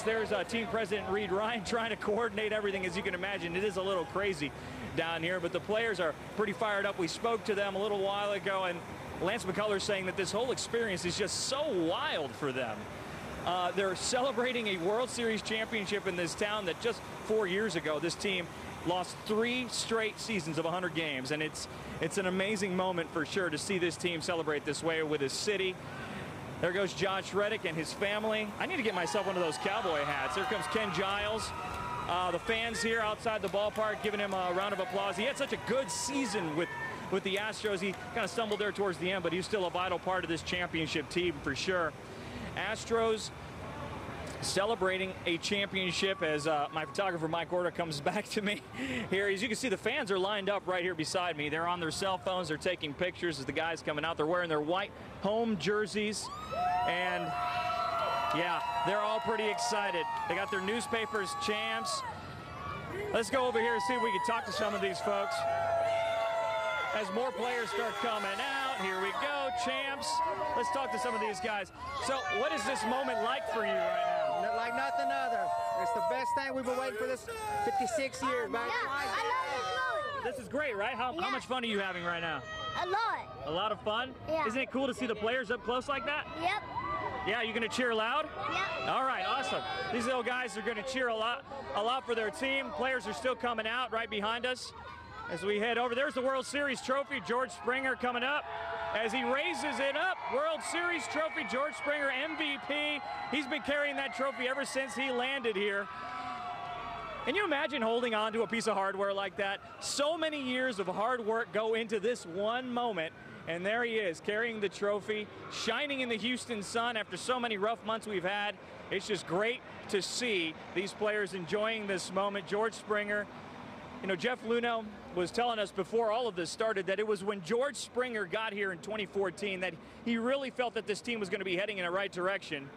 fans. There's Team President Reed Ryan trying to coordinate everything. As you can imagine, it is a little crazy down here, but the players are pretty fired up. We spoke to them a little while ago, and Lance McCullers saying that this whole experience is just so wild for them. They're celebrating a World Series championship in this town that just 4 years ago, this team lost 3 straight seasons of 100 games, and it's an amazing moment for sure to see this team celebrate this way with his city. There goes Josh Reddick and his family. I need to get myself one of those cowboy hats. Here comes Ken Giles. The fans here outside the ballpark giving him a round of applause. He had such a good season with the Astros. He kind of stumbled there towards the end, but he's still a vital part of this championship team for sure. Astros celebrating a championship as my photographer Mike Orta comes back to me here. As you can see, the fans are lined up right here beside me. They're on their cell phones. They're taking pictures as the guys coming out. They're wearing their white home jerseys, and yeah, they're all pretty excited. They got their newspapers, champs. Let's go over here and see if we can talk to some of these folks. As more players start coming out, here we go, champs. Let's talk to some of these guys. So what is this moment like for you right now? Like nothing other. It's the best thing. We've been waiting for this 56 years, man. Yeah, I love it. This is great, right? How much fun are you having right now? A lot. A lot of fun? Yeah. Isn't it cool to see the players up close like that? Yep. Yeah, you gonna cheer loud? Yep. All right, awesome. These little guys are gonna cheer a lot for their team. Players are still coming out right behind us as we head over. There's the World Series trophy. George Springer coming up as he raises it up. World Series trophy, George Springer, MVP. He's been carrying that trophy ever since he landed here. Can you imagine holding on to a piece of hardware like that? So many years of hard work go into this one moment, and there he is carrying the trophy, shining in the Houston sun after so many rough months we've had. It's just great to see these players enjoying this moment. George Springer, you know, Jeff Luhnow was telling us before all of this started that it was when George Springer got here in 2014 that he really felt that this team was going to be heading in the right direction.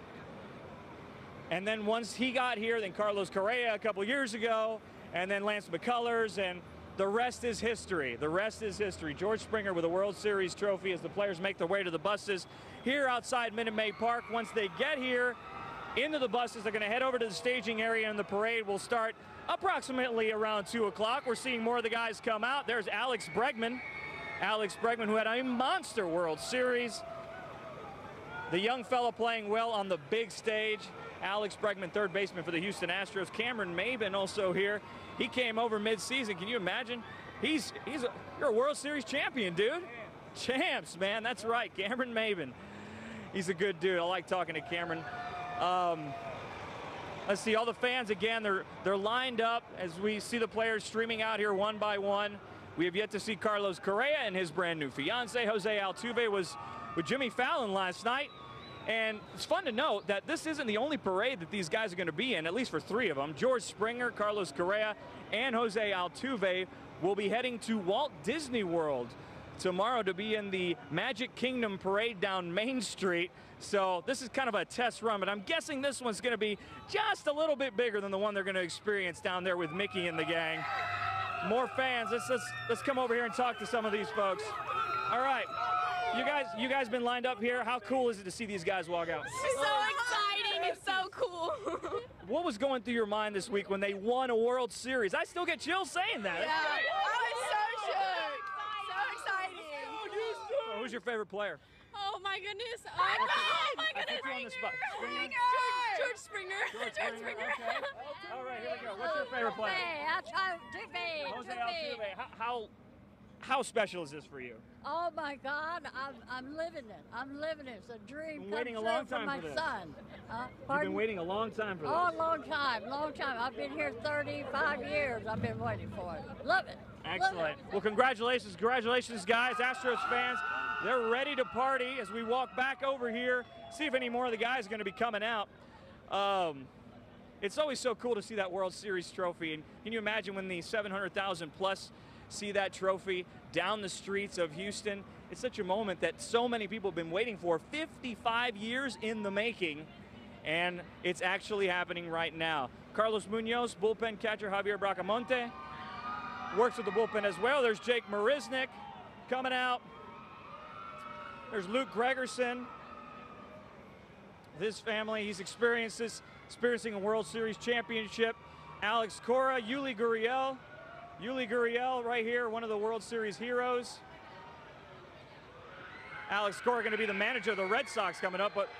And then once he got here, then Carlos Correa a couple years ago, and then Lance McCullers, and the rest is history. The rest is history. George Springer with a World Series trophy as the players make their way to the buses here outside Minute Maid Park. Once they get here into the buses, they're going to head over to the staging area, and the parade will start approximately around 2 o'clock. We're seeing more of the guys come out. There's Alex Bregman. Alex Bregman, who had a monster World Series. The young fella playing well on the big stage. Alex Bregman, third baseman for the Houston Astros. Cameron Maybin also here. He came over mid-season. Can you imagine? You're a World Series champion, dude. Champs, man. That's right. Cameron Maybin. He's a good dude. I like talking to Cameron. Let's see, all the fans again, they're lined up as we see the players streaming out here one by one. We have yet to see Carlos Correa and his brand new fiance. Jose Altuve was with Jimmy Fallon last night. And it's fun to note that this isn't the only parade that these guys are going to be in, at least for 3 of them. George Springer, Carlos Correa, and Jose Altuve will be heading to Walt Disney World tomorrow to be in the Magic Kingdom parade down Main Street. So this is kind of a test run, but I'm guessing this one's going to be just a little bit bigger than the one they're going to experience down there with Mickey and the gang. More fans. Let's come over here and talk to some of these folks. All right. You guys been lined up here. How cool is it to see these guys walk out? It's so exciting. It's so cool. What was going through your mind this week when they won a World Series? I still get chills saying that. Yeah. I was so shook. So exciting. So who's your favorite player? Oh my goodness. Oh my goodness. Put you on the spot. Springer? George Springer. George Springer. Okay. All right, here we go. What's your favorite player? Jose Altuve. How special is this for you? Oh my God, I'm living it. I'm living it. It's a dream come waiting a true long for time my for this. son. You've been waiting a long time for this. Oh, long time. I've been here 35 years. I've been waiting for it. Love it. Excellent. Love it. Well, congratulations, guys. Astros fans, they're ready to party as we walk back over here, see if any more of the guys are going to be coming out. It's always so cool to see that World Series trophy. And can you imagine when the 700,000 plus see that trophy down the streets of Houston? It's such a moment that so many people have been waiting for, 55 years in the making, and it's actually happening right now. Carlos Munoz, bullpen catcher Javier Bracamonte, works with the bullpen as well. There's Jake Marisnick coming out. There's Luke Gregerson. His family, he's experienced this experiencing a World Series championship. Alex Cora, Yuli Gurriel right here, one of the World Series heroes. Alex Cora going to be the manager of the Red Sox coming up, but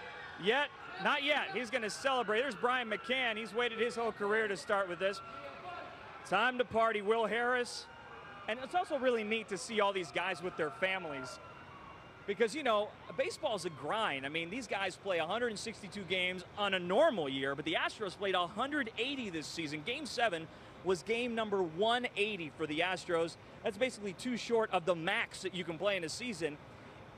not yet. He's going to celebrate. There's Brian McCann. He's waited his whole career to start with this. Time to party. Will Harris. And it's also really neat to see all these guys with their families. Because, you know, baseball's a grind. I mean, these guys play 162 games on a normal year, but the Astros played 180 this season. Game 7 was game number 180 for the Astros. That's basically too short of the max that you can play in a season.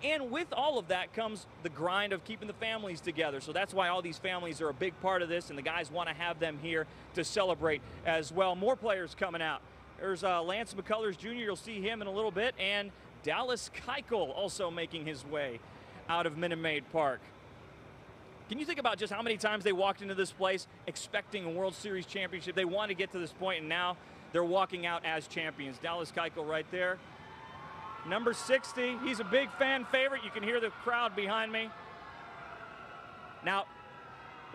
And with all of that comes the grind of keeping the families together. So that's why all these families are a big part of this, and the guys want to have them here to celebrate as well. More players coming out. There's Lance McCullers Jr. You'll see him in a little bit, and Dallas Keuchel also making his way out of Minute Maid Park. Can you think about just how many times they walked into this place expecting a World Series championship? They want to get to this point, and now they're walking out as champions. Dallas Keuchel right there. Number 60, he's a big fan favorite. You can hear the crowd behind me. Now,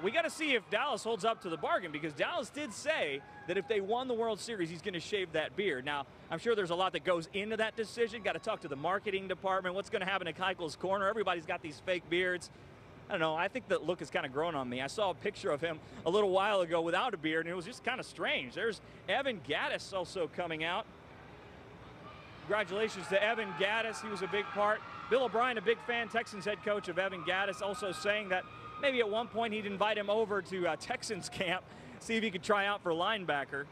we got to see if Dallas holds up to the bargain, because Dallas did say that if they won the World Series, he's going to shave that beard. Now, I'm sure there's a lot that goes into that decision. Got to talk to the marketing department. What's going to happen at Keuchel's corner? Everybody's got these fake beards. I don't know. I think that look has kind of grown on me. I saw a picture of him a little while ago without a beard, and it was just kind of strange. There's Evan Gattis also coming out. Congratulations to Evan Gattis. He was a big part. Bill O'Brien, a big fan, Texans head coach of Evan Gattis, also saying that maybe at one point he'd invite him over to Texans camp, see if he could try out for linebacker.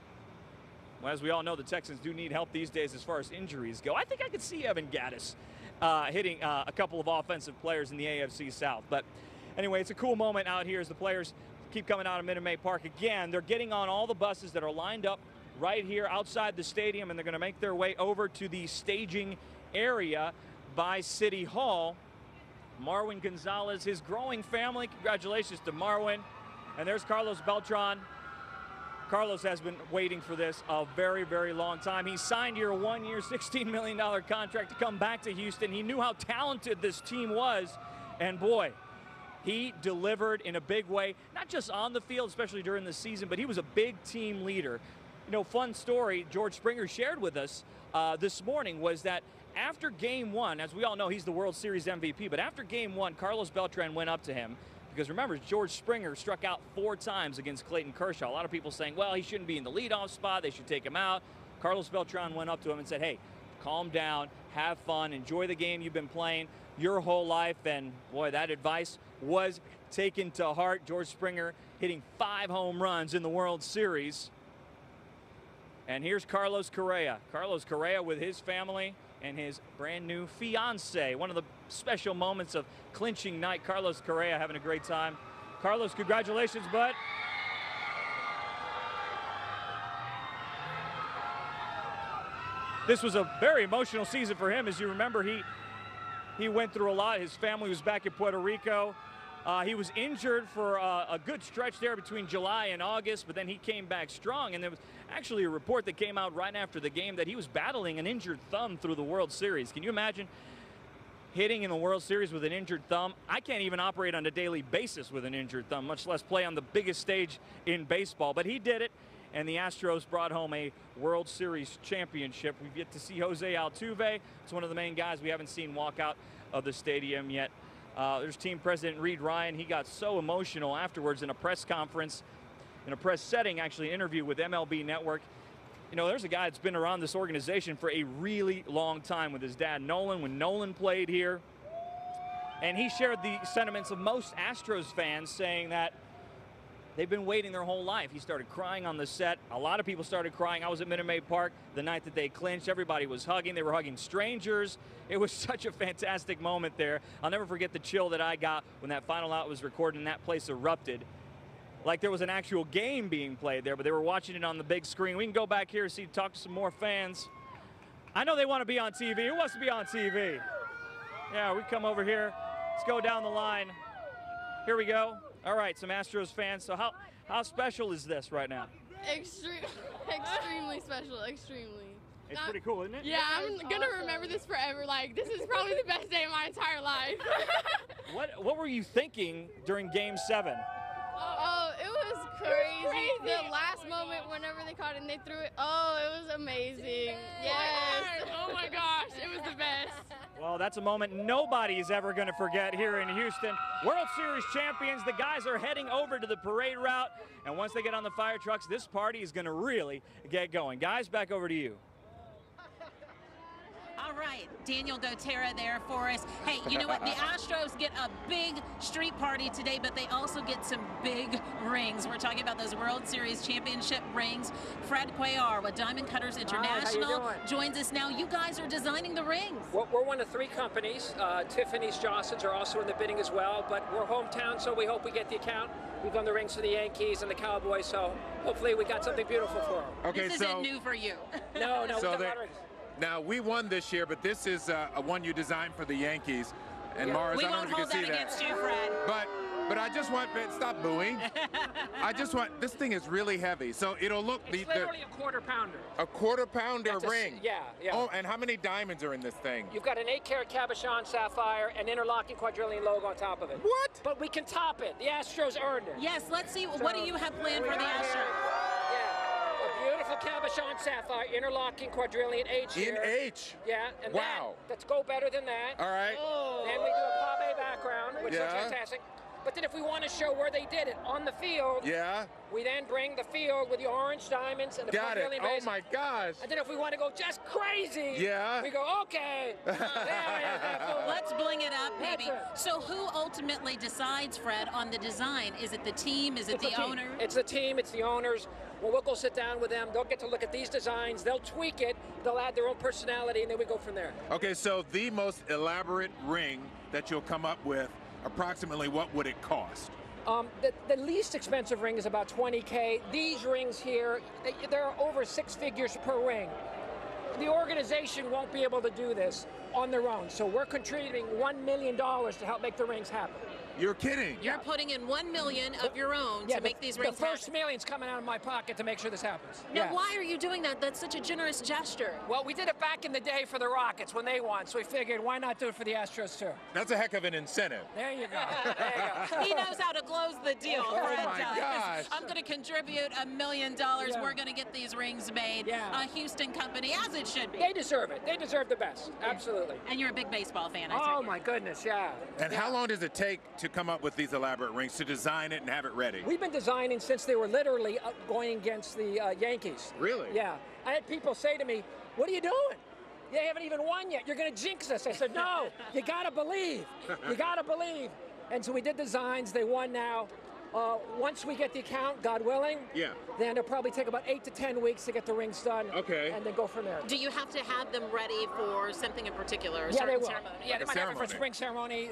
Well, as we all know, the Texans do need help these days as far as injuries go. I think I could see Evan Gattis hitting a couple of offensive players in the AFC South. But anyway, it's a cool moment out here as the players keep coming out of Minute Maid Park. Again, they're getting on all the buses that are lined up right here outside the stadium, and they're going to make their way over to the staging area by City Hall. Marwin Gonzalez, his growing family, congratulations to Marwin. And there's Carlos Beltran. Carlos has been waiting for this a very, very long time. He signed your one-year, $16 million contract to come back to Houston. He knew how talented this team was, and boy, he delivered in a big way, not just on the field, especially during the season, but he was a big team leader. You know, fun story George Springer shared with us this morning was that after Game 1, as we all know, he's the World Series MVP, but after Game 1, Carlos Beltran went up to him, because remember, George Springer struck out 4 times against Clayton Kershaw. A lot of people saying, well, he shouldn't be in the leadoff spot, they should take him out. Carlos Beltran went up to him and said, hey, calm down, have fun, enjoy the game you've been playing your whole life. And boy, that advice was taken to heart. George Springer hitting 5 home runs in the World Series. And here's Carlos Correa. Carlos Correa with his family and his brand new fiance. One of the special moments of clinching night. Carlos Correa having a great time. Carlos, congratulations, bud. This was a very emotional season for him. As you remember, he went through a lot. His family was back in Puerto Rico. He was injured for a good stretch there between July and August, but then he came back strong. And there was actually a report that came out right after the game that he was battling an injured thumb through the World Series. Can you imagine hitting in the World Series with an injured thumb? I can't even operate on a daily basis with an injured thumb, much less play on the biggest stage in baseball. But he did it, and the Astros brought home a World Series championship. We've yet to see Jose Altuve. It's one of the main guys we haven't seen walk out of the stadium yet. There's team president Reed Ryan. He got so emotional afterwards in a press conference, in a press setting, actually, an interview with MLB Network. You know, there's a guy that's been around this organization for a really long time with his dad, Nolan, when Nolan played here. And he shared the sentiments of most Astros fans, saying that they've been waiting their whole life. He started crying on the set. A lot of people started crying. I was at Minute Maid Park the night that they clinched. Everybody was hugging. They were hugging strangers. It was such a fantastic moment there. I'll never forget the chill that I got when that final out was recorded and that place erupted. Like there was an actual game being played there, but they were watching it on the big screen. We can go back here and see, talk to some more fans. I know they want to be on TV. Who wants to be on TV? Yeah, we come over here. Let's go down the line. Here we go. All right, some Astros fans. So how special is this right now? Extremely special, extremely. It's pretty cool, isn't it? Yeah, I'm gonna remember this forever. Like, this is probably the best day of my entire life. What were you thinking during Game 7? Oh, it was moment whenever they caught it and they threw it. Oh, it was amazing. Yes. Oh my gosh, it was the best. Well, that's a moment nobody's ever going to forget here in Houston. World Series champions, the guys are heading over to the parade route, and once they get on the fire trucks, this party is going to really get going. Guys, back over to you. All right, Daniel doTERRA there for us. Hey, you know what? The Astros get a big street party today, but they also get some big rings. We're talking about those World Series championship rings. Fred Cuellar with Diamond Cutters International joins us now. You guys are designing the rings. Well, we're one of 3 companies. Tiffany's Jostens are also in the bidding as well, but we're hometown, so we hope we get the account. We've done the rings for the Yankees and the Cowboys, so hopefully we got something beautiful for them. Okay, this isn't new for you. No, So we've done a lot of rings. Now, we won this year, but this is a one you designed for the Yankees. And Mars, we I don't won't know if you hold can see that against you, Fred. But I just want, stop booing. I just want, this thing is really heavy. So it'll look, It's literally a quarter-pounder. a quarter-pounder That's ring. Yeah. Oh, and how many diamonds are in this thing? You've got an 8-carat cabochon sapphire and interlocking quadrillion logo on top of it. What? But we can top it. The Astros earned it. Yes, let's see. What do you have planned for the Astros? A beautiful cabochon sapphire, interlocking quadrillion H here. In H? Yeah, and Wow. let's go better than that. All right. Then we do a pave background, which looks fantastic. But then if we want to show where they did it on the field, we then bring the field with the orange diamonds and the quadrillion Oh base. my gosh. And then if we want to go just crazy, we go, okay. Let's bling it up, baby. So who ultimately decides, Fred, on the design? Is it the team? Is it the owner? It's the team. It's the owners. Well, we'll go sit down with them. They'll get to look at these designs. They'll tweak it. They'll add their own personality, and then we go from there. Okay, so the most elaborate ring that you'll come up with, approximately what would it cost? The least expensive ring is about $20K. These rings here, they're over 6 figures per ring. The organization won't be able to do this on their own, so we're contributing $1 million to help make the rings happen. You're kidding. You're putting in $1 million of your own to make these rings happen. The first million's coming out of my pocket to make sure this happens. Now, why are you doing that? That's such a generous gesture. Well, we did it back in the day for the Rockets when they won, so we figured why not do it for the Astros too? That's a heck of an incentive. There you go. There you go. He knows how to close the deal. Oh my gosh. I'm going to contribute $1 million. We're going to get these rings made. A Houston company, as it should be. They deserve it. They deserve the best. Absolutely. And you're a big baseball fan, I Oh my goodness, yeah. And how long does it take to come up with these elaborate rings, to design it and have it ready? We've been designing since they were literally going against the Yankees. Really? Yeah. I had people say to me, "What are you doing? They haven't even won yet. You're going to jinx us." I said, "No, you got to believe. You got to believe." And so we did designs. They won now. Once we get the account, God willing, then it'll probably take about 8 to 10 weeks to get the rings done. Okay. And then go from there. Do you have to have them ready for something in particular? Yeah, they will. Ceremony? Yeah, they might have it for a spring ceremony.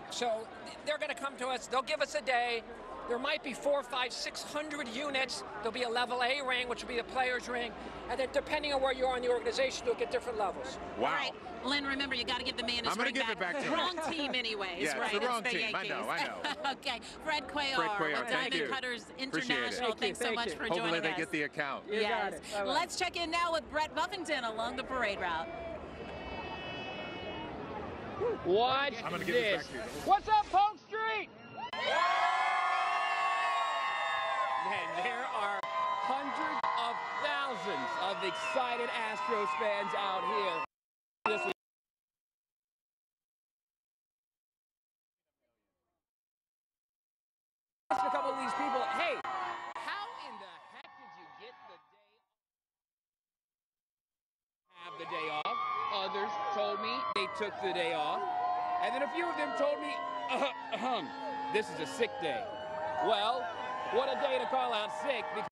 So they're going to come to us. They'll give us a day. There might be 400, 500, 600 units. There'll be a level A ring, which will be the player's ring. And then depending on where you are in the organization, you'll get different levels. Wow. All right, Lynn, remember, you got to give the man his ring back. I'm going to give it back to him. Wrong team anyways, yeah, right? It's the wrong the team. Yankees. I know. Okay, Fred Cuellar with Diamond Cutters International. Thanks so much for joining us. Hopefully they get the account. Yes. Let's check in now with Brett Buffington along the parade route. Watch I'm gonna give this back to you. What's up, Polk Street? And there are hundreds of thousands of excited Astros fans out here. Ask a couple of these people, hey, how in the heck did you get the day off? Others told me they took the day off. And then a few of them told me, this is a sick day. Well, what a day to call out sick. Because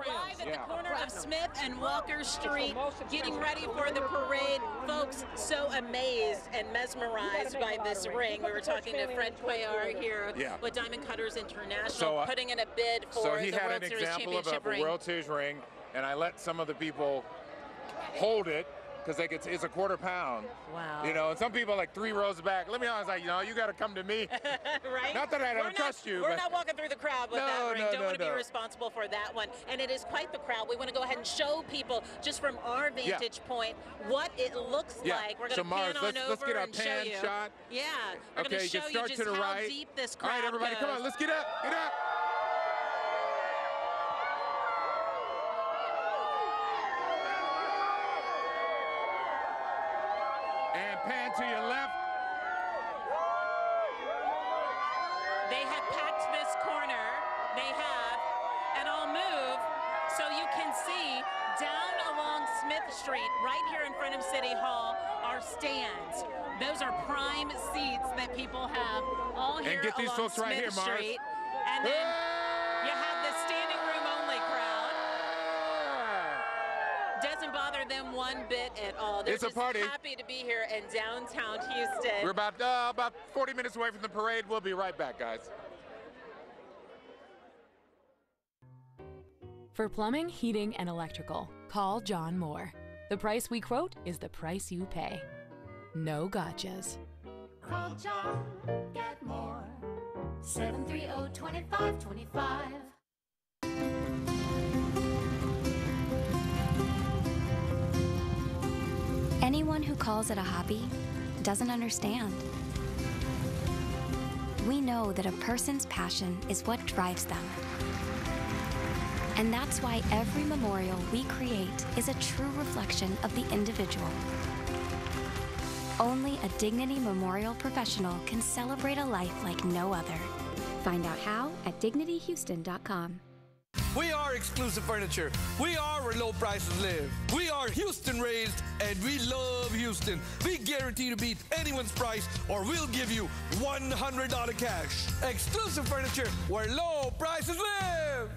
Live at the corner of Smith and Walker Street, getting ready for the parade. Folks, so amazed and mesmerized by this ring. We were talking to Fred Cuellar here with Diamond Cutters International, putting in a bid for the World Series championship ring. So he had an example of a World Series ring, and I let some of the people hold it because it's a quarter pound. Wow. You know, and some people are like 3 rows back. Let me honest, like, you know, you got to come to me. Right? Not that I don't trust you. We're but not walking through the crowd with that ring. Don't want to be no. responsible for that one. And it is quite the crowd. We want to go ahead and show people, just from our vantage point, what it looks like. We're going to pan on over let's get a and show pan you. shot. Yeah. We're going to show you just how deep this crowd All right, everybody, goes. come on. Let's get up. Get up. And pan to your left. They have packed this corner. They have. And I'll move so you can see down along Smith Street, right here in front of City Hall, are stands. Those are prime seats that people have all here And get these along folks right Smith here, Mars. Street. And then you have the standing room only crowd. Doesn't bother them one bit at all. They're It's a just party. happy to be here in downtown Houston. We're about 40 minutes away from the parade. We'll be right back, guys. For plumbing, heating, and electrical, call John Moore. The price we quote is the price you pay. No gotchas. Call John, get more. 730-2525. Anyone who calls it a hobby doesn't understand. We know that a person's passion is what drives them. And that's why every memorial we create is a true reflection of the individual. Only a Dignity Memorial professional can celebrate a life like no other. Find out how at dignityhouston.com. We are exclusive furniture. We are where low prices live. We are Houston raised, and we love Houston. We guarantee to beat anyone's price, or we'll give you $100 cash. Exclusive furniture where low prices live.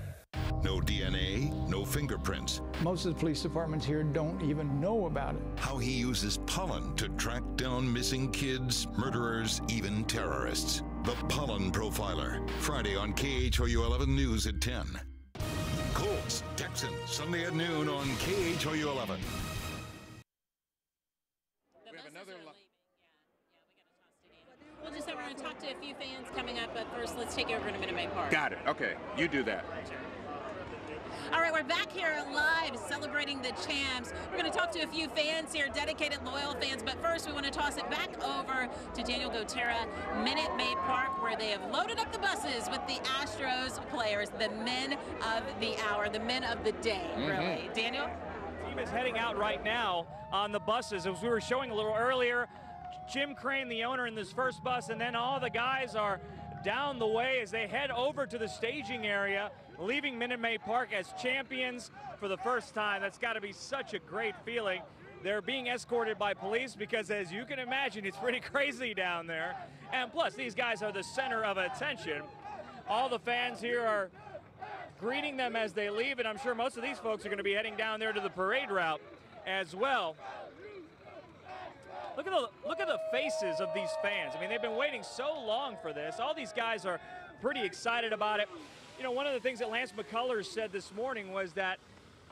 No DNA, no fingerprints. Most of the police departments here don't even know about it. How he uses pollen to track down missing kids, murderers, even terrorists. The Pollen Profiler. Friday on KHOU 11 News at 10. Colts, Texans, Sunday at noon on KHOU 11. We'll just say we're going to talk to a few fans coming up, but first let's take you over to Minute Maid Park. Got it. Okay, you do that. All right, we're back here live celebrating the champs. We're going to talk to a few fans here, dedicated, loyal fans, but first we want to toss it back over to Daniel Gotera, Minute Maid Park, where they have loaded up the buses with the Astros players, the men of the hour, the men of the day, really. Daniel? The team is heading out right now on the buses. As we were showing a little earlier, Jim Crane, the owner, in this first bus, and then all the guys are down the way as they head over to the staging area, leaving Minute Maid Park as champions for the first time. That's got to be such a great feeling. They're being escorted by police because, as you can imagine, it's pretty crazy down there. And plus, these guys are the center of attention. All the fans here are greeting them as they leave, and I'm sure most of these folks are going to be heading down there to the parade route as well. Look at the faces of these fans. I mean, they've been waiting so long for this. All these guys are pretty excited about it. You know, one of the things that Lance McCullers said this morning was that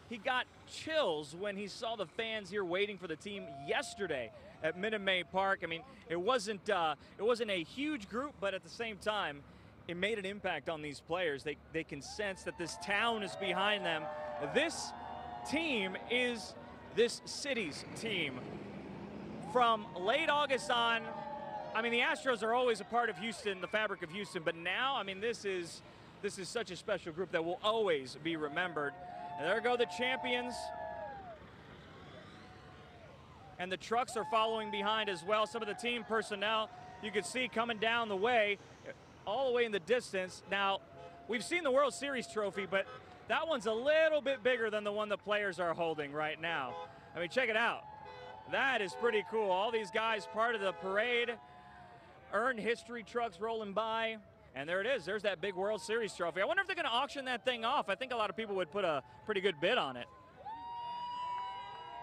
he got chills when he saw the fans here waiting for the team yesterday at Minute Maid Park. I mean, it wasn't a huge group, but at the same time, it made an impact on these players. They can sense that this town is behind them. This team is this city's team. From late August on, I mean, the Astros are always a part of Houston, the fabric of Houston, but now, I mean, this is such a special group that will always be remembered. And there go the champions. And the trucks are following behind as well. Some of the team personnel you could see coming down the way, all the way in the distance. Now, we've seen the World Series trophy, but that one's a little bit bigger than the one the players are holding right now. I mean, check it out. That is pretty cool. All these guys part of the parade, earned history trucks rolling by. And there it is. There's that big World Series trophy. I wonder if they're going to auction that thing off. I think a lot of people would put a pretty good bid on it.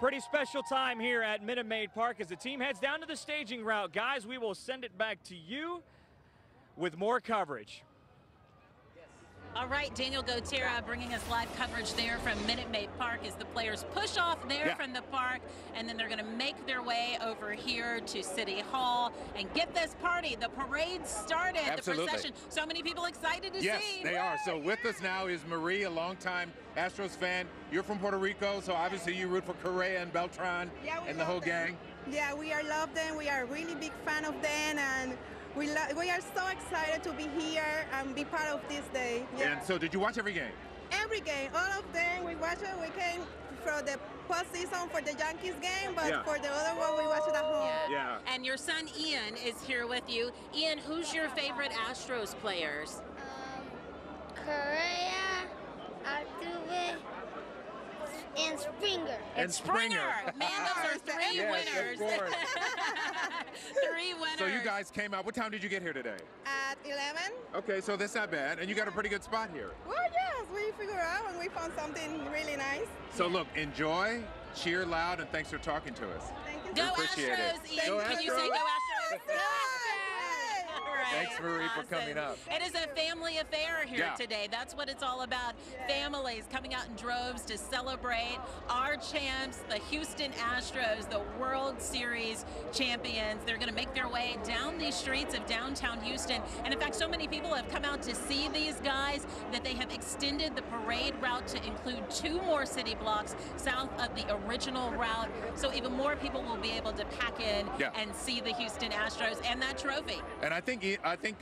Pretty special time here at Minute Maid Park as the team heads down to the staging route. Guys, we will send it back to you with more coverage. All right, Daniel Gotera bringing us live coverage there from Minute Maid Park as the players push off there from the park, and then they're going to make their way over here to City Hall and get this party, the parade started, Absolutely. the procession. So many people excited to see. Yes, they are. So with us now is Marie, a longtime Astros fan. You're from Puerto Rico, so obviously you root for Correa and Beltran and the whole gang. Yeah, we love them. We are a really big fan of them, and we are so excited to be here and be part of this day. Yeah. And so did you watch every game? Every game, all of them. We watch it. We came for the postseason for the Yankees game, but for the other one, we watch it at home. Yeah. And your son Ian is here with you. Ian, who's your favorite Astros players? Correa, Altuve, and Springer. And Springer. Man, those are three winners. Of course. 3 winners. So you guys came out. What time did you get here today? At 11. Okay, so that's not bad. And you got a pretty good spot here. Well, yes, we figured out and we found something really nice. So look, enjoy, cheer loud, and thanks for talking to us. Thank you. Go appreciate Astros, it. Ian. Can you say go Astros? Thanks, Marie, for coming up. It is a family affair here today. That's what it's all about. Families coming out in droves to celebrate our champs, the Houston Astros, the World Series champions. They're going to make their way down these streets of downtown Houston. And in fact, so many people have come out to see these guys that they have extended the parade route to include 2 more city blocks south of the original route. So even more people will be able to pack in and see the Houston Astros and that trophy. And I think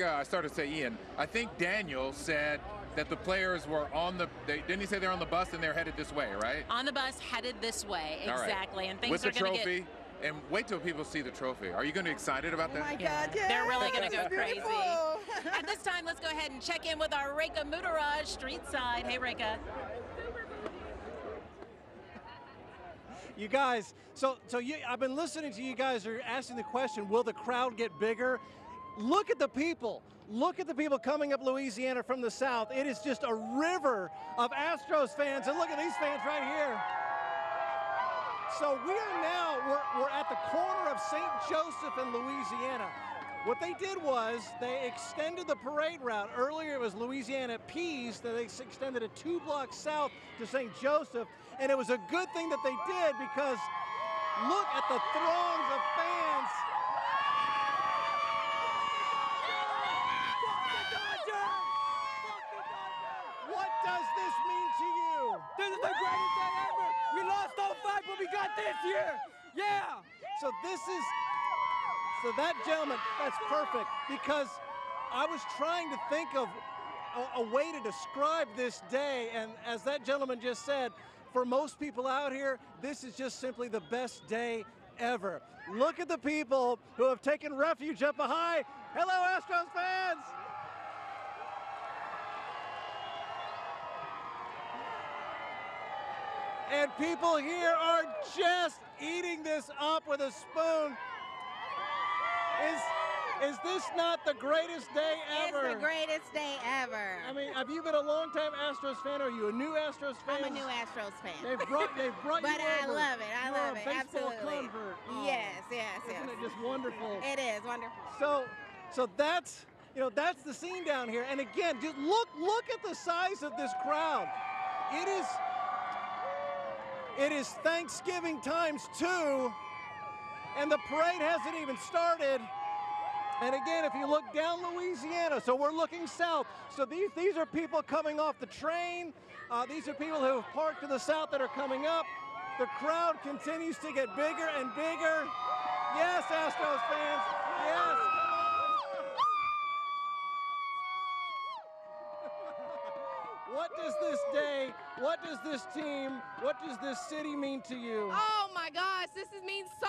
I started to say Ian. I think Daniel said that the players were on the. Didn't he say they're on the bus and they're headed this way, right? On the bus, headed this way, exactly. And things with are the going to trophy. get. And wait till people see the trophy. Are you going to be excited about that? Oh my God, yeah. They're really going to go crazy. At this time, let's go ahead and check in with our Reka Mudaraj, street side. Hey, Reka. You guys, I've been listening to you guys are asking the question, will the crowd get bigger? Look at the people. Look at the people coming up Louisiana from the south. It is just a river of Astros fans, and look at these fans right here. So we're at the corner of St. Joseph in Louisiana. What they did was they extended the parade route. Earlier it was Louisiana Peas, that they extended it 2 blocks south to St. Joseph, and it was a good thing that they did because look at the throngs of fans. What does this mean to you? This is the greatest day ever. We lost 05, but we got this year. Yeah. So that gentleman, that's perfect, because I was trying to think of a way to describe this day, and as that gentleman just said, for most people out here, this is just simply the best day ever. Look at the people who have taken refuge up high. Hello, Astros fans! And people here are just eating this up with a spoon. Is this not the greatest day ever? It's the greatest day ever. I mean, have you been a longtime Astros fan, or are you a new Astros fan? I'm a new Astros fan. They've brought you But I over. love it. I You're love a it. baseball Absolutely. convert. Oh, Yes. Isn't it just wonderful? It is wonderful. So that's the scene down here. And again, just look at the size of this crowd. It is Thanksgiving times 2, and the parade hasn't even started. And again, if you look down Louisiana, so we're looking south. So these are people coming off the train. These are people who have parked to the south that are coming up. The crowd continues to get bigger and bigger. Yes, Astros fans, yes. What does this day, what does this team, what does this city mean to you? Oh my gosh, this means so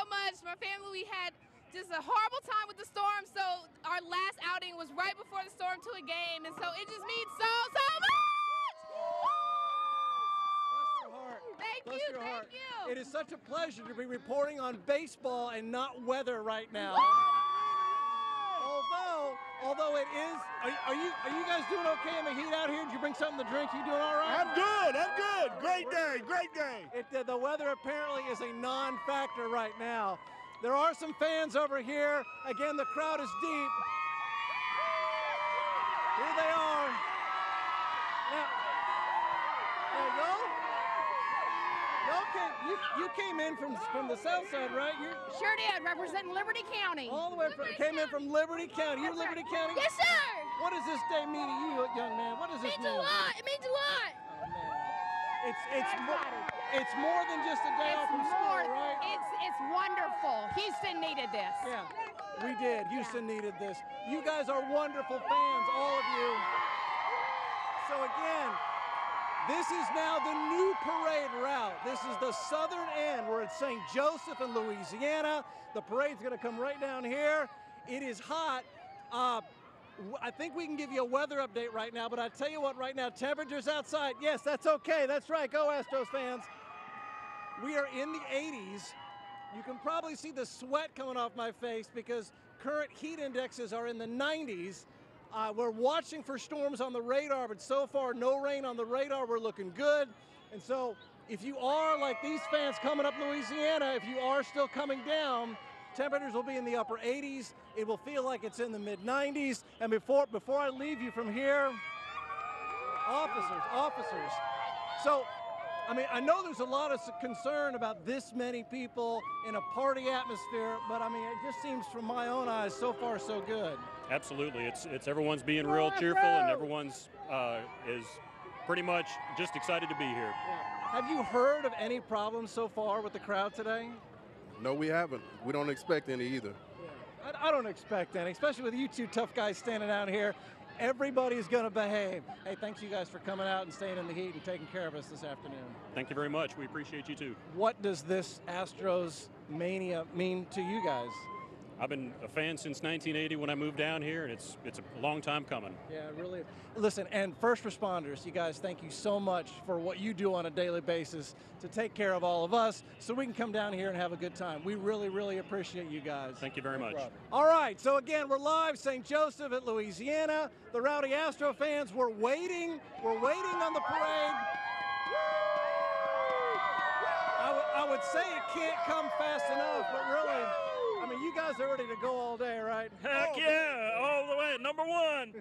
much. My family, we had just a horrible time with the storm, so our last outing was right before the storm to a game, and so it just means so much! Bless your heart. Thank you. It is such a pleasure to be reporting on baseball and not weather right now. Although it is, are you guys doing okay in the heat out here? Did you bring something to drink? You doing all right? I'm good. Great day. The weather apparently is a non-factor right now. There are some fans over here. Again, the crowd is deep. Here they are. You came in from the south side, right? Sure did, representing Liberty County. All the way came in from Liberty County. You're Liberty County? Yes, sir. What does this day mean to you, young man? What does this mean? It means a lot. It means a lot. It's more than just a day off from school, right? It's wonderful. Houston needed this. Yeah, we did. Houston needed this. You guys are wonderful fans, all of you. So again, this is now the new parade route. This is the southern end. We're at St. Joseph in Louisiana. The parade's going to come right down here. It is hot. I think we can give you a weather update right now, but I tell you what, right now, temperatures outside. Yes, that's okay. That's right. Go Astros fans. We are in the 80s. You can probably see the sweat coming off my face because current heat indexes are in the 90s. We're watching for storms on the radar, but so far no rain on the radar. We're looking good. And so if you are like these fans coming up Louisiana, if you are still coming down, temperatures will be in the upper 80s. It will feel like it's in the mid 90s. And before I leave you from here, officers. So, I mean, I know there's a lot of concern about this many people in a party atmosphere, but I mean, it just seems from my own eyes, so far so good. Absolutely, it's everyone's being real cheerful, and everyone's is pretty much just excited to be here. Yeah. Have you heard of any problems so far with the crowd today? No, we haven't. We don't expect any either. Yeah. I don't expect any, especially with you two tough guys standing out here. Everybody's going to behave. Hey, thanks you guys for coming out and staying in the heat and taking care of us this afternoon. Thank you very much. We appreciate you too. What does this Astros mania mean to you guys? I've been a fan since 1980 when I moved down here, and it's a long time coming. Yeah, really. Listen, and first responders, you guys, thank you so much for what you do on a daily basis to take care of all of us so we can come down here and have a good time. We really, really appreciate you guys. Thank you very much. All right, so again, we're live, St. Joseph at Louisiana. The Rowdy Astro fans, we're waiting on the parade. I would say it can't come fast enough, but really, I mean, you guys are ready to go all day, right? Heck yeah, all the way, number one.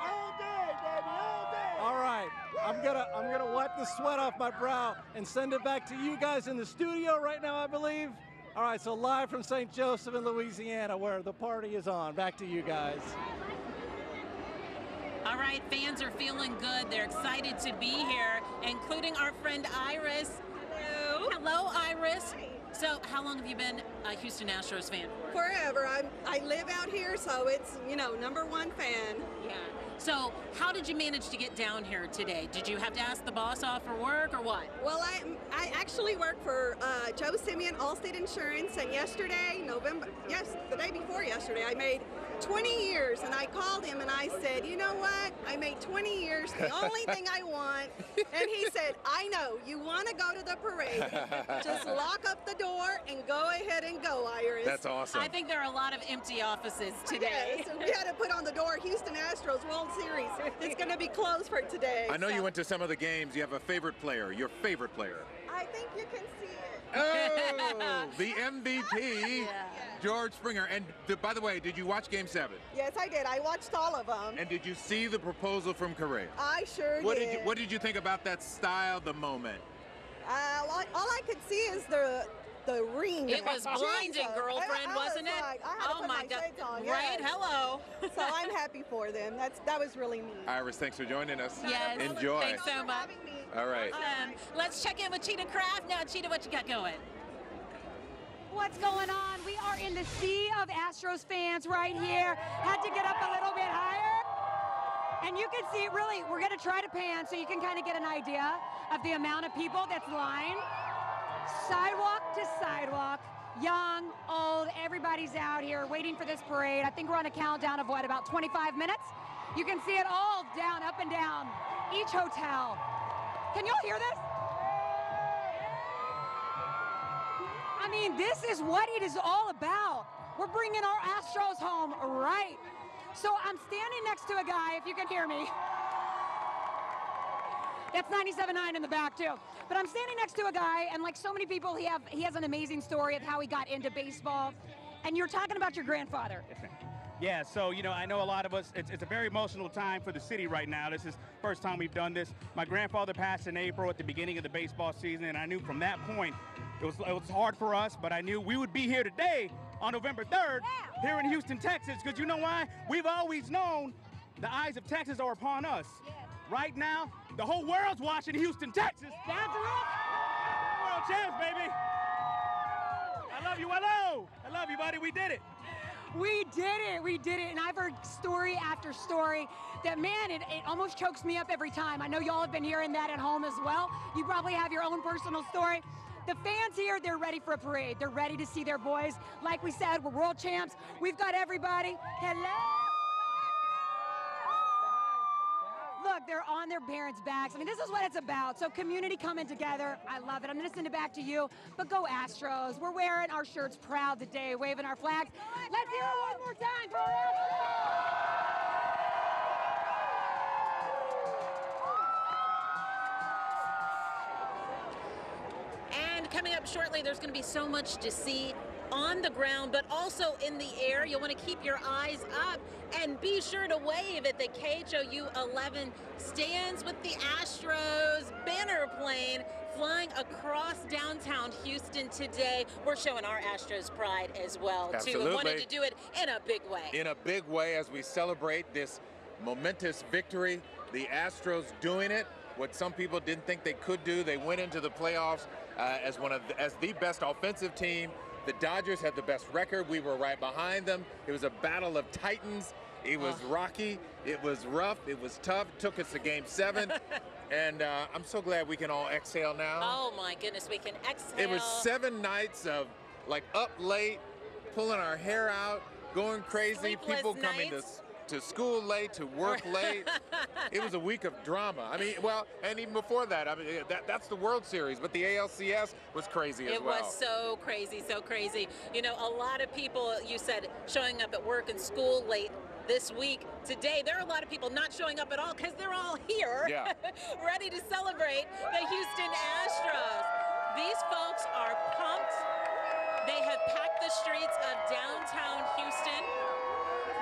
All day, baby, all day. All right, I'm gonna wipe the sweat off my brow and send it back to you guys in the studio right now, I believe. All right, so live from St. Joseph in Louisiana, where the party is on. Back to you guys. All right, fans are feeling good. They're excited to be here, including our friend Iris. Hello. Hello, Iris. Hi. So how long have you been a Houston Astros fan for? Forever. I live out here, so it's, #1 fan. Yeah. So how did you manage to get down here today? Did you have to ask the boss off for work or what? Well, I actually work for Joe Simeon, Allstate Insurance, and the day before yesterday, I made 20 years, and I called him and I said, you know what? I made 20 years, the only thing I want. And he said, I know, you want to go to the parade. Just lock up the door and go ahead and go, Iris. That's awesome. I think there are a lot of empty offices today. Yes, we had to put on the door, Houston Astros World Series. It's going to be closed for today. I know you went to some of the games. You have a favorite player, your favorite player. I think you can see it. Oh, the MVP, George Springer. And by the way, did you watch Game 7? Yes, I did. I watched all of them. And did you see the proposal from Correa? I sure did. What did you think about that style, the moment? All I could see is the ring. It was blinding, girlfriend, wasn't it? I had to put my shades on, Right, hello. So I'm happy for them. That was really neat. Iris, thanks for joining us. Yes. Enjoy. Thanks so much. All right. Let's check in with Cheetah Craft now. Cheetah, what you got going? What's going on? We are in the sea of Astros fans right here. Had to get up a little bit higher. And you can see, really, we're going to try to pan so you can kind of get an idea of the amount of people that's lined. Sidewalk to sidewalk, young, old, everybody's out here waiting for this parade. I think we're on a countdown of, about 25 minutes? You can see it all down, up and down, each hotel. Can y'all hear this? I mean, this is what it is all about. We're bringing our Astros home, right? So I'm standing next to a guy, if you can hear me. That's 97.9 in the back, too. But I'm standing next to a guy, and like so many people, he has an amazing story of how he got into baseball. And you're talking about your grandfather. Yeah, so, you know, I know a lot of us, it's a very emotional time for the city right now. This is the first time we've done this. My grandfather passed in April at the beginning of the baseball season, and I knew from that point it was hard for us, but I knew we would be here today on November 3rd here in Houston, Texas, because you know why? We've always known the eyes of Texas are upon us. Right now, the whole world's watching Houston, Texas. That's right. World champs, baby. I love you, hello. I love you, buddy. We did it. We did it, and I've heard story after story that, man, it almost chokes me up every time. I know y'all have been hearing that at home as well. You probably have your own personal story. The fans here, they're ready for a parade. They're ready to see their boys. Like we said, we're world champs. We've got everybody. Hello. Look, they're on their parents' backs. I mean, this is what it's about. So community coming together. I love it. I'm going to send it back to you. But go Astros. We're wearing our shirts proud today, waving our flags. Let's hear it one more time for And coming up shortly, there's going to be so much to see on the ground, but also in the air. You'll want to keep your eyes up and be sure to wave at the KHOU 11 stands with the Astros banner plane flying across downtown Houston today. We're showing our Astros pride as well, Absolutely. too, and wanted to do it in a big way. In a big way as we celebrate this momentous victory. The Astros doing it, what some people didn't think they could do. They went into the playoffs as the best offensive team. The Dodgers had the best record. We were right behind them. It was a battle of titans. It was rocky. It was rough. It was tough. It took us to Game 7. And I'm so glad we can all exhale now. Oh, my goodness, we can exhale. It was 7 nights of, like, up late, pulling our hair out, going crazy. Sleepless People coming to school late, to work late. It was a week of drama. I mean, well, and even before that, I mean, that's the World Series, but the ALCS was crazy as well. It was so crazy, so crazy. You know, a lot of people, you said, showing up at work and school late this week. Today, there are a lot of people not showing up at all because they're all here, ready to celebrate the Houston Astros. These folks are pumped. They have packed the streets of downtown Houston.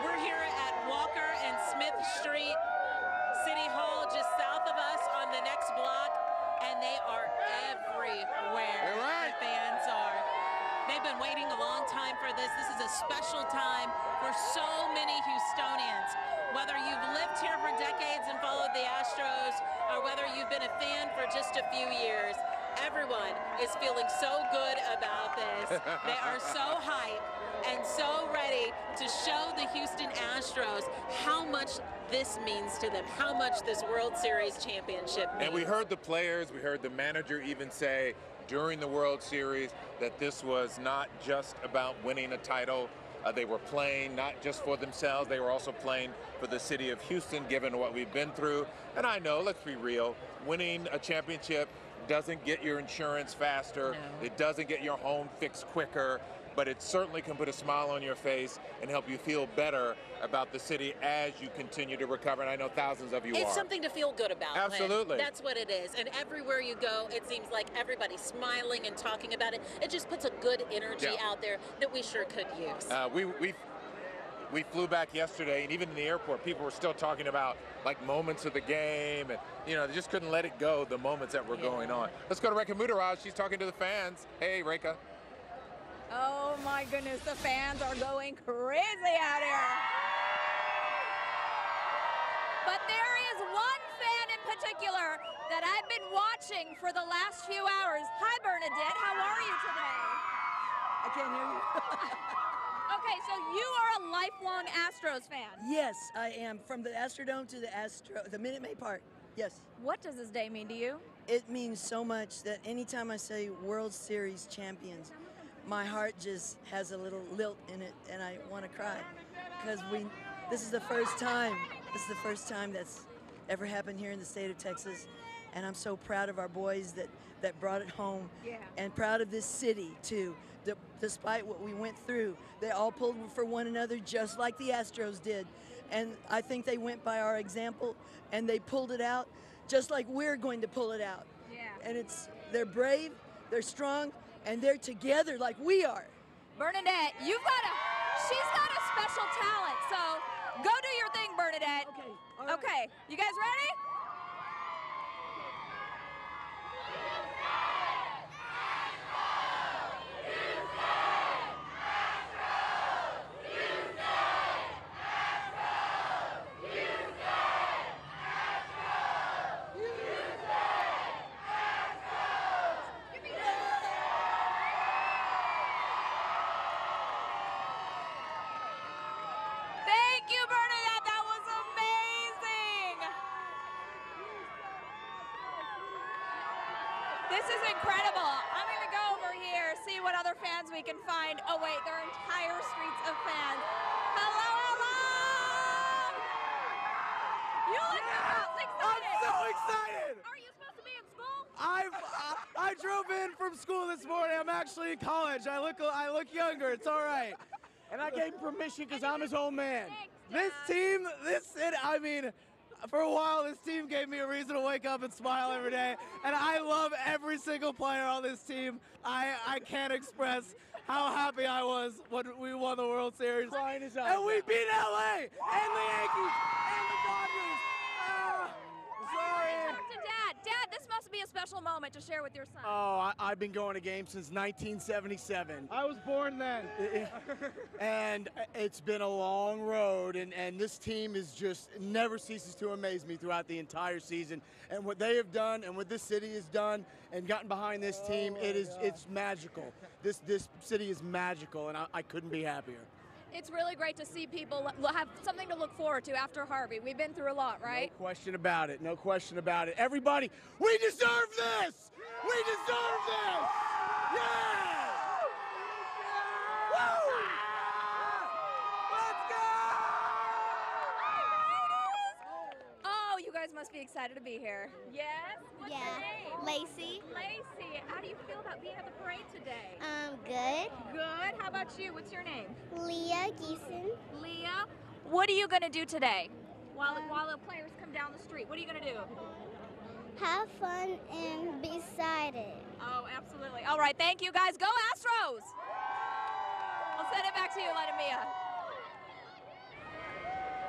We're here at Walker and Smith Street, City Hall, just south of us on the next block, and they are everywhere. The fans are. They've been waiting a long time for this. This is a special time for so many Houstonians. Whether you've lived here for decades and followed the Astros, or whether you've been a fan for just a few years, everyone is feeling so good about this. They are so hyped and so ready to show the Houston Astros how much this means to them, how much this World Series championship means. And we heard the players, we heard the manager even say during the World Series that this was not just about winning a title. They were playing not just for themselves, they were also playing for the city of Houston, given what we've been through. And I know, let's be real, winning a championship doesn't get your insurance faster. No. It doesn't get your home fixed quicker, but it certainly can put a smile on your face and help you feel better about the city as you continue to recover. And I know thousands of you are. It's something to feel good about. Absolutely. Lynn. That's what it is. And everywhere you go, it seems like everybody's smiling and talking about it. It just puts a good energy out there that we sure could use. We flew back yesterday, and even in the airport, people were still talking about like moments of the game, and you know, they just couldn't let it go, the moments that were going on. Let's go to Rekha Mudaraj. She's talking to the fans. Hey, Rekha. Oh my goodness, the fans are going crazy out here. But there is one fan in particular that I've been watching for the last few hours. Hi, Bernadette. How are you today? I can't hear you. Okay, so you are a lifelong Astros fan. Yes, I am. From the Astrodome to the Minute Maid Park. Yes. What does this day mean to you? It means so much that anytime I say World Series champions, my heart just has a little lilt in it, and I want to cry because this is the first time. This is the first time that's ever happened here in the state of Texas, and I'm so proud of our boys that brought it home, and proud of this city too. Despite what we went through, they all pulled for one another just like the Astros did, and I think they went by our example, and they pulled it out just like we're going to pull it out. And they're brave, they're strong, and they're together like we are. Bernadette, you've got She's got a special talent, so go do your thing, Bernadette. Okay. All right. Okay, you guys ready? Thank you, Bernadette. That was amazing. This is incredible. I'm going to go over here, see what other fans we can find. Oh, wait, there are entire streets of fans. Hello, hello! You look excited. I'm so excited. Are you supposed to be in school? I drove in from school this morning. I'm actually in college. I look younger. It's all right. And I gave him permission because I'm his old man. This team, I mean, for a while, this team gave me a reason to wake up and smile every day. And I love every single player on this team. I can't express how happy I was when we won the World Series. Crying his eyes And we out. beat LA and the Yankees and the Dodgers. Sorry. Talk to Dad. Dad, this must be a special moment to share with your son. Oh, I've been going to games since 1977. I was born then. And it's been a long road, and this team is just never ceases to amaze me throughout the entire season. And what they have done and what this city has done and gotten behind this team, it's magical. This city is magical, and I couldn't be happier. It's really great to see people have something to look forward to after Harvey. We've been through a lot, right? No question about it. No question about it. Everybody, we deserve this! We deserve this! Yeah! Woo! Let's go! Oh, you guys must be excited to be here. Yes? What's your name? Lacey. Lacey, how do you feel about being at the parade today? Good. Good. How about you? What's your name? Leah Geeson. Leah. What are you going to do today? While the players come down the street, what are you going to do? Have fun and be excited. Oh, absolutely. All right, thank you guys. Go Astros! I'll send it back to you, Mia.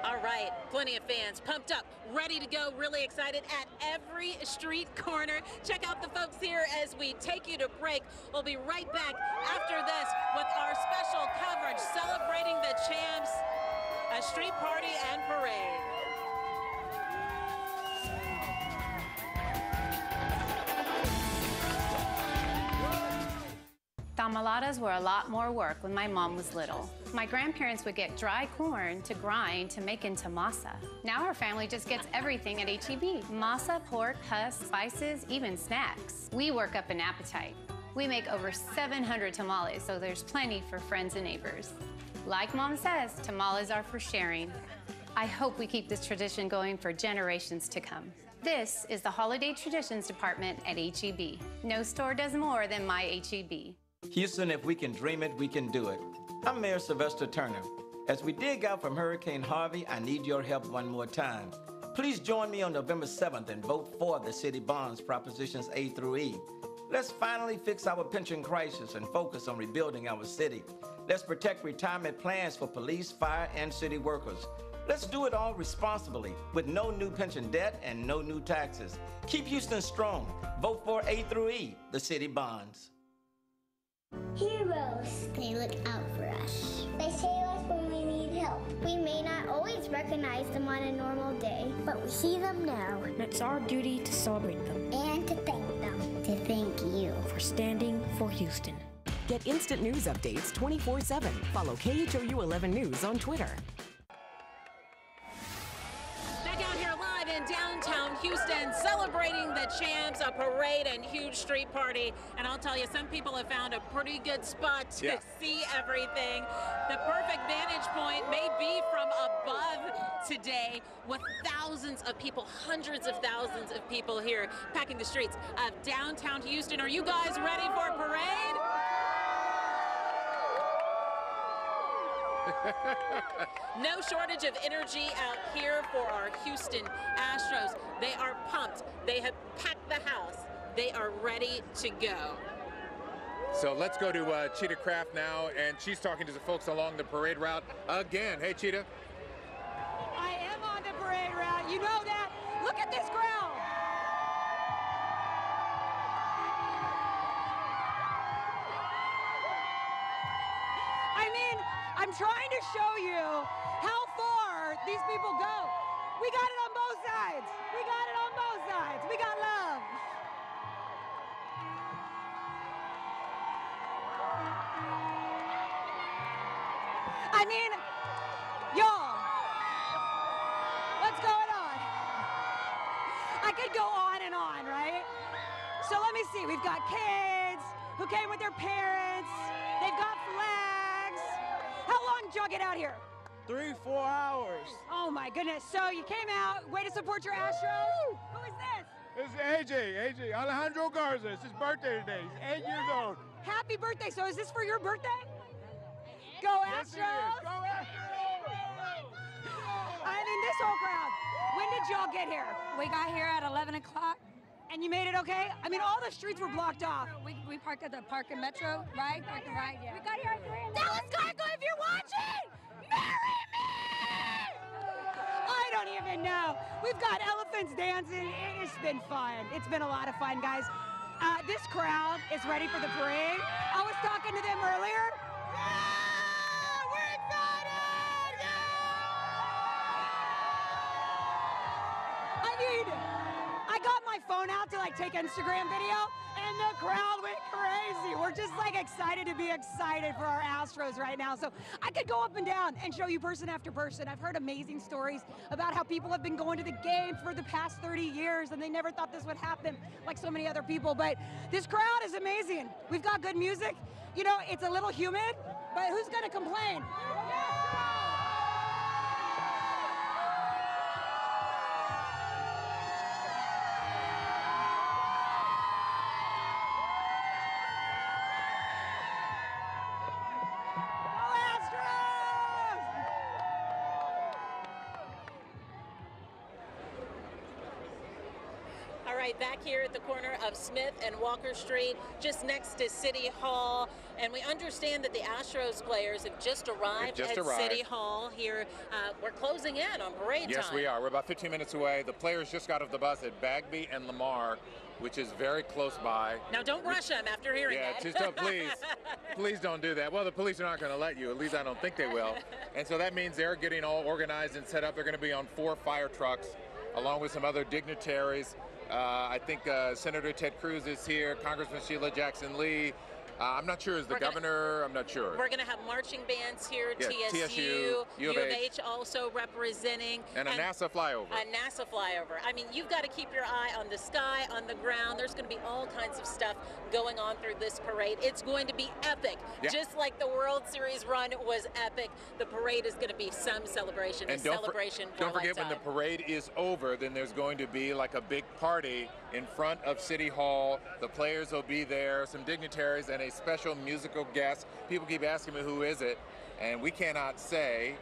All right, plenty of fans pumped up, ready to go, really excited at every street corner. Check out the folks here as we take you to break. We'll be right back after this with our special coverage celebrating the champs, a street party and parade. Tamaladas were a lot more work when my mom was little. My grandparents would get dry corn to grind to make into masa. Now our family just gets everything at HEB. Masa, pork, husks, spices, even snacks. We work up an appetite. We make over 700 tamales, so there's plenty for friends and neighbors. Like Mom says, tamales are for sharing. I hope we keep this tradition going for generations to come. This is the Holiday Traditions Department at HEB. No store does more than my HEB. Houston, if we can dream it, we can do it. I'm Mayor Sylvester Turner. As we dig out from Hurricane Harvey, I need your help one more time. Please join me on November 7th and vote for the city bonds propositions A through E. Let's finally fix our pension crisis and focus on rebuilding our city. Let's protect retirement plans for police, fire, and city workers. Let's do it all responsibly with no new pension debt and no new taxes. Keep Houston strong. Vote for A through E, the city bonds. Heroes. They look out for us. They save us when we need help. We may not always recognize them on a normal day, but we see them now. And it's our duty to celebrate them. And to thank them. To thank you. For standing for Houston. Get instant news updates 24/7. Follow KHOU 11 News on Twitter. Back out here live in downtown Houston, celebrating the champs, a parade and huge street party. And I'll tell you, some people have found a pretty good spot to see everything. The perfect vantage point may be from above today, with thousands of people, hundreds of thousands of people here packing the streets of downtown Houston. Are you guys ready for a parade? No shortage of energy out here for our Houston Astros. They are pumped. They have packed the house. They are ready to go. So let's go to Cheetah Craft now, and she's talking to the folks along the parade route again. Hey, Cheetah. I am on the parade route. You know that. Look at this crowd. I mean, I'm trying to show you how far these people go. We got it on both sides. We got it on both sides. We got love. I mean, y'all, what's going on? I could go on and on, right? So let me see. We've got kids who came with their parents. They've got flags. How long did y'all get out here? 3-4 hours. Oh my goodness. So you came out, way to support your Astros. Who is this? This is AJ Alejandro Garza. It's his birthday today. He's 8 years old. Happy birthday. So is this for your birthday? Go Astros. Yes, go Astros. I mean, this whole crowd. When did y'all get here? We got here at 11 o'clock. And you made it okay? I mean, all the streets were blocked off. We parked at the Park and Metro, right? Park and Ride, yeah. We got here at 3 Dallas Gargo, if you're watching, marry me! I don't even know. We've got elephants dancing. It's been fun. It's been a lot of fun, guys. This crowd is ready for the parade. I was talking to them earlier. Yeah, we're excited! Yeah! I mean, I got my phone out to like take Instagram video, and the crowd went crazy. We're just like excited to be excited for our Astros right now. So I could go up and down and show you person after person. I've heard amazing stories about how people have been going to the game for the past 30 years and they never thought this would happen like so many other people. But this crowd is amazing. We've got good music. You know, it's a little humid, but who's gonna complain? All right, back here at the corner of Smith and Walker Street, just next to City Hall. And we understand that the Astros players have just arrived at City Hall here. We're closing in on parade time. Yes, we are. We're about 15 minutes away. The players just got off the bus at Bagby and Lamar, which is very close by. Now, don't rush them after hearing that. Yeah, just don't, please don't do that. Well, the police are not going to let you. At least I don't think they will. And so that means they're getting all organized and set up. They're going to be on 4 fire trucks, along with some other dignitaries. I think Senator Ted Cruz is here, Congressman Sheila Jackson-Lee. I'm not sure, is the governor? I'm not sure. We're going to have marching bands here, yeah, TSU, U of H also representing. And a NASA flyover. A NASA flyover. I mean, you've got to keep your eye on the sky, on the ground. There's going to be all kinds of stuff going on through this parade. It's going to be epic. Yeah. Just like the World Series run was epic, the parade is going to be some celebration, and don't forget, when the parade is over, then there's going to be like a big party in front of City Hall. The players will be there, some dignitaries, and a special musical guest. People keep asking me, who is it? And we cannot say,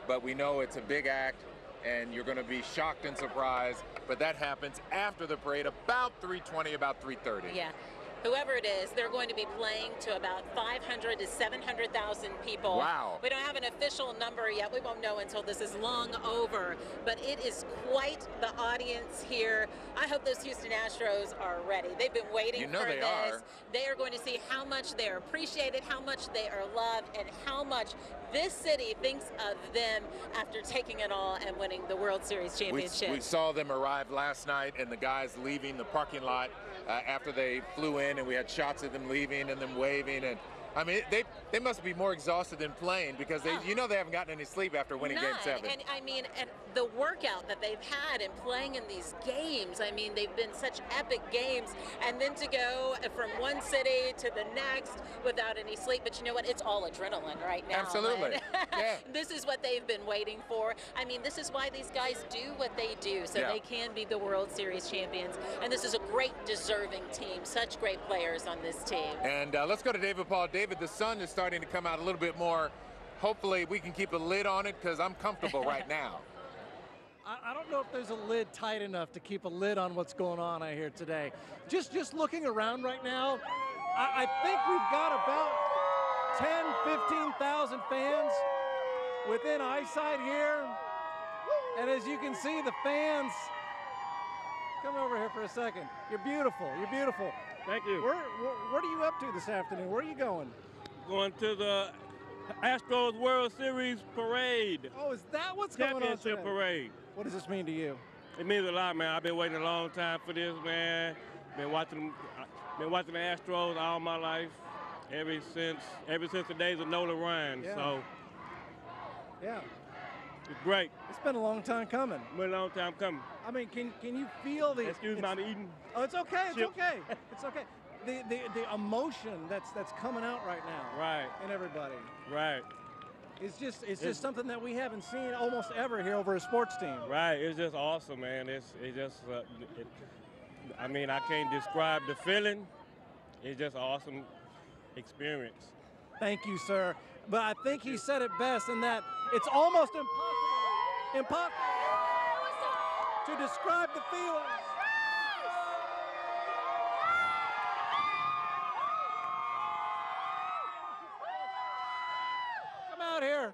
but we know it's a big act, and you're going to be shocked and surprised. But that happens after the parade, about 3:20, about 3:30. Yeah. Whoever it is, they're going to be playing to about 500 to 700,000 people. Wow. We don't have an official number yet. We won't know until this is long over. But it is quite the audience here. I hope those Houston Astros are ready. They've been waiting for this. They are going to see how much they're appreciated, how much they are loved, and how much this city thinks of them after taking it all and winning the World Series championship. We saw them arrive last night, and the guys leaving the parking lot after they flew in, and we had shots of them leaving and them waving. And I mean, they must be more exhausted than playing, because they, you know, they haven't gotten any sleep after winning Game 7. And I mean, and the workout that they've had in playing in these games, I mean, they've been such epic games, and then to go from one city to the next without any sleep. But you know what? It's all adrenaline right now. Absolutely. Yeah. This is what they've been waiting for. I mean, this is why these guys do what they do, so they can be the World Series champions. And this is a great, deserving team. Such great players on this team. And let's go to David Paul. David, the sun is starting to come out a little bit more. Hopefully we can keep a lid on it, because I'm comfortable right now. I don't know if there's a lid tight enough to keep a lid on what's going on out here today. Just looking around right now, I think we've got about 10, 15,000 fans within eyesight here. And as you can see, the fans, come over here for a second. You're beautiful, you're beautiful. Thank you. What are you up to this afternoon? Where are you going? Going to the Astros World Series parade. Oh, is that what's going on today? Championship parade. What does this mean to you? It means a lot, man. I've been waiting a long time for this, man. Been watching the Astros all my life, ever since the days of Nolan Ryan. Yeah. So, yeah, it's great. It's been a long time coming. Been a long time coming. I mean, can you feel the? Excuse me, I'm eating. Oh, it's okay. It's chips. okay. It's okay. The emotion that's coming out right now. Right. In everybody. Right. It's just something that we haven't seen almost ever here over a sports team. Right. It's just awesome, man. It's just. I mean, I can't describe the feeling. It's just an awesome experience. Thank you, sir. But I think he said it best in that it's almost impossible to describe the feelings. Come out here.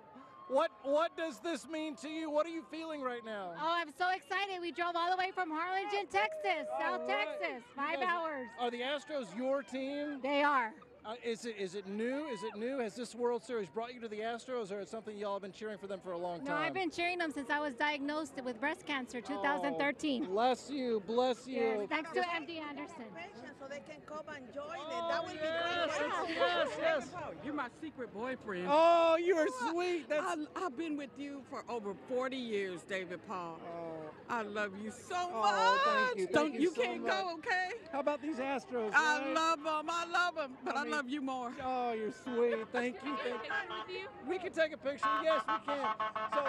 What does this mean to you? What are you feeling right now? Oh, I'm so excited. We drove all the way from Harlingen, Texas, South Texas, 5 hours. Are the Astros your team? They are. Is it new? Is it new? Has this World Series brought you to the Astros, or is it something y'all have been cheering for them for a long time? No, I've been cheering them since I was diagnosed with breast cancer, 2013. Oh, bless you, bless you. Yes, thanks to MD Anderson. So they can come and join it. Oh, That would be yes, great. yes. You're my secret boyfriend. Oh, you are sweet. I've been with you for over 40 years, David Paul. Oh. I love you so much. Oh, thank you. Thank you so can't much. go, okay? How about these Astros? I right? love them, but I love you more. Oh, you're sweet. Thank you. We can take a picture. Yes, we can. So,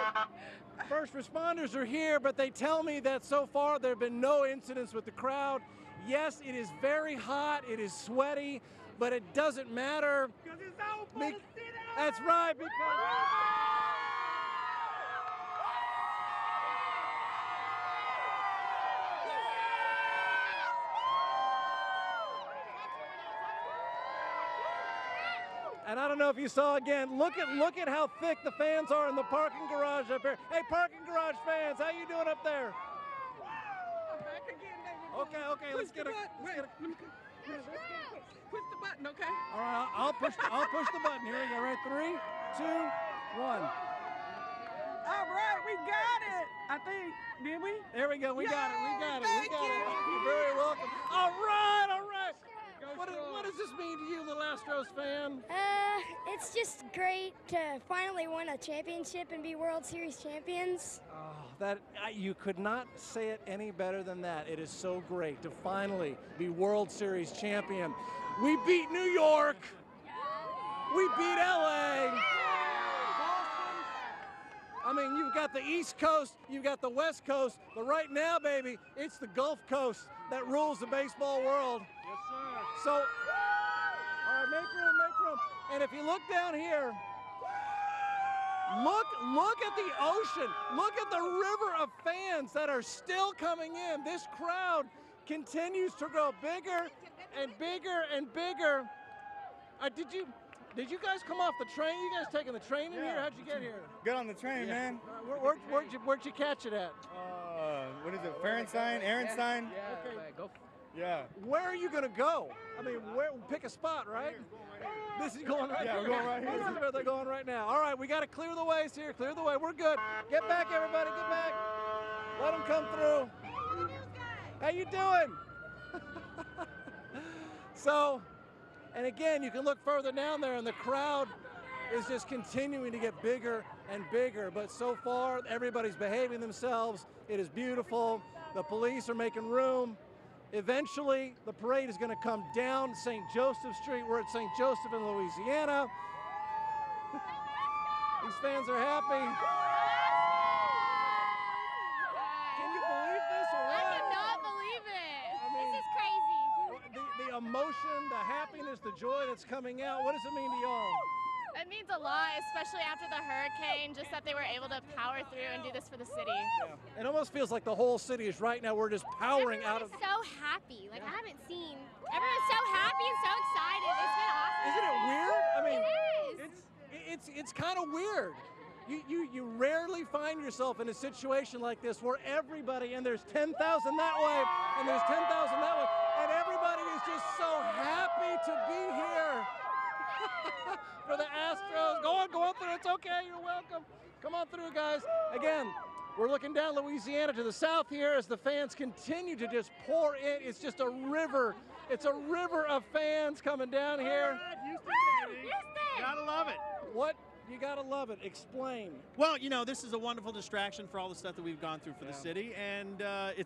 first responders are here, but they tell me that so far there have been no incidents with the crowd. Yes, it is very hot. It is sweaty, but it doesn't matter. Because it's all for the city. That's right, because... And I don't know if you saw again, look at how thick the fans are in the parking garage up here. Hey, parking garage fans, how you doing up there? Okay, let's get a push the button, okay? All right, I'll push the button. Here we go. Right, 3, 2, 1. All right, we got it. I think, did we? There we go. We got it. Thank you. You're very welcome. All right. What does this mean to you, little Astros fan? It's just great to finally win a championship and be World Series champions. Oh, you could not say it any better than that. It is so great to finally be World Series champion. We beat New York. We beat LA. I mean, you've got the East Coast, you've got the West Coast, but right now, baby, it's the Gulf Coast that rules the baseball world. Yes, sir. So, all right, make room. And if you look down here, look at the ocean. Look at the river of fans that are still coming in. This crowd continues to grow bigger and bigger and bigger. Did you guys come off the train? You guys taking the train in here? How'd you get here? Good on the train, man. Where'd you catch it at? What is it? Fahrenstein? Ehrenstein? Yeah. Okay. Go. Yeah. Where are you gonna go? I mean, pick a spot, right? This is going right. Yeah, here. we're going right here. This is where they're going right now. All right, we got to clear the ways here. Clear the way. We're good. Get back, everybody. Get back. Let them come through. How you doing? So, and again, you can look further down there, and the crowd is just continuing to get bigger and bigger. But so far, everybody's behaving themselves. It is beautiful. The police are making room. Eventually, the parade is going to come down St. Joseph Street. We're at St. Joseph in Louisiana. These fans are happy. Can you believe this or what? I cannot believe it. This is crazy. The emotion, the happiness, the joy that's coming out, what does it mean to y'all? It means a lot, especially after the hurricane, just that they were able to power through and do this for the city. It almost feels like the whole city is right now. We're just powering out of. So happy. Like, I haven't seen. Everyone's so happy and so excited. It's been awesome. Isn't it weird? I mean, it is. it's kind of weird. You rarely find yourself in a situation like this where everybody, and there's 10,000 that way, and there's 10,000 that way, and everybody is just so happy to be here for the Astros. Go on through. It's okay. You're welcome. Come on through, guys. Again, we're looking down Louisiana to the south here as the fans continue to just pour in. It's just a river. It's a river of fans coming down here. Houston! Gotta love it. What? You gotta love it. Explain. Well, you know, this is a wonderful distraction for all the stuff that we've gone through for the city, and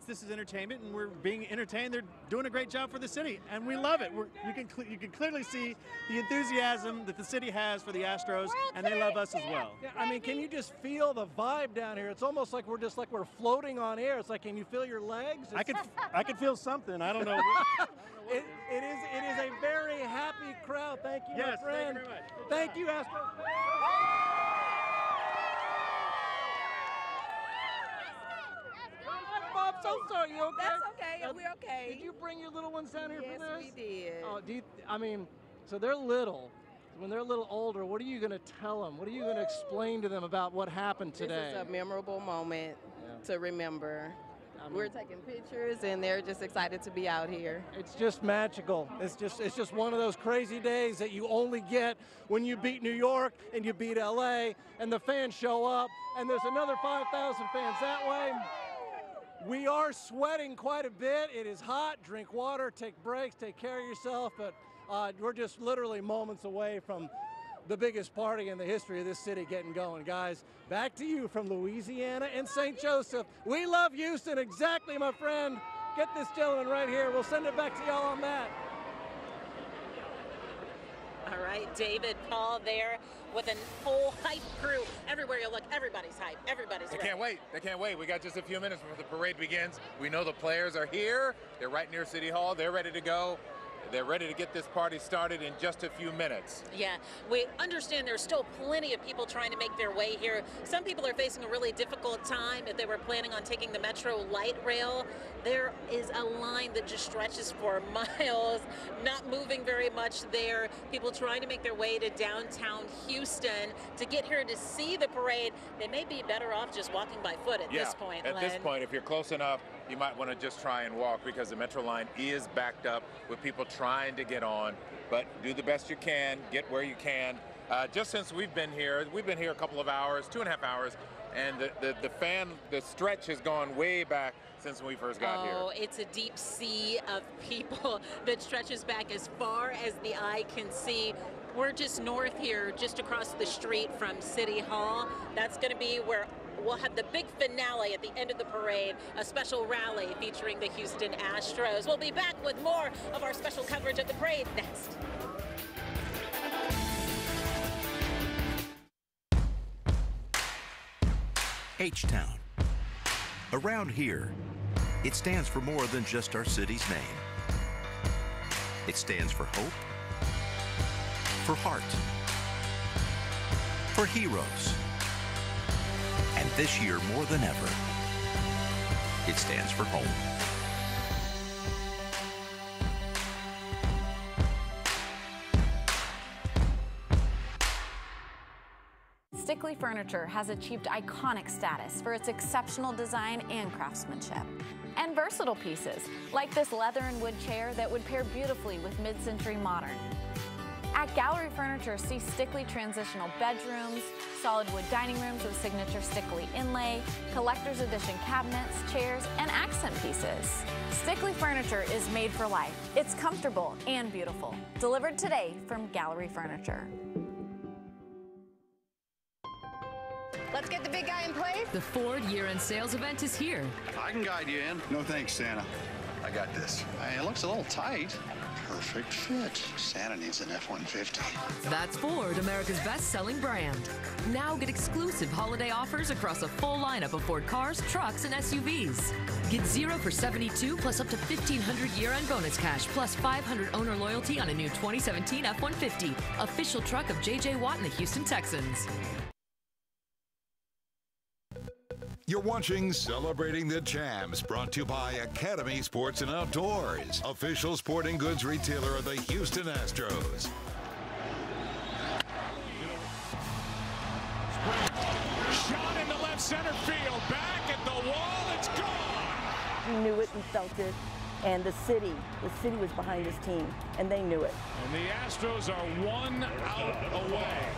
this is entertainment, and we're being entertained. They're doing a great job for the city, and we love it. You can clearly see the enthusiasm that the city has for the Astros, and they love us as well. Yeah, I mean, can you just feel the vibe down here? It's almost like we're floating on air. It's like, can you feel your legs? I could feel something. I don't know. It is a very happy crowd. Thank you, my friend. Thank you very much. Thank you, Astros. I'm so sorry. You okay? That's okay. We're okay. Did you bring your little ones down here for this? Yes, we did. Oh, so they're little. When they're a little older, what are you going to tell them? What are you going to explain to them about what happened today? This is a memorable moment to remember. We're taking pictures, and they're just excited to be out here. It's just magical. It's just one of those crazy days that you only get when you beat New York and you beat LA, and the fans show up, and there's another 5,000 fans that way. We are sweating quite a bit. It is hot. Drink water, take breaks, take care of yourself, but we're just literally moments away from the biggest party in the history of this city getting going. Guys, back to you from Louisiana and St. Joseph. We love Houston. Exactly, my friend. Get this gentleman right here. We'll send it back to y'all on that. All right, David, Paul there with a whole hype crew. Everywhere you look, everybody's hype. Everybody's ready. They can't wait. They can't wait. We got just a few minutes before the parade begins. We know the players are here. They're right near City Hall. They're ready to go. They're ready to get this party started in just a few minutes. Yeah, we understand there's still plenty of people trying to make their way here. Some people are facing a really difficult time if they were planning on taking the Metro Light Rail. There is a line that just stretches for miles, not moving very much there. People trying to make their way to downtown Houston to get here to see the parade. They may be better off just walking by foot at this point, At this point, if you're close enough, you might want to just try and walk because the Metro line is backed up with people trying to get on. But do the best you can, get where you can. Just since we've been here a couple of hours, 2.5 hours, and the stretch has gone way back since we first got here. Oh, it's a deep sea of people that stretches back as far as the eye can see. We're just north here, just across the street from City Hall. That's going to be where we'll have the big finale at the end of the parade, a special rally featuring the Houston Astros. We'll be back with more of our special coverage of the parade next. H-Town. Around here, it stands for more than just our city's name. It stands for hope, for heart, for heroes. And this year, more than ever, it stands for home. Stickley Furniture has achieved iconic status for its exceptional design and craftsmanship. And versatile pieces, like this leather and wood chair that would pair beautifully with mid-century modern. At Gallery Furniture, see Stickley transitional bedrooms, solid wood dining rooms with signature Stickley inlay, collector's edition cabinets, chairs, and accent pieces. Stickley Furniture is made for life. It's comfortable and beautiful. Delivered today from Gallery Furniture. Let's get the big guy in place. The Ford year-end sales event is here. I can guide you in. No thanks, Santa. I got this. It looks a little tight. perfect fit. Santa needs an F-150. That's Ford, America's best-selling brand. Now get exclusive holiday offers across a full lineup of Ford cars, trucks, and SUVs. Get 0 for 72 plus up to $1,500 year-end bonus cash plus 500 owner loyalty on a new 2017 F-150, official truck of J.J. Watt and the Houston Texans. You're watching Celebrating the Champs, brought to you by Academy Sports and Outdoors, official sporting goods retailer of the Houston Astros. Shot into left center field, back at the wall, it's gone! You knew it and felt it, and the city was behind this team, and they knew it. And the Astros are 1 out away.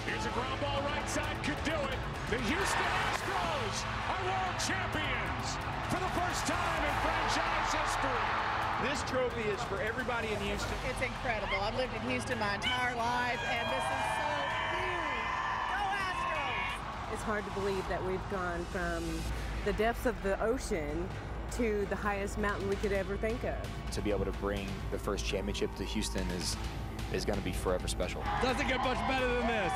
Here's a ground ball right side, could do it. The Houston Astros are world champions for the first time in franchise history. This trophy is for everybody in Houston. It's incredible. I've lived in Houston my entire life, and this is so huge. Go Astros! It's hard to believe that we've gone from the depths of the ocean to the highest mountain we could ever think of. To be able to bring the first championship to Houston is going to be forever special. Doesn't get much better than this.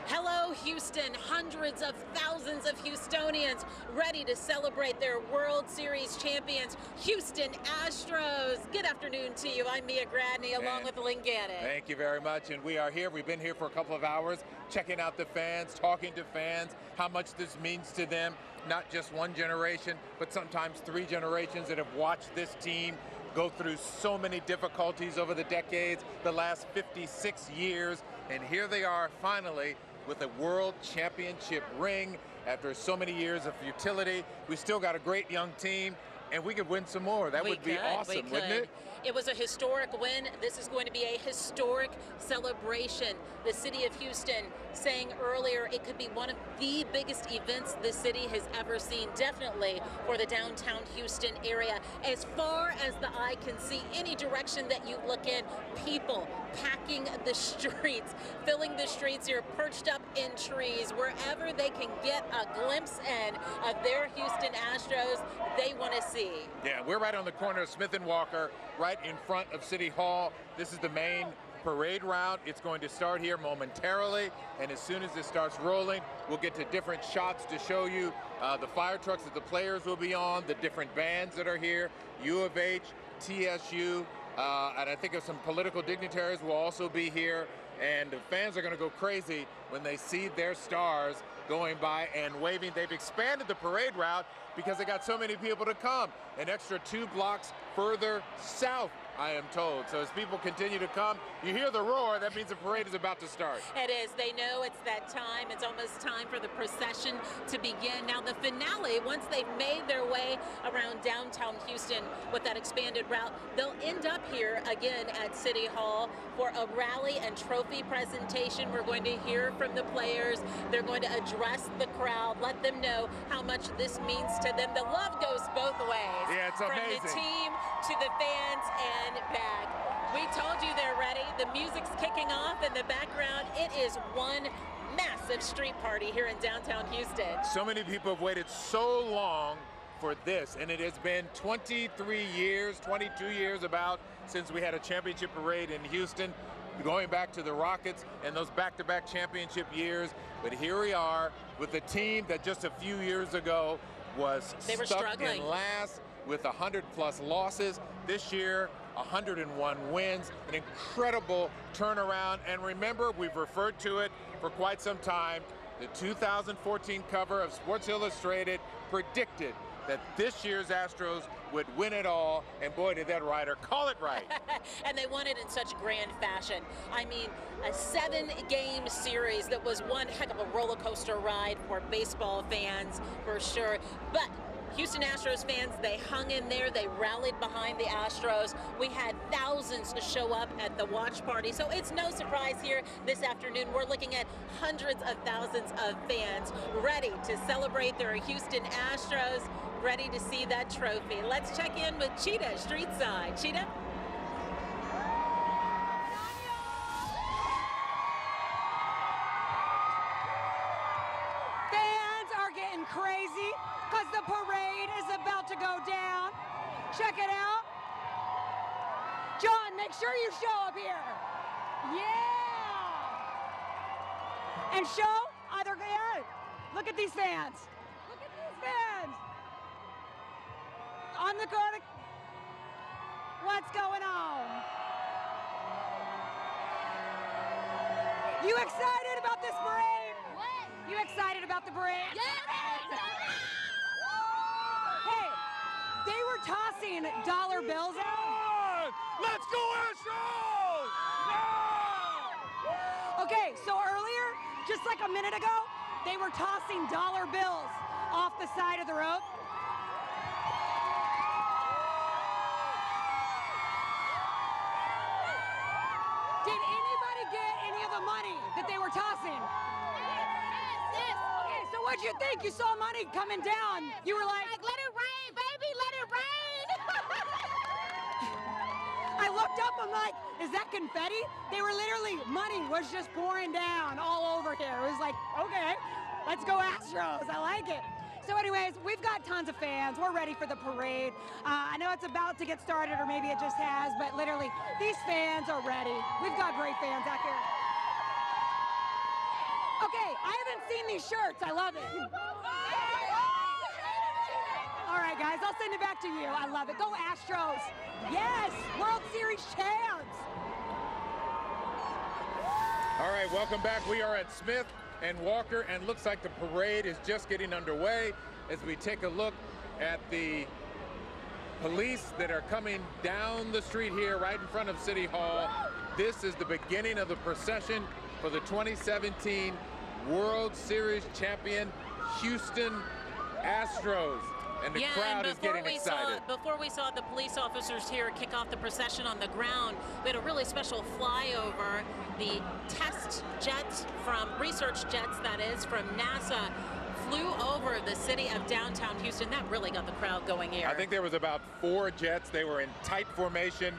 Hello, Houston. Hundreds of thousands of Houstonians ready to celebrate their World Series champions, Houston Astros. Good afternoon to you. I'm Mia Gradney along with Lynn Gannon. Thank you very much. And we are here. We've been here for a couple of hours, checking out the fans, talking to fans, how much this means to them. Not just one generation, but sometimes 3 generations that have watched this team go through so many difficulties over the decades, the last 56 years. And here they are finally with a world championship ring after so many years of futility. We still got a great young team, and we could win some more. That would be awesome, wouldn't it? It was a historic win. This is going to be a historic celebration. The city of Houston saying earlier it could be one of the biggest events the city has ever seen, definitely for the downtown Houston area. As far as the eye can see, any direction that you look in, people packing the streets, filling the streets here, perched up in trees, wherever they can get a glimpse in of their Houston Astros, they want to see. Yeah, we're right on the corner of Smith and Walker, right in front of City Hall. This is the main parade route. It's going to start here momentarily, and as soon as it starts rolling, we'll get to different shots to show you the fire trucks that the players will be on, the different bands that are here, U of H, TSU, and I think of some political dignitaries will also be here, and the fans are going to go crazy when they see their stars going by and waving. They've expanded the parade route because they got so many people to come. An extra 2 blocks further south, I am told. So as people continue to come, you hear the roar, that means the parade is about to start. It is. They know it's that time. It's almost time for the procession to begin. Now the finale, once they've made their way around downtown Houston with that expanded route, they'll end up here again at City Hall for a rally and trophy presentation. We're going to hear from the players. They're going to address the crowd, let them know how much this means to them. The love goes both ways. Yeah, it's amazing. From the team to the fans and back. We told you they're ready. The music's kicking off in the background. It is one massive street party here in downtown Houston. So many people have waited so long for this, and it has been 23 years, 22 years about since we had a championship parade in Houston, going back to the Rockets and those back-to-back championship years. But here we are with a team that just a few years ago was stuck in last with 100+ losses. This year, 101 wins, an incredible turnaround. And remember, we've referred to it for quite some time. The 2014 cover of Sports Illustrated predicted that this year's Astros would win it all, and boy, did that writer call it right. And they won it in such grand fashion. I mean, a 7-game series that was one heck of a roller coaster ride for baseball fans, for sure. But Houston Astros fans, they hung in there. They rallied behind the Astros. We had thousands show up at the watch party. So it's no surprise here this afternoon. We're looking at hundreds of thousands of fans ready to celebrate their Houston Astros, ready to see that trophy. Let's check in with Cheetah Streetside. Cheetah? Fans are getting crazy because the parade is go down. Check it out. John, make sure you show up here. Yeah. And show either, yeah. Look at these fans. Look at these fans. On the court. What's going on? You excited about this parade? What? You excited about the parade? Yes! Hey, they were tossing dollar bills out. Let's go Astros! Okay, so earlier, just like a minute ago, they were tossing dollar bills off the side of the road. Did anybody get any of the money that they were tossing? Yes. Okay, so what'd you think? You saw money coming down. You were like, Let it rain, baby, let it rain. I looked up, I'm like, is that confetti? They were literally, money was just pouring down all over here. It was like, okay, let's go Astros, I like it. So anyways, we've got tons of fans. We're ready for the parade. I know it's about to get started, or maybe it just has, but literally, these fans are ready. We've got great fans out here. Okay, I haven't seen these shirts. I love it. All right, guys, I'll send it back to you. I love it. Go Astros. Yes, World Series champs. All right, welcome back. We are at Smith and Walker, and looks like the parade is just getting underway as we take a look at the police that are coming down the street here right in front of City Hall. This is the beginning of the procession for the 2017 World Series champion Houston Astros. And the crowd is getting excited. Before we saw the police officers here kick off the procession on the ground, we had a really special flyover. The test jets from, research jets that is, from NASA flew over the city of downtown Houston. That really got the crowd going here. I think there was about 4 jets. They were in tight formation,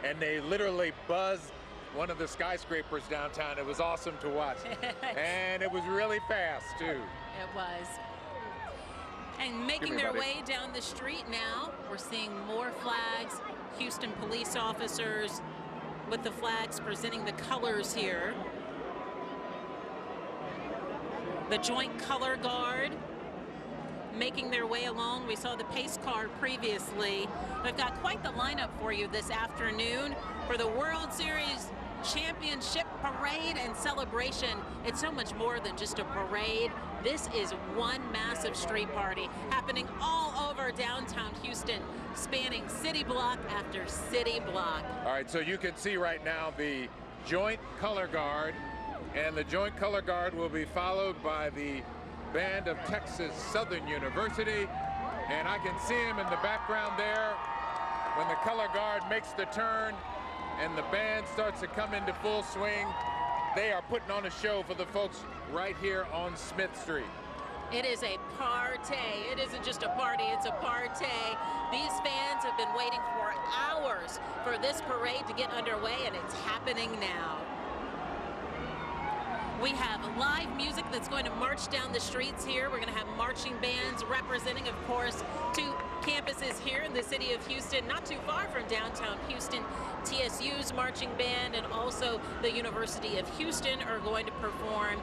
and they literally buzzed one of the skyscrapers downtown. It was awesome to watch. And it was really fast, too. It was. And making their way down the street now, we're seeing more flags, Houston police officers with the flags presenting the colors here. The Joint Color Guard making their way along. We saw the pace car previously. We've got quite the lineup for you this afternoon for the World Series Championship parade and celebration. It's so much more than just a parade. This is one massive street party happening all over downtown Houston, spanning city block after city block. All right, so you can see right now the Joint Color Guard, and the Joint Color Guard will be followed by the band of Texas Southern University, and I can see him in the background there when the Color Guard makes the turn and the band starts to come into full swing. They are putting on a show for the folks right here on Smith Street. It is a party. It isn't just a party, it's a party. These fans have been waiting for hours for this parade to get underway, and it's happening now. We have live music that's going to march down the streets here. We're going to have marching bands representing, of course, 2 campuses here in the city of Houston, not too far from downtown Houston. TSU's marching band and also the University of Houston are going to perform.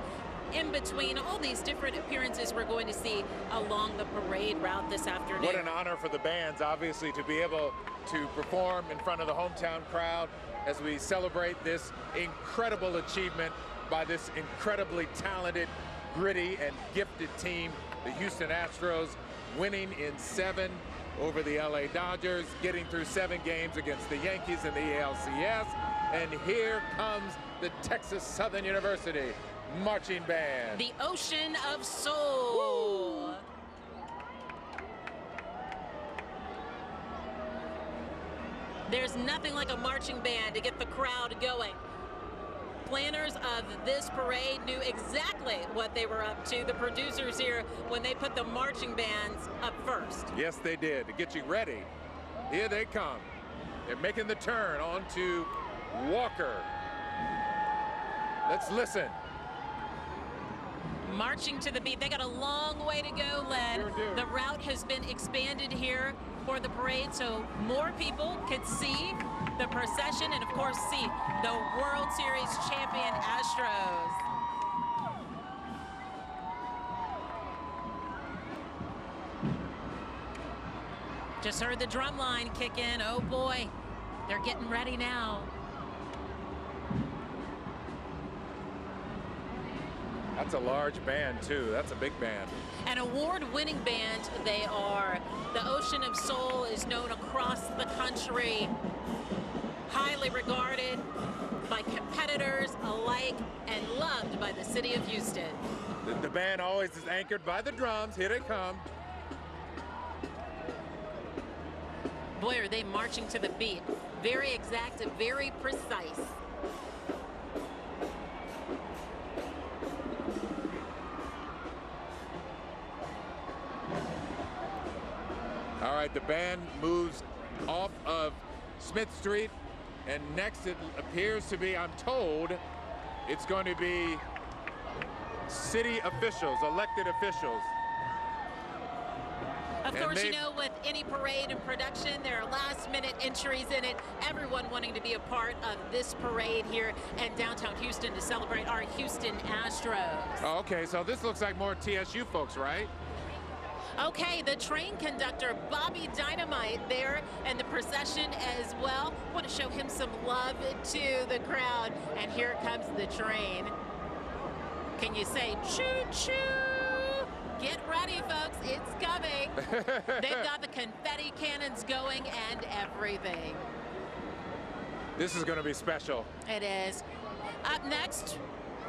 In between all these different appearances we're going to see along the parade route this afternoon. What an honor for the bands, obviously, to be able to perform in front of the hometown crowd as we celebrate this incredible achievement by this incredibly talented, gritty, and gifted team, the Houston Astros, winning in 7 over the LA Dodgers, getting through 7 games against the Yankees in the ALCS. And here comes the Texas Southern University marching band. The Ocean of Soul. Woo! There's nothing like a marching band to get the crowd going. Planners of this parade knew exactly what they were up to, the producers here, when they put the marching bands up first. Yes, they did, to get you ready. Here they come. They're making the turn onto Walker. Let's listen. marching to the beat. They got a long way to go, Len. Sure do. The route has been expanded here for the parade, so more people could see the procession and, of course, see the World Series champion Astros. Just heard the drum line kick in. Oh, boy. They're getting ready now. That's a large band, too. That's a big band. An award-winning band they are. The Ocean of Soul is known across the country. Highly regarded by competitors alike and loved by the city of Houston. The band always is anchored by the drums. Here they come. Boy, are they marching to the beat. Very exact and very precise. All right, the band moves off of Smith Street, and next it appears to be, I'm told, it's going to be city officials, elected officials. Of course, you know, with any parade and production, there are last-minute entries in it. Everyone wanting to be a part of this parade here in downtown Houston to celebrate our Houston Astros. Oh, okay, so this looks like more TSU folks, right? Okay, the train conductor, Bobby Dynamite, there, and the procession as well. Want to show him some love to the crowd. And here comes the train. Can you say choo-choo? Get ready, folks. It's coming. They've got the confetti cannons going and everything. This is going to be special. It is. Up next,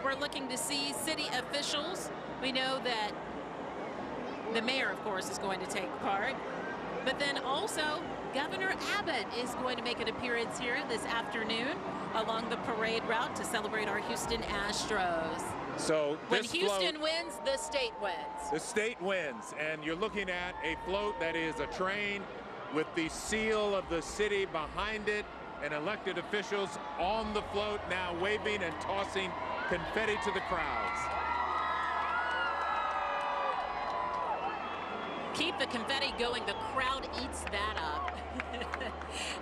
we're looking to see city officials. We know that the mayor, of course, is going to take part. But then also, Governor Abbott is going to make an appearance here this afternoon along the parade route to celebrate our Houston Astros. So when Houston wins, the state wins. The state wins, and you're looking at a float that is a train with the seal of the city behind it, and elected officials on the float now waving and tossing confetti to the crowds. Keep the confetti going. The crowd eats that up.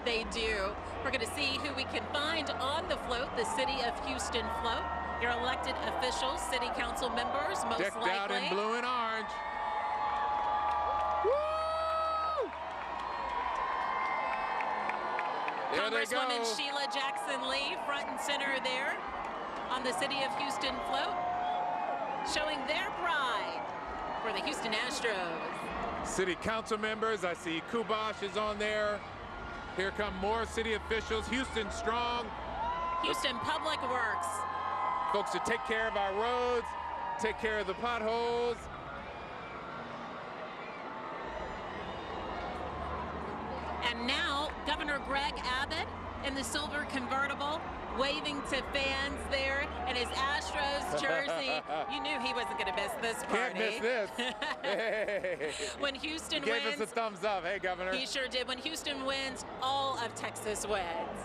They do. We're going to see who we can find on the float, the City of Houston float. Your elected officials, city council members, most decked likely. out in blue and orange. Woo! There they go. Congresswoman Sheila Jackson Lee, front and center there on the City of Houston float, showing their pride for the Houston Astros. City council members, I see Kubosh is on there. Here come more city officials. Houston strong. Houston Public Works. Folks to take care of our roads, take care of the potholes. And now Governor Greg Abbott in the silver convertible, waving to fans there in his Astros jersey. You knew he wasn't going to miss this party. Can't miss this. Hey. When Houston He wins. gave us a thumbs up. Hey, Governor. He sure did. When Houston wins, all of Texas wins.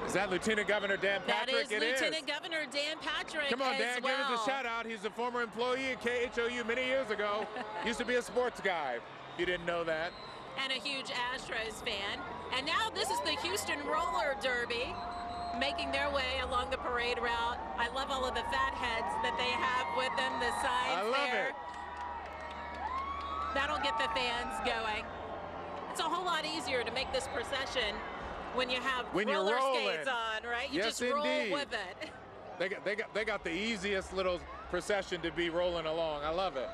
Is that Lieutenant Governor Dan Patrick? That is Lieutenant Governor Dan Patrick. Come on, Dan, well. give us a shout out. He's a former employee at KHOU many years ago. Used to be a sports guy. You didn't know that. And a huge Astros fan. And now this is the Houston Roller Derby making their way along the parade route. I love all of the fat heads that they have with them, the signs I love there. it. That'll get the fans going. It's a whole lot easier to make this procession when you have roller skates on, right? You Yes, just roll indeed. with it. They got the easiest little procession to be rolling along. I love it.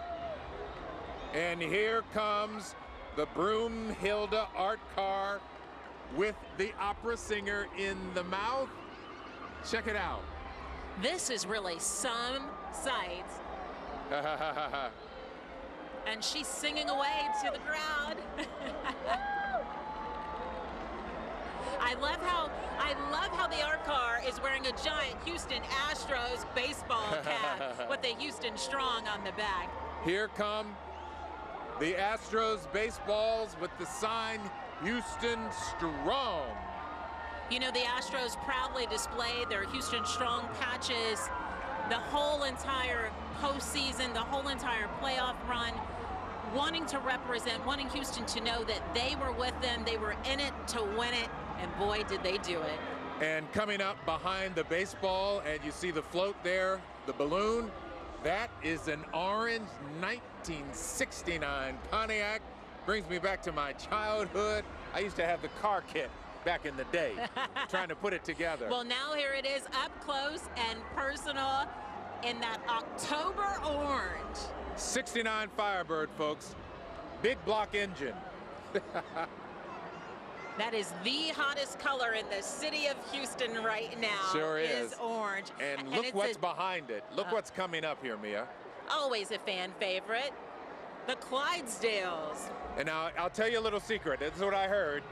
And here comes the Broomhilda art car with the opera singer in the mouth. Check it out. This is really some sight. And she's singing away to the crowd. I love how the art car is wearing a giant Houston Astros baseball cap with the Houston Strong on the back. Here come the Astros baseballs with the sign Houston Strong. You know, the Astros proudly display their Houston Strong patches the whole entire postseason, the whole entire playoff run, wanting to represent, wanting Houston to know that they were with them, they were in it to win it, and boy, did they do it. And coming up behind the baseball, and you see the float there, the balloon, that is an orange 1969 Pontiac. Brings me back to my childhood. I used to have the car kit back in the day, trying to put it together. Well, now here it is up close and personal in that October orange. 69 Firebird, folks. Big block engine. That is the hottest color in the city of Houston right now. Sure is. Orange. And look what's behind it. Look what's coming up here, Mia. Always a fan favorite. The Clydesdales. And now I'll tell you a little secret. This is what I heard.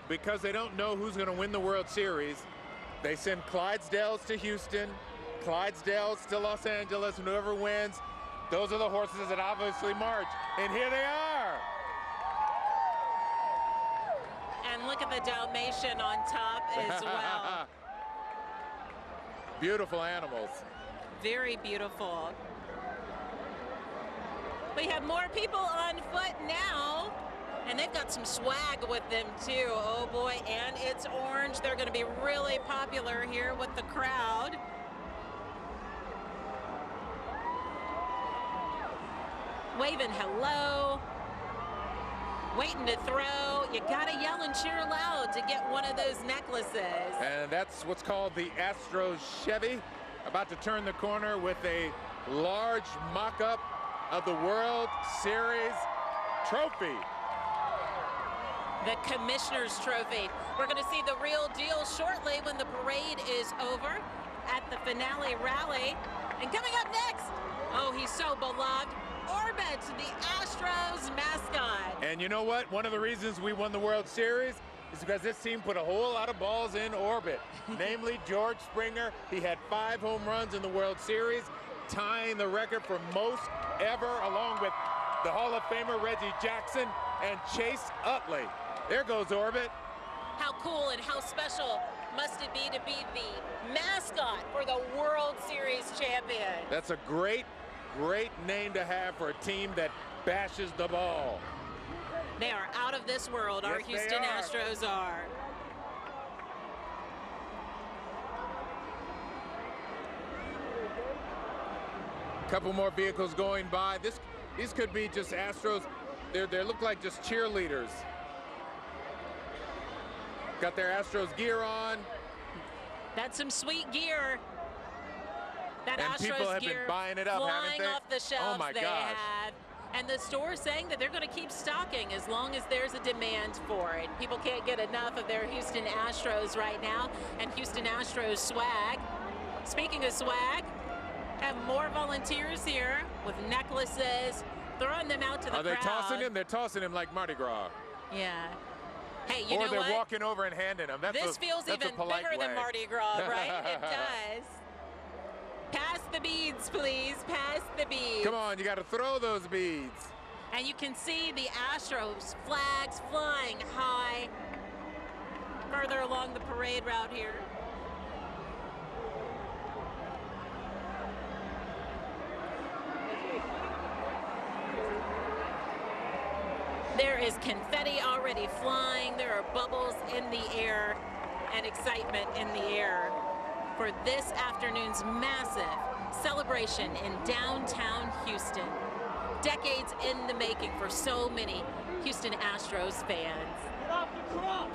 Because they don't know who's going to win the World Series, they send Clydesdales to Houston, Clydesdales to Los Angeles, and whoever wins, those are the horses that obviously march. And here they are. And look at the Dalmatian on top as well. Beautiful animals. Very beautiful. We have more people on foot now, and they've got some swag with them too. Oh boy, and it's orange. They're going to be really popular here with the crowd. Waving hello. Waiting to throw. You gotta yell and cheer loud to get one of those necklaces. And that's what's called the Astros Chevy. About to turn the corner with a large mock-up of the World Series trophy. The Commissioner's Trophy. We're going to see the real deal shortly when the parade is over at the finale rally. And coming up next, oh, he's so beloved, Orbit, the Astros mascot. And you know what? One of the reasons we won the World Series is because this team put a whole lot of balls in orbit. Namely, George Springer. He had 5 home runs in the World Series, tying the record for most ever, along with the Hall of Famer Reggie Jackson and Chase Utley. There goes Orbit. How cool and how special must it be to be the mascot for the World Series champion? That's a great, great name to have for a team that bashes the ball. They are out of this world. Yes, our Houston Astros are. Couple more vehicles going by. These could be just Astros. They look like just cheerleaders. Got their Astros gear on. That's some sweet gear. That and Astros people have gear been buying it up, haven't flying they? off the shelves. Oh my they gosh. have. And the store's saying that they're going to keep stocking as long as there's a demand for it. People can't get enough of their Houston Astros right now. And Houston Astros swag. Speaking of swag, have more volunteers here with necklaces, throwing them out to the crowd. Are they tossing him? They're tossing him like Mardi Gras. Yeah. Hey, you know what? Or they're walking over and handing them. This feels even bigger than Mardi Gras, right? It does. Pass the beads, please. Pass the beads. Come on, you got to throw those beads. And you can see the Astros flags flying high further along the parade route here. There is confetti already flying. There are bubbles in the air and excitement in the air for this afternoon's massive celebration in downtown Houston. Decades in the making for so many Houston Astros fans. Get off the truck!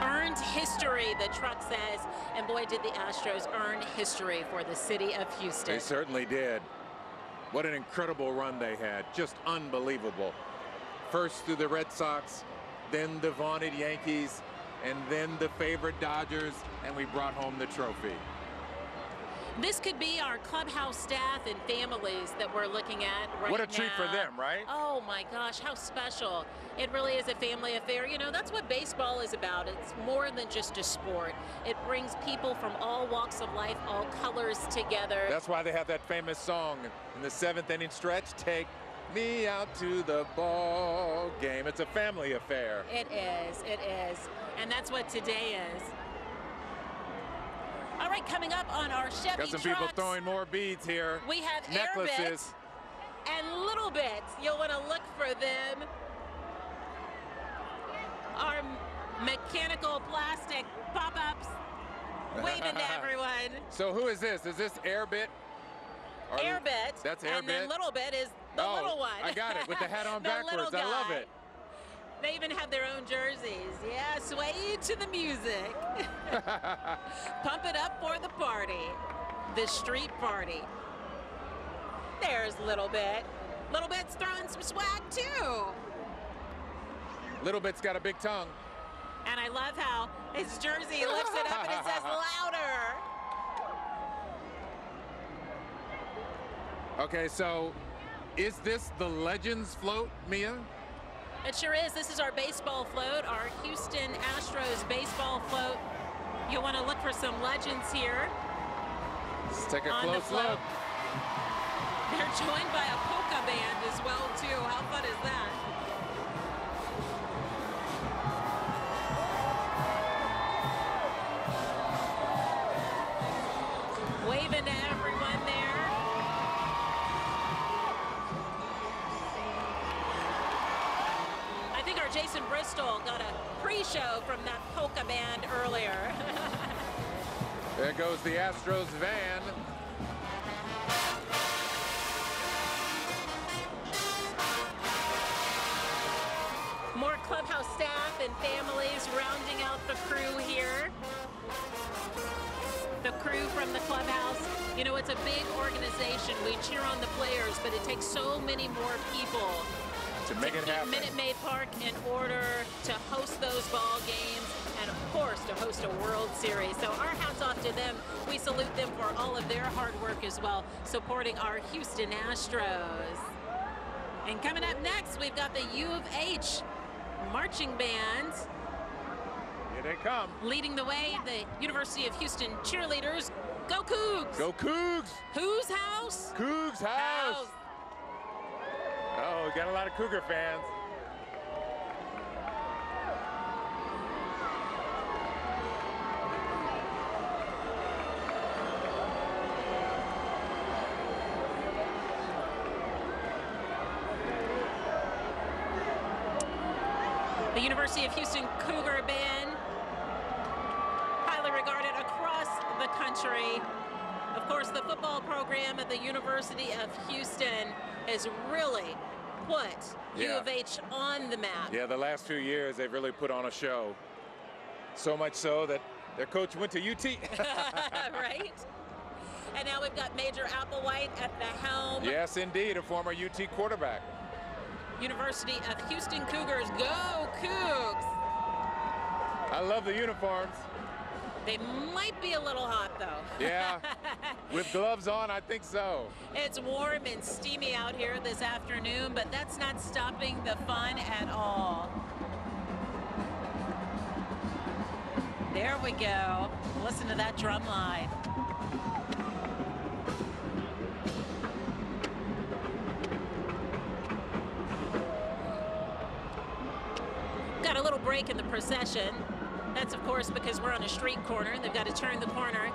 Earned history, the truck says, and boy, did the Astros earn history for the city of Houston. They certainly did. What an incredible run they had. Just unbelievable. First through the Red Sox, then the vaunted Yankees, and then the favorite Dodgers, and we brought home the trophy. This could be our clubhouse staff and families that we're looking at right now. What a treat for them, right? Oh my gosh, how special. It really is a family affair. You know, that's what baseball is about. It's more than just a sport. It brings people from all walks of life, all colors together. That's why they have that famous song in the 7th inning stretch, take me out to the ball game. It's a family affair. It is. And that's what today is. All right, coming up on our Chevy Got some trucks, people throwing more beads here. we have necklaces. air bits and little bits. You'll want to look for them. Our mechanical plastic pop-ups waving to everyone. So who is this? Is this Airbit? Airbit. That's Airbit. And then little bit is the little one. I got it with the hat on The backwards. little I love guy. it. They even have their own jerseys. Yeah, sway to the music. Pump it up for the party. The street party. There's Little Bit. Little Bit's throwing some swag too. Little Bit's got a big tongue. And I love how his jersey lifts it up and it says louder. Okay, so is this the Legends float, Mia? It sure is. This is our baseball float, our Houston Astros baseball float. You'll want to look for some legends here. Let's take a on close the float. look. They're joined by a polka band as well, too. How fun is that? Waving to everyone there. I think our Jason Bristol got a pre-show from that polka band earlier. There goes the Astros van. More clubhouse staff and families rounding out the crew here. The crew from the clubhouse. You know, it's a big organization. We cheer on the players, but it takes so many more people to make it happen. Minute Maid Park in order to host those ball games and, of course, to host a World Series. So our hats off to them. We salute them for all of their hard work as well, supporting our Houston Astros. And coming up next, we've got the U of H marching band. Here they come. Leading the way, the University of Houston cheerleaders. Go Cougs! Go Cougs! Whose house? Cougs house! Oh, we got a lot of Cougar fans. The University of Houston Cougar Band, highly regarded across the country. Of course, the football program at the University of Houston has really put U of H on the map. Yeah, the last few years, they've really put on a show. So much so that their coach went to UT. Right? And now we've got Major Applewhite at the helm. Yes, indeed, a former UT quarterback. University of Houston Cougars, go Cougs! I love the uniforms. They might be a little hot, though. Yeah, with gloves on, I think so. It's warm and steamy out here this afternoon, but that's not stopping the fun at all. There we go. Listen to that drum line. Got a little break in the procession. That's, of course, because we're on a street corner. They've got to turn the corner,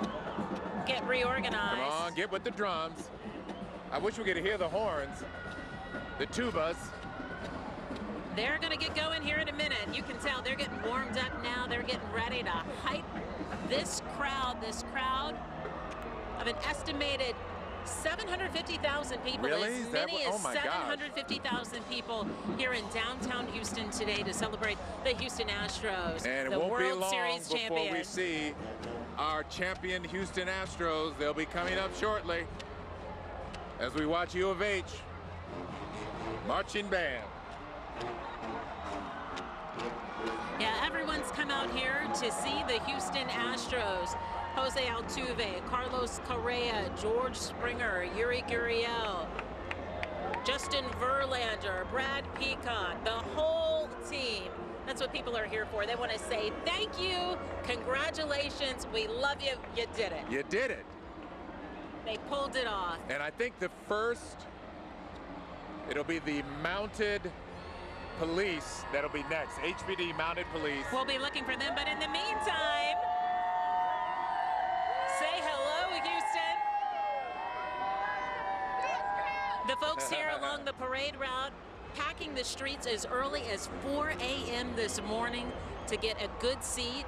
get reorganized. Come on, get with the drums. I wish we could hear the horns, the tubas. They're going to get going here in a minute. You can tell they're getting warmed up now. They're getting ready to hype this crowd of an estimated 750,000 people. Really? As many as oh my 750,000 people here in downtown Houston today to celebrate the Houston Astros, And the it won't World be long Series before champions. we see our champion Houston Astros. They'll be coming up shortly as we watch U of H marching band. Yeah, everyone's come out here to see the Houston Astros. Jose Altuve, Carlos Correa, George Springer, Yuri Gurriel, Justin Verlander, Brad Peacock, the whole team. That's what people are here for. They want to say thank you, congratulations, we love you, you did it. You did it. They pulled it off. And I think the first It'll be the mounted police that'll be next. HPD mounted police. We'll be looking for them, but in the meantime, say hello, Houston. The folks here along the parade route packing the streets as early as 4 a.m. this morning to get a good seat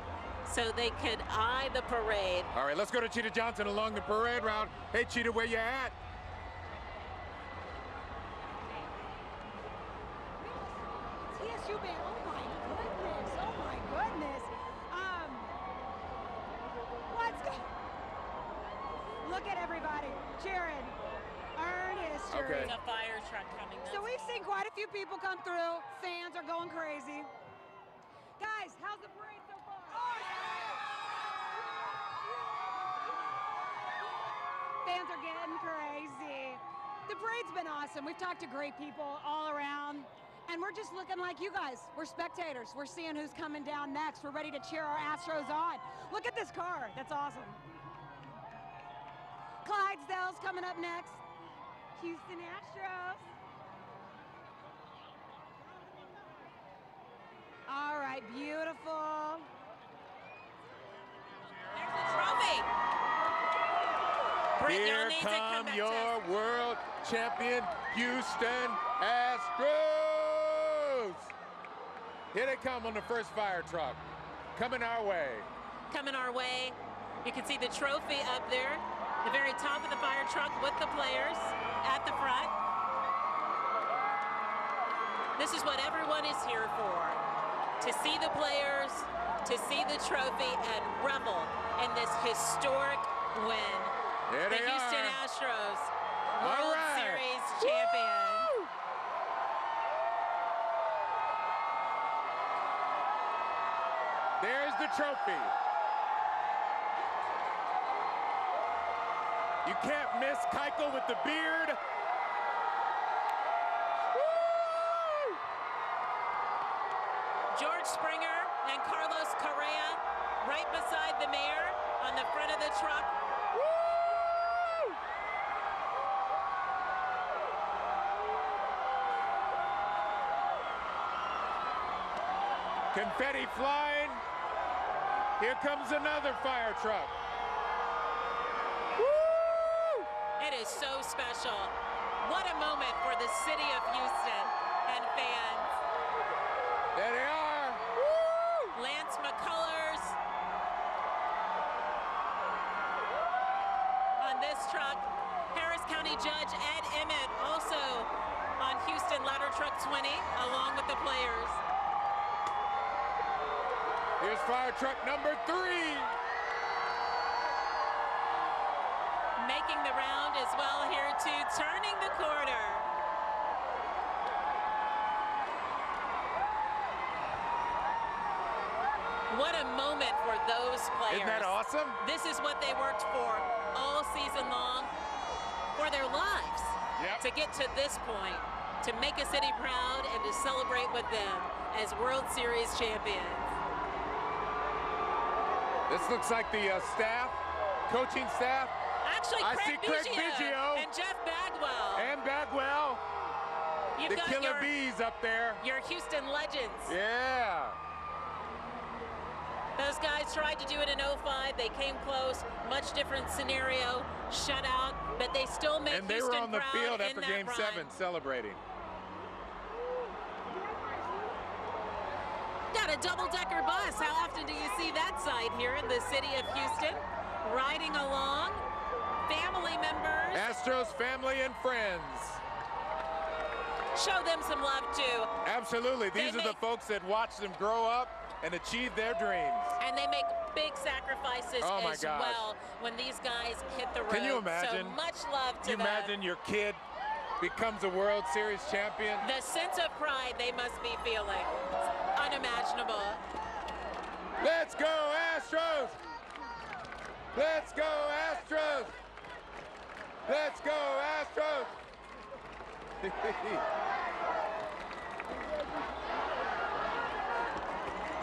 so they could eye the parade. All right, let's go to Cheetah Johnson along the parade route. Hey, Cheetah, where you at? TSU band, oh my goodness. Let's go. Look at everybody. Jared, earn history. Okay. There's a fire truck coming. So we've seen quite a few people come through. Fans are going crazy. Guys, how's the parade so far? Fans are getting crazy. The parade's been awesome. We've talked to great people all around, and we're just looking like you guys. We're spectators. We're seeing who's coming down next. We're ready to cheer our Astros on. Look at this car. That's awesome. Clydesdales coming up next. Houston Astros. All right, beautiful. There's the trophy. Britt, Here come your world champion Houston Astros. Here they come on the first fire truck. Coming our way. Coming our way. You can see the trophy up there, the very top of the fire truck with the players at the front. This is what everyone is here for. To see the players, to see the trophy, and revel in this historic win. There the they Houston are. Astros, All World right. Series champion. There's the trophy. You can't miss Keuchel with the beard. George Springer and Carlos Correa right beside the mayor on the front of the truck. Confetti flying. Here comes another fire truck. It is so special. What a moment for the city of Houston and fans. There they are. Lance McCullers on this truck. Harris County Judge Ed Emmett also on Houston Ladder Truck 20 along with the players. Here's fire truck number 3. Making the round as well here too, turning the corner. What a moment for those players. Isn't that awesome? This is what they worked for all season long, for their lives. Yep. To get to this point, to make a city proud and to celebrate with them as World Series champions. This looks like the staff, coaching staff. Actually, I see Craig Biggio and Jeff Bagwell. And Bagwell. You've the got killer bees up there. Your Houston legends. Yeah. Those guys tried to do it in 05. They came close. Much different scenario. Shutout. But they still made And they Houston were on the proud field in after that Game run. 7 celebrating. Got a double-decker bus. How often do you see that sight here in the city of Houston? Riding along. Family members. Astros family and friends. Show them some love, too. Absolutely. These are the folks that watched them grow up and achieve their dreams. And they make big sacrifices Oh my as gosh. well when these guys hit the road. Can you imagine? So much love to you them. imagine your kid becomes a World Series champion? The sense of pride they must be feeling. It's unimaginable. Let's go, Astros! Let's go, Astros! Let's go, Astros!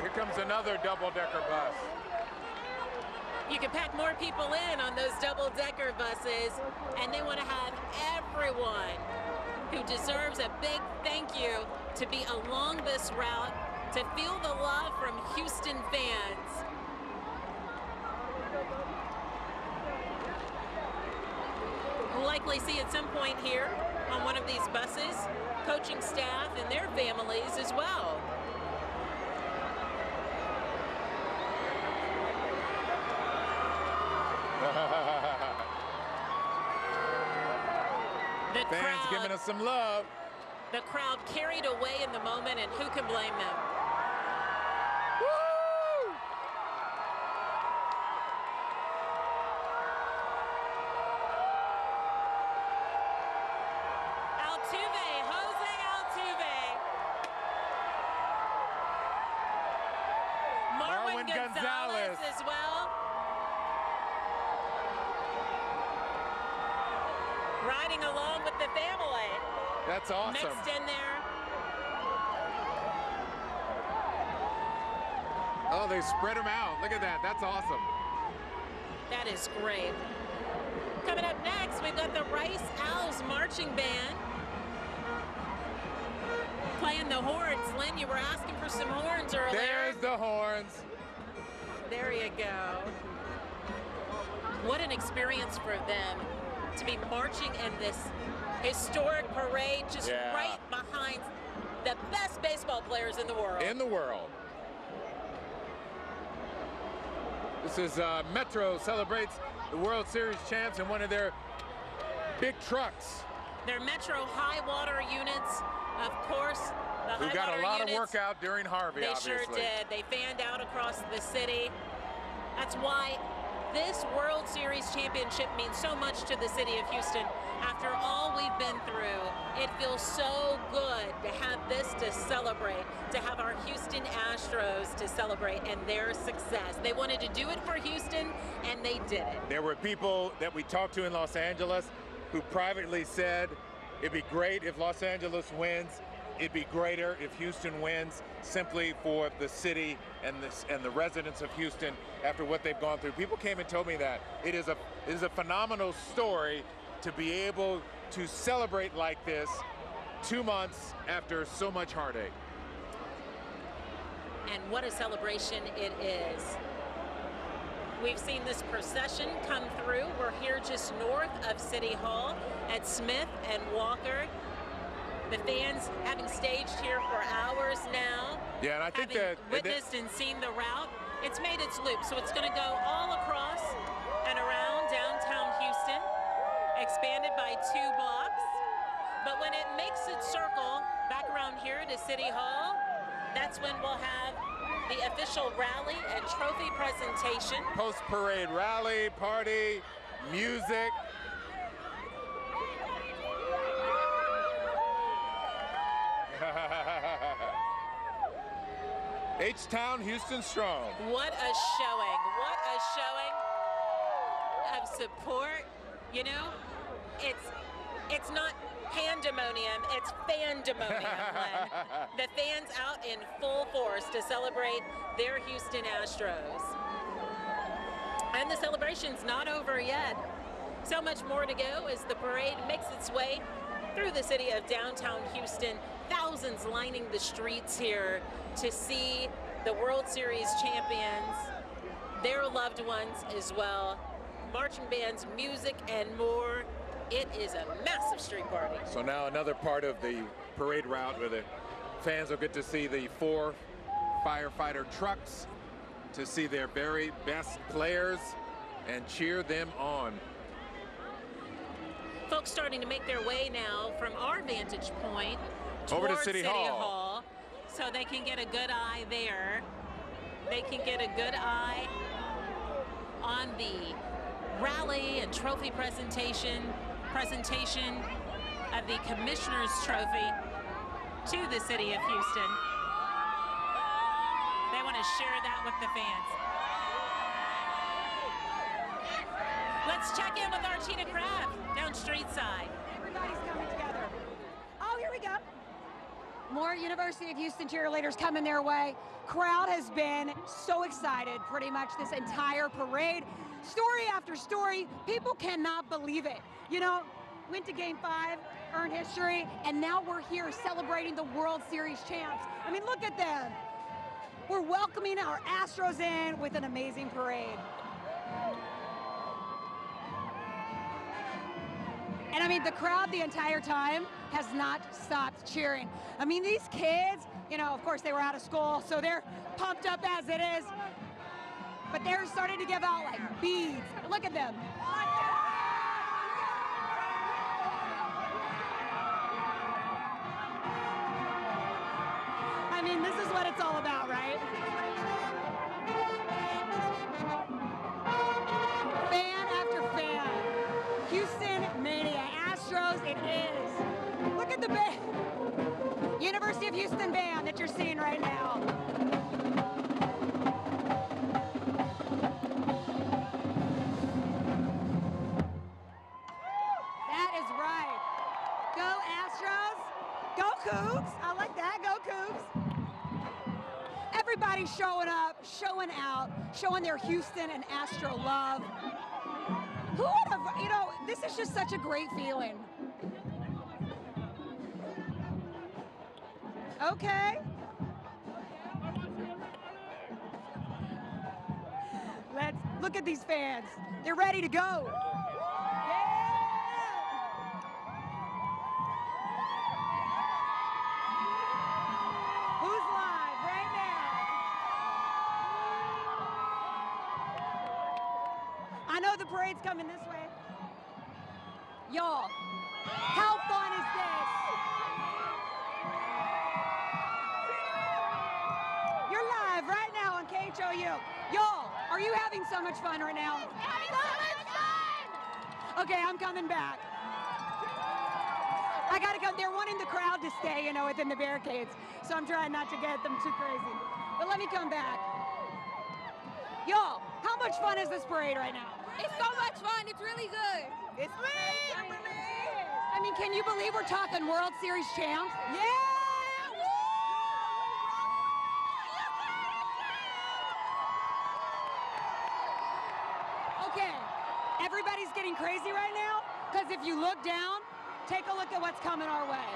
Here comes another double-decker bus. You can pack more people in on those double-decker buses, and they want to have everyone who deserves a big thank you to be along this route, to feel the love from Houston fans. We'll likely see at some point here on one of these buses, coaching staff and their families as well. The fans crowd, giving us some love. The crowd carried away in the moment, and who can blame them? Woo! Altuve, Jose Altuve. Marwin Gonzalez as well. Riding along with the family. That's awesome. Mixed in there. Oh, they spread them out. Look at that. That's awesome. That is great. Coming up next, we've got the Rice Owls Marching Band playing the horns. Lynn, you were asking for some horns earlier. There's the horns. There you go. What an experience for them to be marching in this historic parade, just right behind the best baseball players in the world. In the world. This is Metro celebrates the World Series champs in one of their big trucks. Their Metro high water units, of course. The Who got a lot of work out during Harvey, obviously. They sure did. They fanned out across the city. That's why this World Series championship means so much to the city of Houston. After all we've been through, it feels so good to have this to celebrate, to have our Houston Astros to celebrate and their success. They wanted to do it for Houston, and they did it. There were people that we talked to in Los Angeles who privately said it'd be great if Los Angeles wins. It'd be greater if Houston wins, simply for the city and the residents of Houston after what they've gone through. People came and told me that. It is a phenomenal story to be able to celebrate like this 2 months after so much heartache. And what a celebration it is. We've seen this procession come through. We're here just north of City Hall at Smith and Walker. The fans having staged here for hours now. Yeah, and I think witnessed and seen the route. It's made its loop, so it's going to go all across and around downtown Houston, expanded by 2 blocks. But when it makes its circle back around here to City Hall, that's when we'll have the official rally and trophy presentation. Post-parade rally, party, music. H-Town, Houston strong. What a showing. What a showing of support. You know, it's not pandemonium, it's fandemonium. The fans out in full force to celebrate their Houston Astros. And the celebration's not over yet. So much more to go as the parade makes its way through the city of downtown Houston. Thousands lining the streets here to see the World Series champions, their loved ones as well. Marching bands, music, and more. It is a massive street party. So now another part of the parade route where the fans will get to see the 4 firefighter trucks, to see their very best players and cheer them on. Folks starting to make their way now from our vantage point over to towards City Hall, so they can get a good eye there. They can get a good eye on the rally and trophy presentation of the Commissioner's Trophy to the city of Houston. They want to share that with the fans. Let's check in with Artina Kraft down street side. Everybody's coming together. Oh, here we go. More University of Houston cheerleaders coming their way. Crowd has been so excited pretty much this entire parade. Story after story, people cannot believe it. You know, went to game 5, earn history, and now we're here celebrating the World Series champs. I mean, look at them. We're welcoming our Astros in with an amazing parade. And I mean, the crowd the entire time has not stopped cheering. I mean, these kids, you know, of course they were out of school, so they're pumped up as it is. But they're starting to give out like beads. Look at them. I mean, this is what it's all about, right? Fan after fan. Houston Mania. Astros, it is. Look at the band. University of Houston band that you're seeing right now. That is right. Go Astros. Go Cougs. I like that. Go Cougs. Everybody's showing up, showing out, showing their Houston and Astro love. Who would have, you know, this is just such a great feeling. Okay. Let's look at these fans. They're ready to go. I know the parade's coming this way. Y'all, how fun is this? You're live right now on KHOU. Y'all, are you having so much fun right now? Having so much fun! Okay, I'm coming back. I gotta go. They're wanting the crowd to stay, you know, within the barricades. So I'm trying not to get them too crazy. But let me come back. Y'all, how much fun is this parade right now? It's so much fun. It's really good. It's lit. I mean, can you believe we're talking World Series champs? Yeah! Okay, everybody's getting crazy right now because if you look down, take a look at what's coming our way.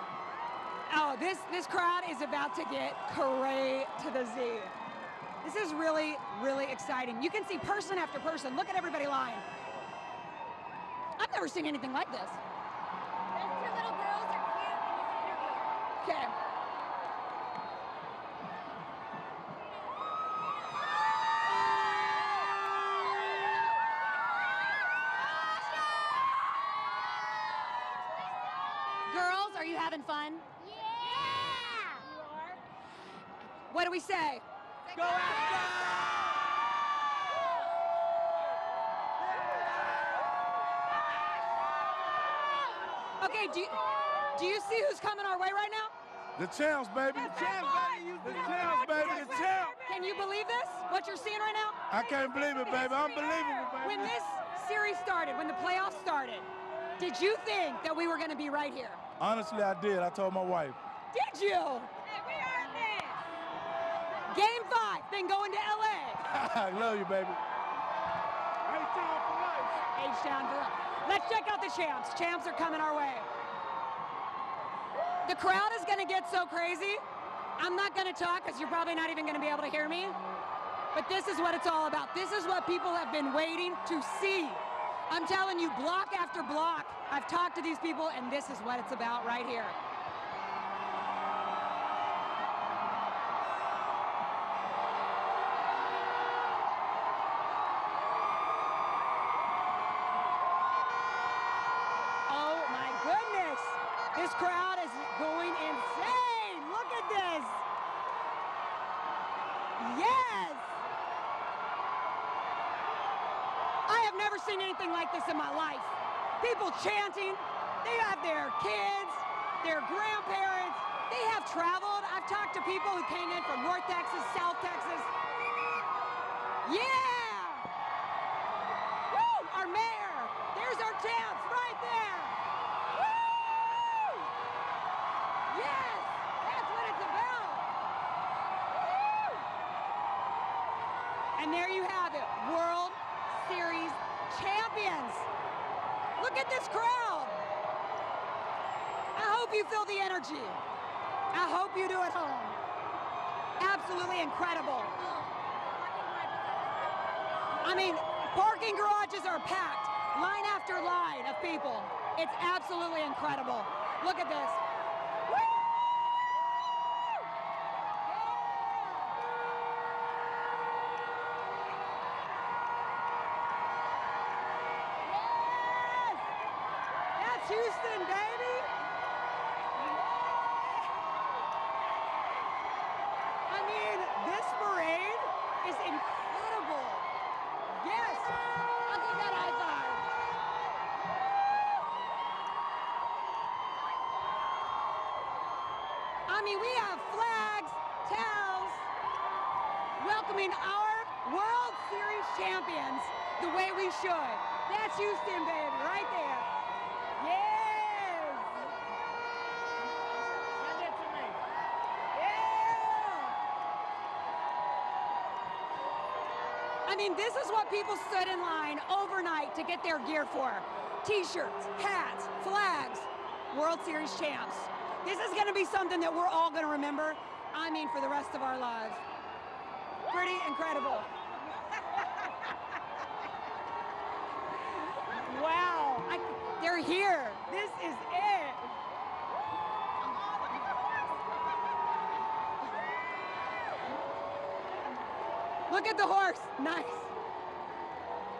Oh, this crowd is about to get cray to the Z. This is really, really exciting. You can see person after person. Look at everybody lying. I've never seen anything like this. Those two little girls are cute. Okay. Girls, are you having fun? Yeah! You are? What do we say? Go Astros! Okay, do you see who's coming our way right now? The champs, baby. The champs, baby. The champs, baby. The champs. Can you believe this? What you're seeing right now? I can't believe it, baby. Unbelievable, baby. When this series started, when the playoffs started, did you think that we were going to be right here? Honestly, I did. I told my wife. Did you? Hey, we are this. Game 5, then going to LA. I love you, baby. H-Town for life. H-Town for life. Let's check out the champs. Champs are coming our way. The crowd is going to get so crazy. I'm not going to talk because you're probably not even going to be able to hear me. But this is what it's all about. This is what people have been waiting to see. I'm telling you, block after block, I've talked to these people, and this is what it's about right here. Oh my goodness! This crowd is going insane! Look at this! Yes! I have never seen anything like this in my life. People chanting, they have their kids, their grandparents, they have traveled. I've talked to people who came in from North Texas, South Texas. Yeah! Woo! Our mayor, there's our champs right there. Woo! Yes, that's what it's about. Woo! And there you have it, World Series champions. Look at this crowd. hope you feel the energy. I hope you do at home. Absolutely incredible. I mean, parking garages are packed, line after line of people. It's absolutely incredible. Look at this. Yes! That's Houston, baby! I mean, this parade is incredible. Yes! I'll give that high five. I mean, we have flags, towels, welcoming our World Series champions the way we should. That's Houston, baby, right there. Yes! Send it to me. Yeah! I mean, this is what people stood in line overnight to get their gear for. T-shirts, hats, flags, World Series champs. This is going to be something that we're all going to remember, I mean, for the rest of our lives. Pretty incredible. Wow. They're here. This is it. Look at the horse. Nice.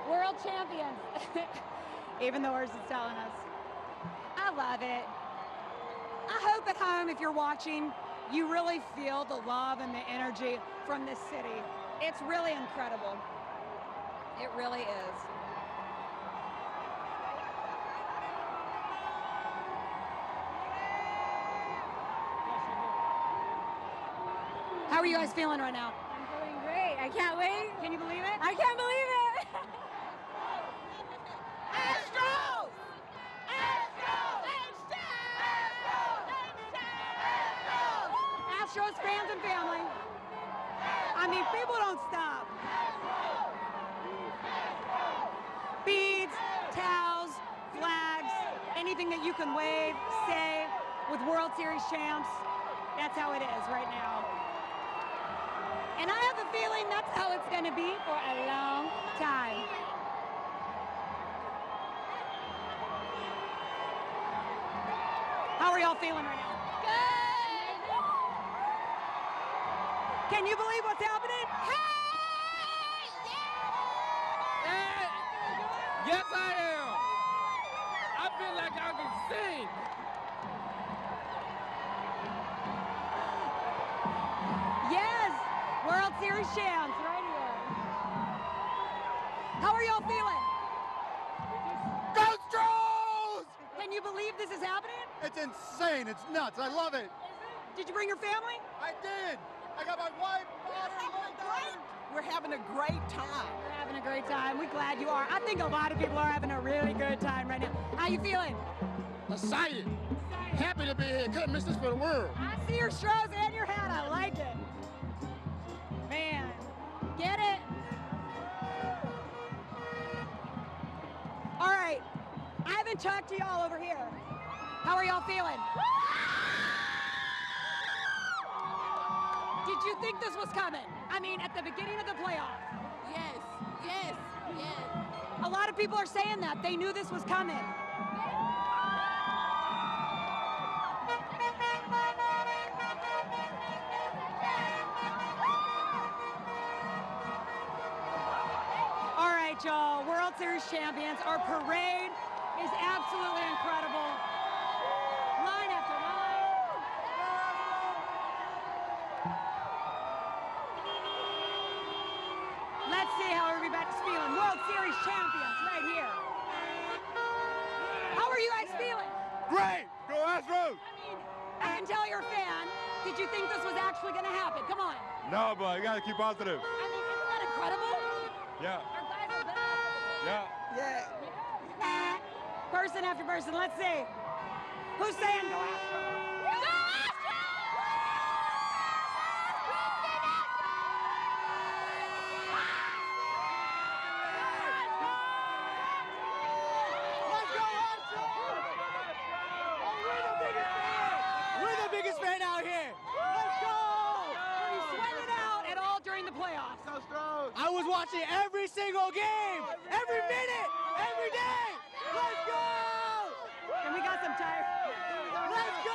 World champions. Even the horse is telling us. I love it. I hope at home, if you're watching, you really feel the love and the energy from this city. It's really incredible. It really is. How are you guys feeling right now? I'm feeling great. I can't wait. Can you believe it? I can't believe it. Astros! Astros fans and family. I mean, people don't stop. Beads, towels, flags, anything that you can wave, say, with World Series champs. That's how it is right now. And I have a feeling that's how it's going to be for a long time. How are y'all feeling right now? Good. Can you believe what's happening? Yes, I am. I feel like I can sing. Yes, World Series champs right here. How are y'all feeling? Go Astros! Can you believe this is happening? It's insane. It's nuts. I love it. Did you bring your family? I did. I got my wife, daughter, little daughter. We're having a great time. We're having a great time. We're glad you are. I think a lot of people are having a really good time right now. How you feeling? Excited. Happy to be here. Couldn't miss this for the world. I see your straws and your hat. I like it. Man, get it? All right. I haven't talked to y'all over here. How are y'all feeling? Did you think this was coming? I mean, at the beginning of the playoffs. Yes, yes, yes. A lot of people are saying that. They knew this was coming. All right, y'all. World Series champions. Our parade is absolutely incredible. Line after line. Let's see how everybody's feeling. World Series champions right here. How are you guys feeling? Great. Go Astros. I can tell you're a fan. Did you think this was actually going to happen? Come on. No, but you got to keep positive. I mean, isn't that incredible? Yeah. Our guys are back. Yeah. Yeah. Person after person. Let's see. Who's saying go Astros? Let's go Astros! Oh, we're the biggest fans! watching every single game, every minute, every day. Let's go! And we got some tires. Let's go!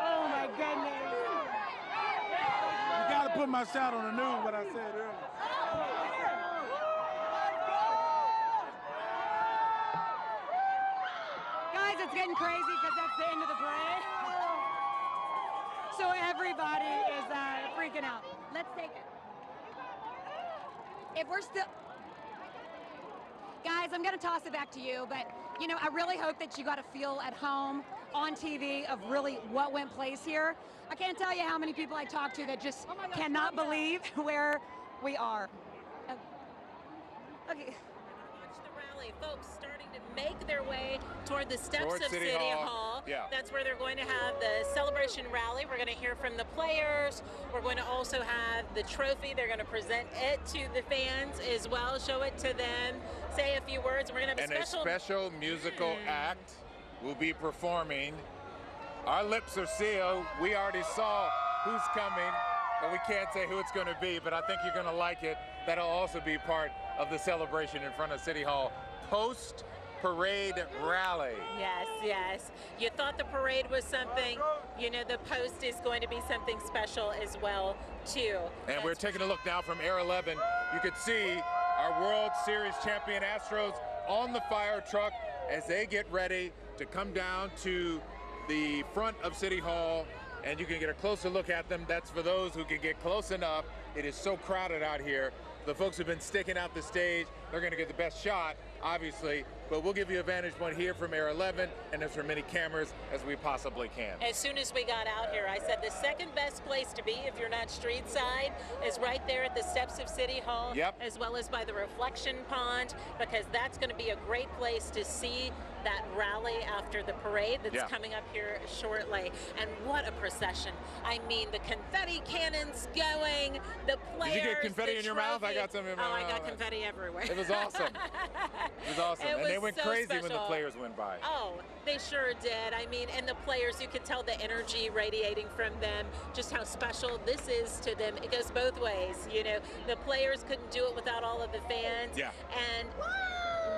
Oh my goodness. You got to put my shot on the news, what I said earlier. Guys, it's getting crazy because that's the end of the parade. So everybody is freaking out. Let's take it. If we're still... Guys, I'm going to toss it back to you, but, you know, I really hope that you got a feel at home on TV of really what went place here. I can't tell you how many people I talked to that just cannot believe where we are. Okay. Folks starting to make their way toward the steps Towards of City Hall. Yeah. That's where they're going to have the celebration rally. We're going to hear from the players. We're going to also have the trophy. They're going to present it to the fans as well, show it to them, say a few words. We're going to have a special musical act will be performing. Our lips are sealed. We already saw who's coming, but we can't say who it's going to be, but I think you're going to like it. That'll also be part of the celebration in front of City Hall. Post-parade rally. Yes, yes. You thought the parade was something, you know, the post is going to be something special as well, too. And we're taking a look now from Air 11. You can see our World Series champion Astros on the fire truck as they get ready to come down to the front of City Hall, and you can get a closer look at them. That's for those who can get close enough. It is so crowded out here. The folks who've been sticking out the stage, they're going to get the best shot, obviously, but we'll give you a vantage point here from Air 11 and as many cameras as we possibly can. As soon as we got out here, I said the second best place to be if you're not street side is right there at the steps of City Hall, as well as by the reflection pond, because that's going to be a great place to see that rally after the parade that's coming up here shortly. And what a procession. I mean, the confetti cannons going, the players, Did you get confetti in your mouth? I got some in my mouth. Oh, I got confetti everywhere. It was awesome. It was awesome. And they went crazy when the players went by. Oh, they sure did. I mean, and the players, you could tell the energy radiating from them, just how special this is to them. It goes both ways, you know. The players couldn't do it without all of the fans. Yeah. And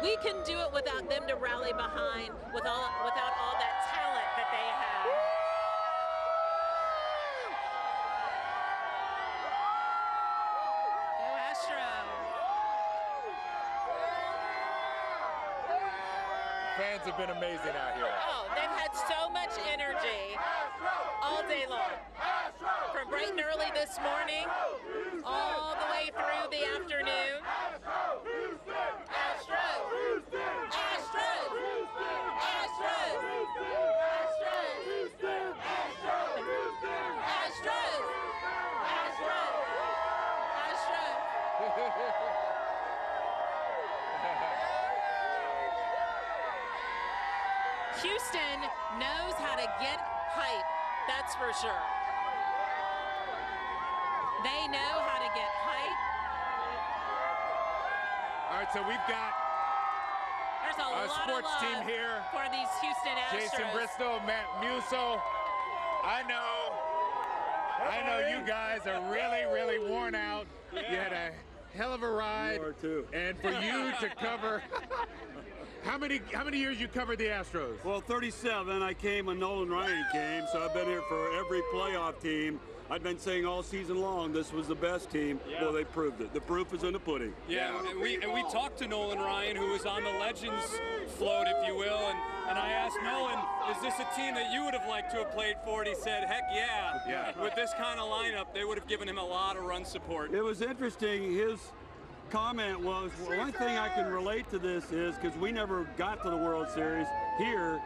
we can do it without them to rally behind, without all that talent that they have. Go Astros. Fans have been amazing out here. Oh, they've had so much energy all day long. From bright and early this morning, all the way through the afternoon. Astros! Astros! Astros! Astros! Houston knows how to get hype, that's for sure. They know how to get hype. All right, so we've got There's a lot sports of love team here for these Houston Astros. Jason Bristow, Matt Musso. I know you guys are really, really worn out. You had a hell of a ride. And for you to cover, how many years you covered the Astros? Well, 37. I came when Nolan Ryan came, so I've been here for every playoff team. I've been saying all season long this was the best team. Yeah. Well, they proved it. The proof is in the pudding. Yeah, and we talked to Nolan Ryan, who was on the Legends float, if you will, and I asked Nolan, is this a team that you would have liked to have played for? And he said, heck yeah. With this kind of lineup, they would have given him a lot of run support. It was interesting. His comment was, well, one thing I can relate to this is, because we never got to the World Series here,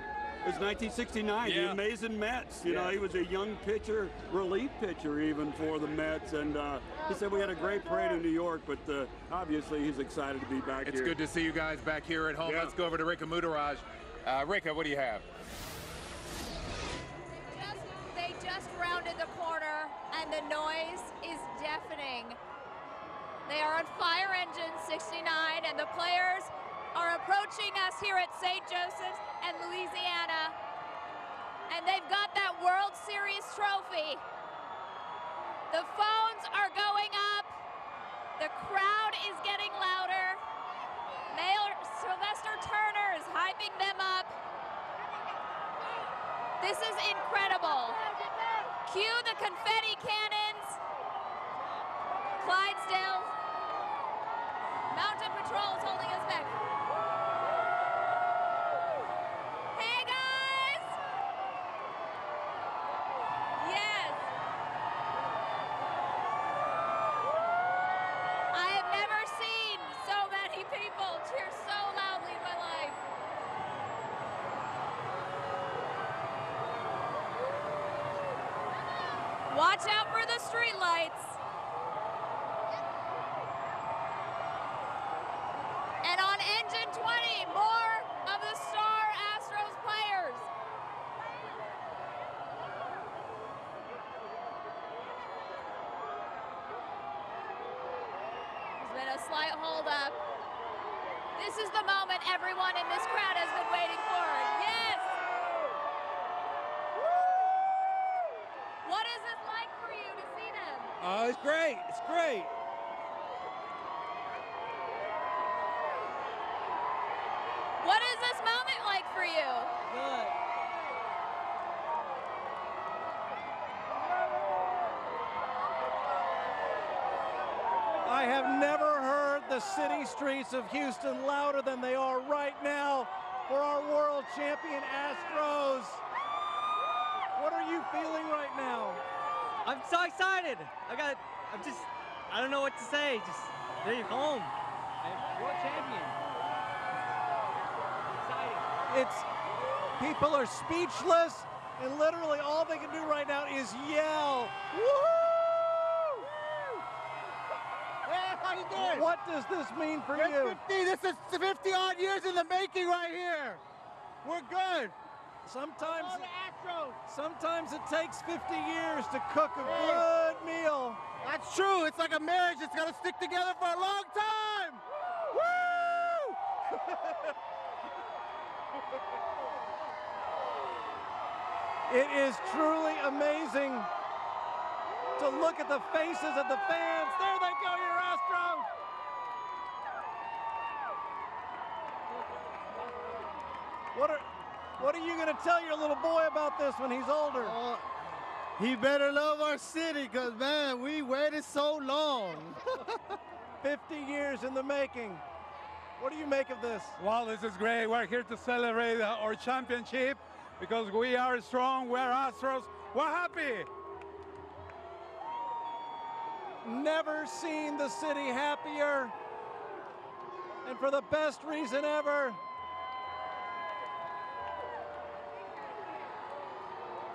it was 1969, the amazing Mets. You know, he was a young pitcher, relief pitcher even for the Mets. And he said we had a great parade in New York, but obviously he's excited to be back here. It's good to see you guys back here at home. Let's go over to Rika Mudaraj. Rika, what do you have? They just rounded the corner, and the noise is deafening. They are on fire engine 69, and the players are approaching us here at St. Joseph's and Louisiana. and they've got that World Series trophy. The phones are going up. The crowd is getting louder. Mayor Sylvester Turner is hyping them up. This is incredible. Cue the confetti cannons. Clydesdales. Mountain Patrol is holding us back. Hey guys! Yes. I have never seen so many people cheer so loudly in my life. Watch out for the streetlights. And on engine 20, more of the star Astros players. There's been a slight hold up. This is the moment everyone in this crowd has been waiting for. Yes! What is this like for you to see them? Oh, it's great. It's great. What is this moment like for you? Good. I have never heard the city streets of Houston louder than they are right now for our world champion Astros. What are you feeling right now? I'm so excited. I don't know what to say. Just leave home. World champion. People are speechless, and literally all they can do right now is yell. Woo! Hey, how you doing? What does this mean for you? 50. This is 50 odd years in the making right here. We're good. Sometimes it takes 50 years to cook a good meal. That's true. It's like a marriage that's got to stick together for a long time. Woo! It is truly amazing to look at the faces of the fans. There they go, your Astros. What are you going to tell your little boy about this when he's older? He better love our city, because, man, we waited so long. 50 years in the making. What do you make of this? Well, this is great. We're here to celebrate our championship because we are strong. We're Astros. We're happy. Never seen the city happier, and for the best reason ever.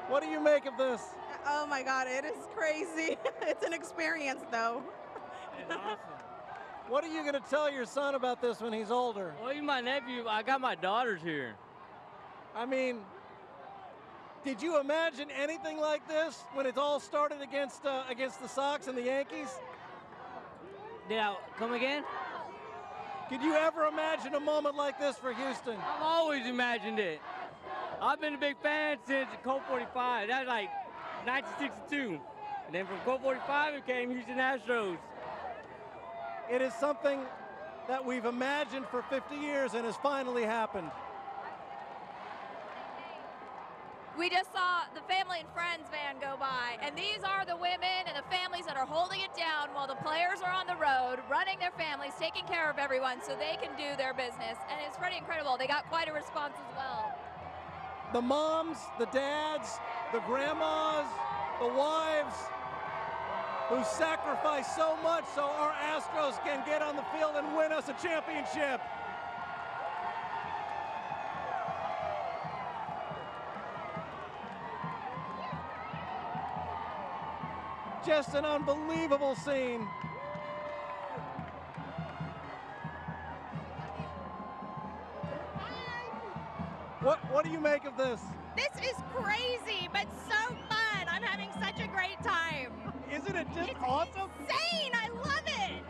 What do you make of this? Oh my God, it is crazy. It's an experience though. It's awesome. What are you going to tell your son about this when he's older? Well, you're my nephew. I got my daughters here. I mean, did you imagine anything like this when it all started against the Sox and the Yankees? Did I come again? Could you ever imagine a moment like this for Houston? I've always imagined it. I've been a big fan since Colt 45. That was like 1962. And then from Colt 45, it came Houston Astros. It is something that we've imagined for 50 years and has finally happened. We just saw the family and friends van go by, and these are the women and the families that are holding it down while the players are on the road, running their families, taking care of everyone so they can do their business. And it's pretty incredible. They got quite a response as well. The moms, the dads, the grandmas, the wives who sacrificed so much so our Astros can get on the field and win us a championship. Just an unbelievable scene. What do you make of this? This is crazy, but so fun. I'm having such a great time. Isn't it just awesome? Insane. I love it.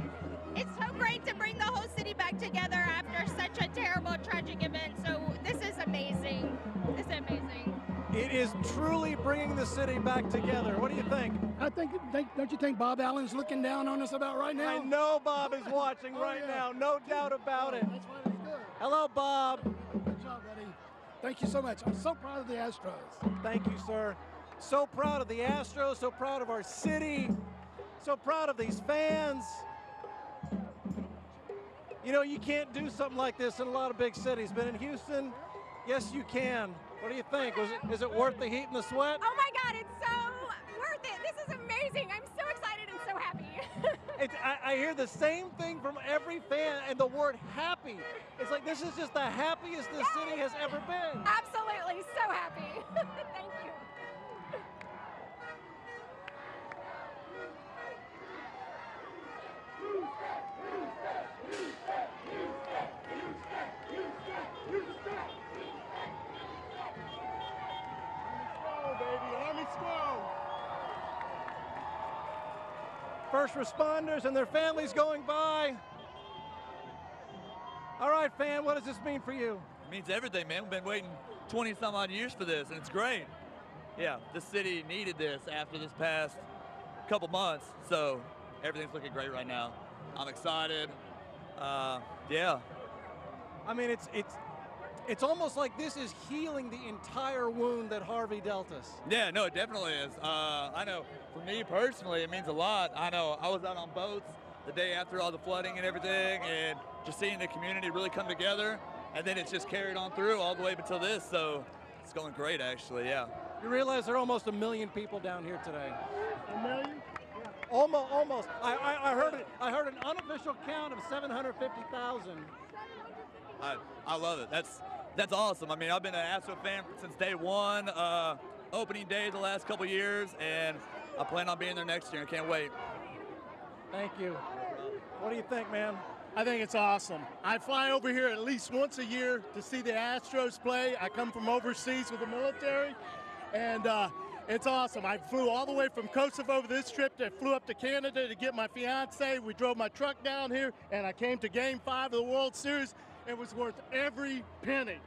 It's so great to bring the whole city back together after such a terrible, tragic event. So this is amazing. This is amazing. It It is truly bringing the city back together. What do you think? Don't you think Bob Allen's looking down on us about right now? I know Bob is watching right now, no doubt about it. That's why he's good. Hello, Bob. Good job, buddy. Thank you so much. I'm so proud of the Astros. Thank you, sir. So proud of the Astros, so proud of our city, so proud of these fans. You know, you can't do something like this in a lot of big cities, but in Houston, yes, you can. What do you think? Is it worth the heat and the sweat? Oh my God, it's so worth it. This is amazing. I'm so excited and so happy. I hear the same thing from every fan, and the word happy. It's like this is just the happiest the city has ever been. Absolutely, so happy. Thank you. First responders and their families going by. All right, fan, what does this mean for you? It means everything, man. We've been waiting 20-some odd years for this, and it's great. Yeah, the city needed this after this past couple months, so everything's looking great right now. I'm excited. Yeah. I mean, it's almost like this is healing the entire wound that Harvey dealt us. Yeah, no, it definitely is. I know for me personally, it means a lot. I know I was out on boats the day after all the flooding and everything, and just seeing the community really come together, and then it's just carried on through all the way up until this, so it's going great, actually, yeah. You realize there are almost 1 million people down here today. 1 million? Almost. I heard an unofficial count of 750,000. I love it. That's awesome. I mean, I've been an Astro fan since day one, opening day the last couple years, and I plan on being there next year. I can't wait. Thank you. What do you think, man? I think it's awesome. I fly over here at least once a year to see the Astros play. I come from overseas with the military, and it's awesome. I flew all the way from Kosovo for this trip. I flew up to Canada to get my fiance. We drove my truck down here, and I came to Game 5 of the World Series. It was worth every penny.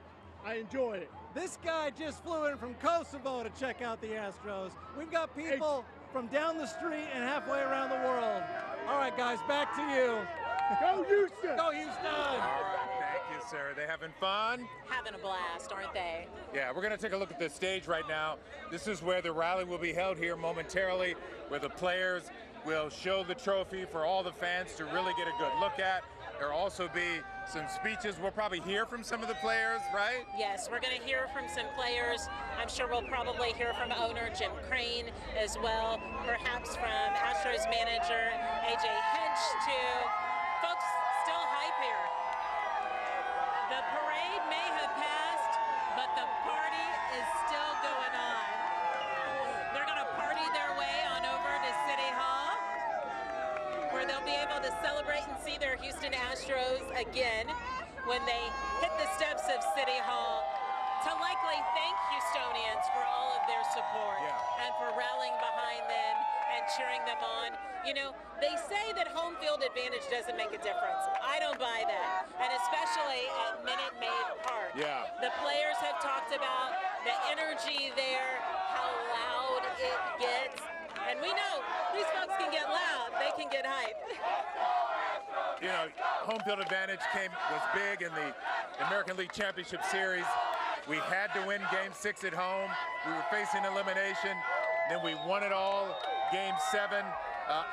I enjoyed it. This guy just flew in from Kosovo to check out the Astros. We've got people from down the street and halfway around the world. All right, guys, back to you. Go Houston! Go Houston! All right, thank you, sir. They having fun? Having a blast, aren't they? Yeah, we're going to take a look at the stage right now. This is where the rally will be held here momentarily, where the players will show the trophy for all the fans to really get a good look at. There'll also be some speeches. We'll probably hear from some of the players, right? Yes, we're going to hear from some players. I'm sure we'll probably hear from owner Jim Crane as well, perhaps from Astros manager AJ Hinch too. Folks, still hype here. The parade may have passed, but the party is still going on. They're going to party their way on over to City Hall, where they'll be able to celebrate and see their Houston Astros again when they hit the steps of City Hall to likely thank Houstonians for all of their support and for rallying behind them and cheering them on. You know, they say that home field advantage doesn't make a difference. I don't buy that, and especially at Minute Maid Park. Yeah. The players have talked about the energy there, how loud it gets, and we know these folks can get loud, they can get hype. You know, home field advantage was big in the American League Championship Series. We had to win Game 6 at home. We were facing elimination. Then we won it all, Game 7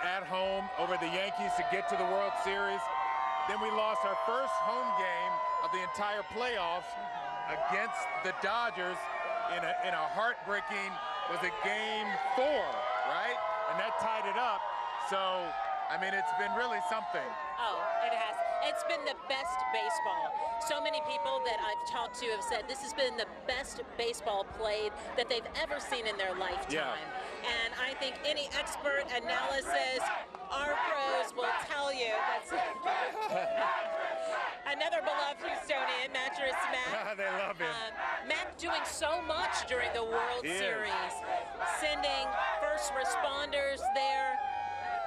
at home over the Yankees to get to the World Series. Then we lost our first home game of the entire playoffs against the Dodgers in a heartbreaking, was it Game 4, right? And that tied it up. So, I mean, it's been really something. Oh, it has. It's been the best baseball. So many people that I've talked to have said this has been the best baseball played that they've ever seen in their lifetime. And I think any expert analysis, our pros will tell you that's another beloved Houstonian, Mattress Mac. They love him. Mac doing so much during the World Series, sending first responders there,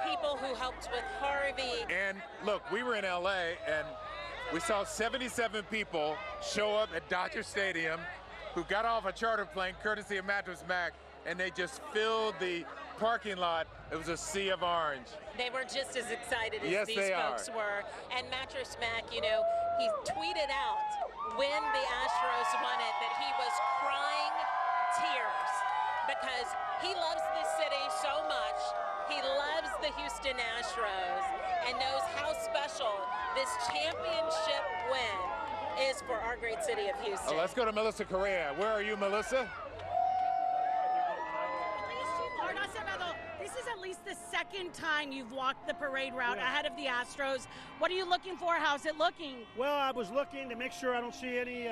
people who helped with Harvey. And look, we were in LA and we saw 77 people show up at Dodger Stadium who got off a charter plane courtesy of Mattress Mac, and they just filled the parking lot. It was a sea of orange. They were just as excited as Yes, these they folks were. And Mattress Mac, you know, he tweeted out when the Astros won it that he was crying tears because he loves this city so much. He loves the Houston Astros and knows how special this championship win is for our great city of Houston. Oh, let's go to Melissa Correa. Where are you, Melissa? This is at least the second time you've walked the parade route ahead of the Astros. What are you looking for? How's it looking? Well, I was looking to make sure I don't see any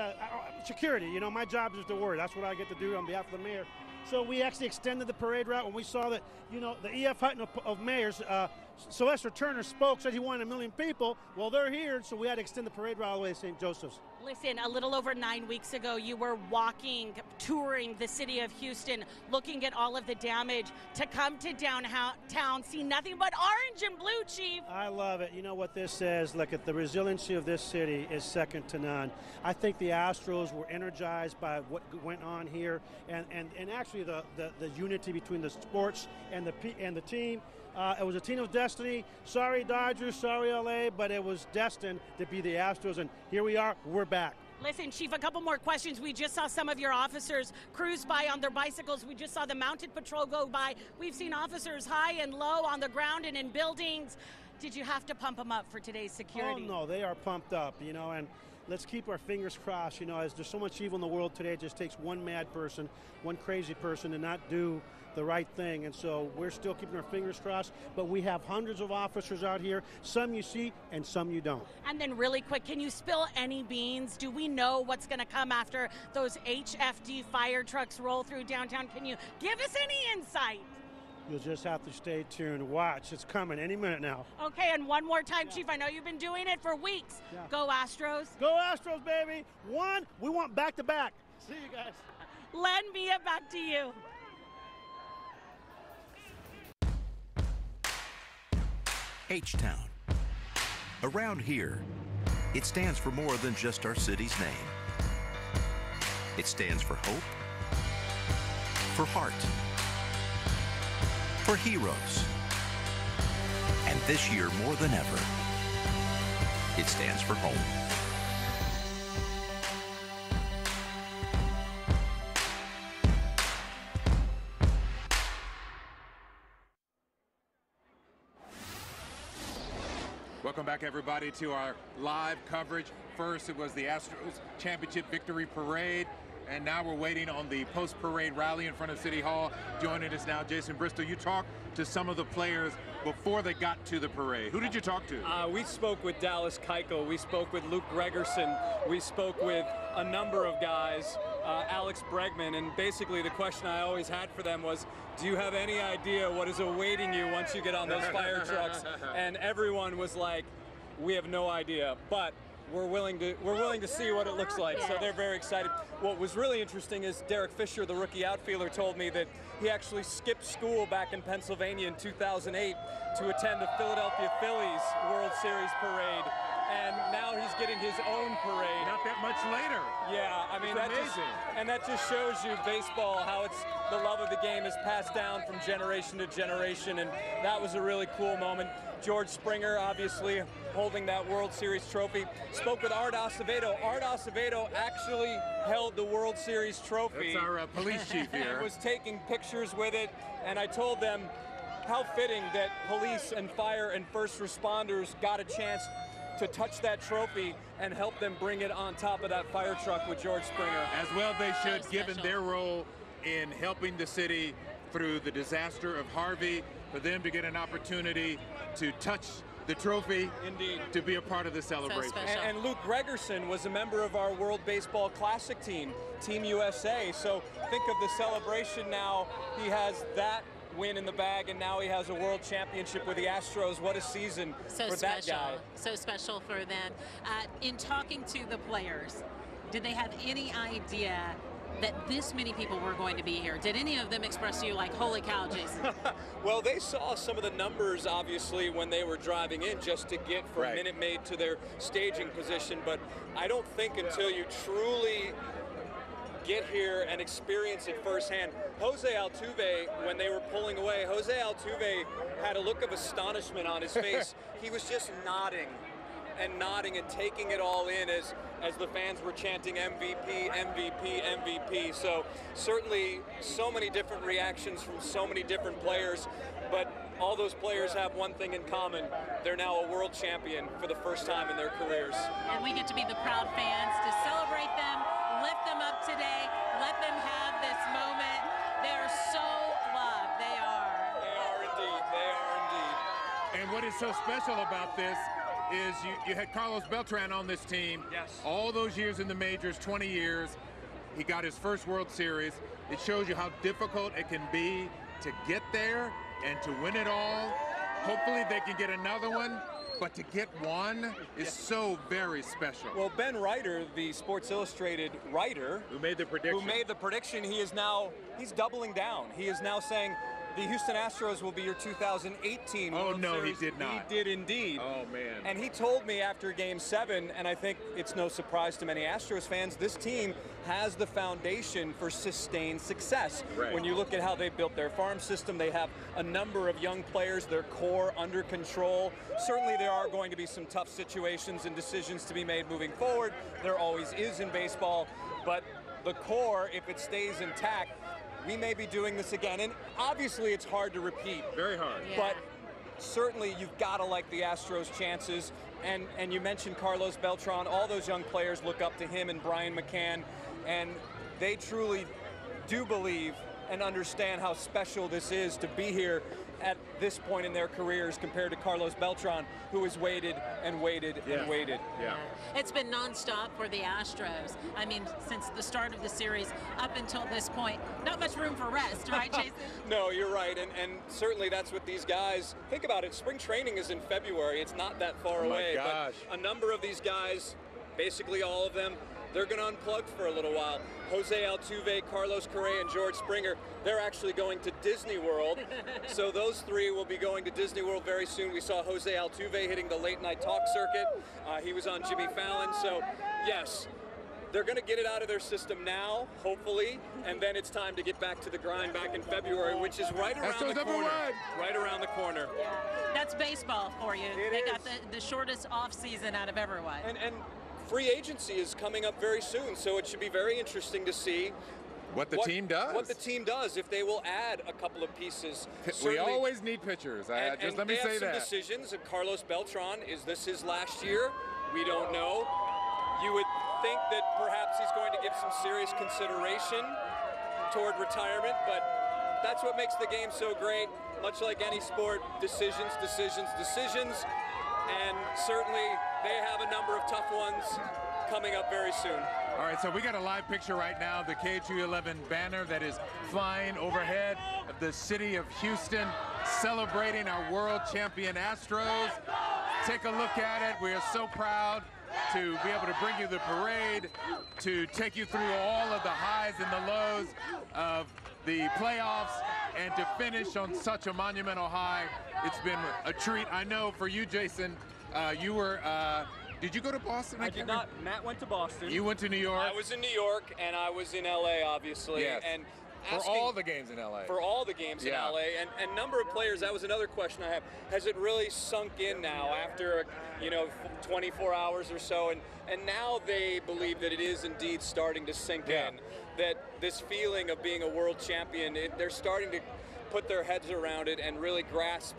security. You know, my job is to worry. That's what I get to do on behalf of the mayor. So we actually extended the parade route when we saw that, you know, the E.F. Hutton of mayors, Sylvester Turner spoke, said he wanted 1 million people. Well, they're here, so we had to extend the parade route all the way to St. Joseph's. Listen, a little over 9 weeks ago, you were walking, touring the city of Houston, looking at all of the damage. To come to downtown, see nothing but orange and blue, Chief. I love it. You know what this says? Look, at the resiliency of this city is second to none. I think the Astros were energized by what went on here, and actually the unity between the sports and the team. It was a team of destiny. Sorry, Dodgers. Sorry, LA. But it was destined to be the Astros. And here we are. We're back. Listen, Chief, a couple more questions. We just saw some of your officers cruise by on their bicycles. We just saw the mounted patrol go by. We've seen officers high and low on the ground and in buildings. Did you have to pump them up for today's security? Oh, no. They are pumped up, you know, and let's keep our fingers crossed. You know, as there's so much evil in the world today, it just takes one mad person, one crazy person to not do the right thing. And so we're still keeping our fingers crossed, but we have hundreds of officers out here. Some you see and some you don't. And then really quick, can you spill any beans? Do we know what's going to come after those HFD fire trucks roll through downtown? Can you give us any insight? You'll just have to stay tuned. Watch, it's coming any minute now. Okay, and one more time, Chief. I know you've been doing it for weeks. Yeah. Go Astros. Go Astros, baby. We want back-to-back. See you guys. Len, Mia, back to you. H-Town. Around here, it stands for more than just our city's name. It stands for hope, for heart, for heroes. And this year, more than ever, it stands for home. Welcome back, everybody, to our live coverage. First, it was the Astros Championship Victory Parade, and now we're waiting on the post-parade rally in front of City Hall. Joining us now, Jason Bristol. You talked to some of the players before they got to the parade. Who did you talk to? We spoke with Dallas Keuchel. We spoke with Luke Gregerson. We spoke with a number of guys, Alex Bregman, and basically the question I always had for them was, do you have any idea what is awaiting you once you get on those fire trucks? And everyone was like, we have no idea, but we're willing to see what it looks like. So they're very excited. What was really interesting is Derek Fisher, the rookie outfielder, told me that he actually skipped school back in Pennsylvania in 2008 to attend the Philadelphia Phillies World Series parade. And now he's getting his own parade. Not that much later. Yeah, I mean, that just shows you baseball, how it's the love of the game is passed down from generation to generation, and that was a really cool moment. George Springer, obviously, holding that World Series trophy. Spoke with Art Acevedo. Art Acevedo actually held the World Series trophy. That's our police chief here. And was taking pictures with it, and I told them how fitting that police and fire and first responders got a chance to touch that trophy and help them bring it on top of that fire truck with George Springer. As well they should, given their role in helping the city through the disaster of Harvey, for them to get an opportunity to touch the trophy, indeed, to be a part of the celebration. And Luke Gregerson was a member of our World Baseball Classic team, Team USA. So think of the celebration now. He has that win in the bag, and now he has a world championship with the Astros. What a season for that guy. So special for them. In talking to the players, did they have any idea that this many people were going to be here? Did any of them express to you like, holy cow, Jason? Well, they saw some of the numbers, obviously, when they were driving in just to get from Minute Maid to their staging position, but I don't think until you truly get here and experience it firsthand. Jose Altuve, when they were pulling away, Jose Altuve had a look of astonishment on his face. He was just nodding and taking it all in as the fans were chanting MVP, MVP, MVP. So certainly so many different reactions from so many different players, but all those players have one thing in common. They're now a world champion for the first time in their careers. And we get to be the proud fans to celebrate them, lift them up today, let them have this moment. They're so loved. They are. They are indeed. They are indeed. And what is so special about this is you had Carlos Beltran on this team. Yes. All those years in the majors, 20 years. He got his first World Series. It shows you how difficult it can be to get there and to win it all. Hopefully they can get another one, but to get one is so very special. Well, Ben Reiter, the Sports Illustrated writer, who made the prediction, he's doubling down. He is now saying the Houston Astros will be your 2018 World Series. He did not. He did indeed. Oh, man. And he told me after Game 7, and I think it's no surprise to many Astros fans, this team has the foundation for sustained success. Right. When you look at how they built their farm system, they have a number of young players, their core under control. Certainly there are going to be some tough situations and decisions to be made moving forward. There always is in baseball, but the core, if it stays intact, we may be doing this again, and obviously it's hard to repeat. Very hard. Yeah. But certainly you've got to like the Astros' chances, and you mentioned Carlos Beltran. All those young players look up to him and Brian McCann, and they truly do believe and understand how special this is to be here at this point in their careers compared to Carlos Beltran, who has waited and waited and waited. Yeah. It's been nonstop for the Astros. I mean, since the start of the series up until this point, not much room for rest, right, Jason? No, you're right, and certainly that's what these guys, think about it, spring training is in February, it's not that far away, but a number of these guys, basically all of them, they're going to unplug for a little while. Jose Altuve, Carlos Correa, and George Springer, they're actually going to Disney World. So those three will be going to Disney World very soon. We saw Jose Altuve hitting the late night talk circuit. He was on Jimmy Fallon. So yes, they're going to get it out of their system now, hopefully, and then it's time to get back to the grind back in February, which is right around the corner. Right around the corner. That's baseball for you. They got the shortest off season out of everyone. And free agency is coming up very soon, so it should be very interesting to see what the team does. What the team does, if they will add a couple of pieces. We always need pitchers. Just let me say that. They have some decisions. Carlos Beltran, is this his last year? We don't know. You would think that perhaps he's going to give some serious consideration toward retirement, but that's what makes the game so great. Much like any sport, decisions, decisions, decisions. And certainly they have a number of tough ones coming up very soon. All right, so we got a live picture right now, the KHOU 11 banner that is flying overhead of the city of Houston, celebrating our world champion Astros. Take a look at it. We are so proud to be able to bring you the parade, to take you through all of the highs and the lows of the playoffs, and to finish on such a monumental high. It's been a treat. I know for you, Jason, you were, did you go to Boston? I did not. Matt went to Boston. You went to New York? I was in New York, and I was in LA, obviously. Yes. And for all the games in LA. For all the games in LA. And number of players, that was another question I have. Has it really sunk in now after, 24 hours or so? And now they believe that it is indeed starting to sink in. That this feeling of being a world champion, they're starting to put their heads around it and really grasp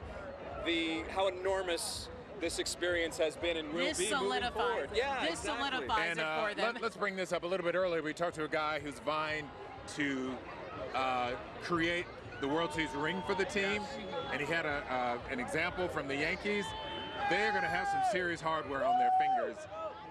how enormous this experience has been and will be moving forward. Yeah, this solidifies it for them. Let's bring this up a little bit earlier. We talked to a guy who's vying to create the World Series ring for the team, and he had an example from the Yankees. They're going to have some serious hardware on their fingers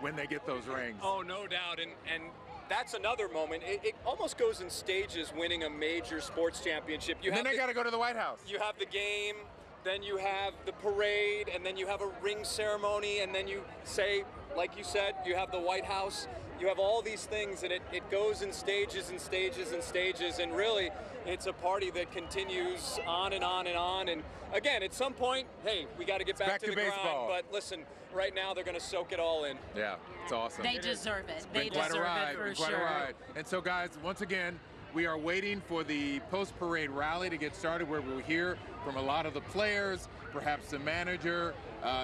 when they get those rings. Oh, no doubt, and that's another moment. It almost goes in stages, winning a major sports championship. Then they got to go to the White House. You have the game, then you have the parade, and then you have a ring ceremony, and then you say, like you said, you have the White House. you have all these things, and it goes in stages and stages and stages, and really, it's a party that continues on and on and on. And again, at some point, hey, we got to get back to the baseball. grind. But listen, right now they're going to soak it all in. Yeah, it's awesome. They deserve it. They Quite deserve a ride. it for Quite sure. a ride. And so, guys, once again, we are waiting for the post-parade rally to get started, where we'll hear from a lot of the players, perhaps the manager,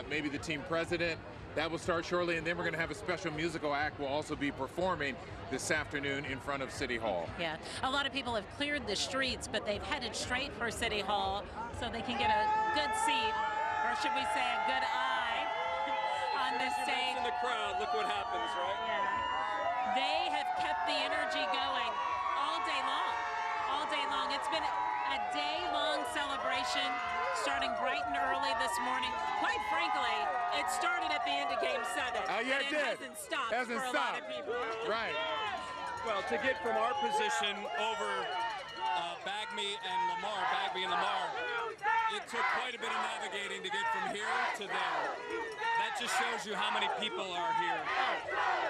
maybe the team president. That will start shortly, and then we're going to have a special musical act will also be performing this afternoon in front of City Hall. Yeah, a lot of people have cleared the streets, but they've headed straight for City Hall so they can get a good seat, or should we say a good eye, on this stage. In the crowd, look what happens, right? Yeah. They have kept the energy going all day long. All day long. It's been a day-long celebration, starting bright and early this morning. Quite frankly, it started at the end of Game 7. Yeah, and it hasn't stopped for a lot of people. Right. Well, to get from our position over Bagby and Lamar, it took quite a bit of navigating to get from here to there. That just shows you how many people are here.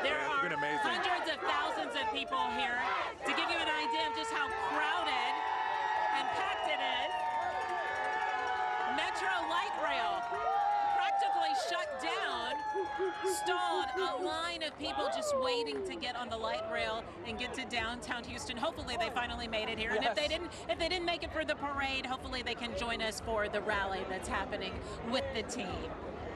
There are hundreds of thousands of people here. To give you an idea of just how crowded and packed it is, Metro Light Rail practically shut down, stalled a line of people just waiting to get on the light rail and get to downtown Houston. Hopefully they finally made it here. Yes. And if they didn't make it for the parade, hopefully they can join us for the rally that's happening with the team.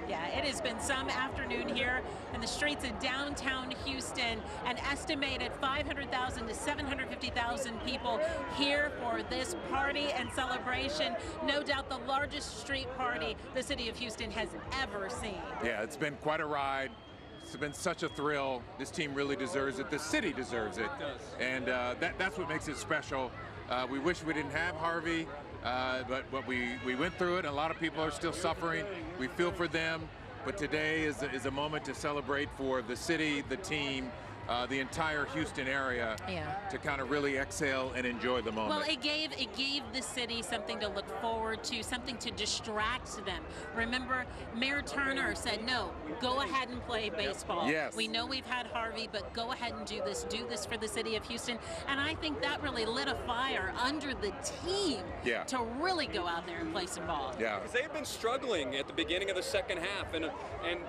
Yeah, it has been some afternoon here in the streets of downtown Houston. An estimated 500,000 to 750,000 people here for this party and celebration. No doubt the largest street party the city of Houston has ever seen. Yeah, it's been quite a ride. It's been such a thrill. This team really deserves it. The city deserves it. It does. And that's what makes it special. We wish we didn't have Harvey. But we went through it, and a lot of people are still suffering. We feel for them, but today is a moment to celebrate for the city, the team, the entire Houston area, to kind of really exhale and enjoy the moment. Well, it gave the city something to look forward to, something to distract them. Remember, Mayor Turner said, no, go ahead and play baseball. Yes. We know we've had Harvey, but go ahead and do this for the city of Houston. And I think that really lit a fire under the team to really go out there and play some ball. Yeah. Because they've been struggling at the beginning of the second half, and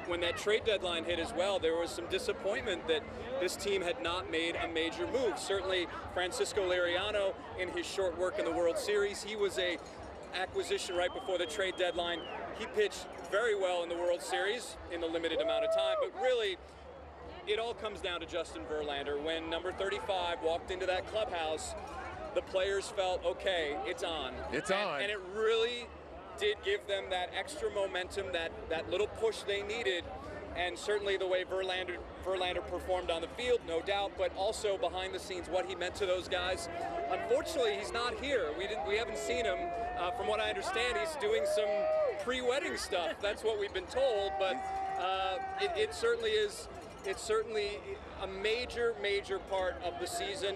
when that trade deadline hit as well, there was some disappointment that this team had not made a major move. Certainly Francisco Liriano, in his short work in the World Series, he was a acquisition right before the trade deadline. He pitched very well in the World Series in the limited amount of time, but really it all comes down to Justin Verlander. When number 35 walked into that clubhouse, the players felt, okay, it's on. It's on. And it really did give them that extra momentum, that little push they needed. And certainly the way Verlander performed on the field, no doubt, but also behind the scenes, what he meant to those guys. Unfortunately, he's not here. We haven't seen him. From what I understand, he's doing some pre-wedding stuff. That's what we've been told, but it certainly is. It's certainly a major part of the season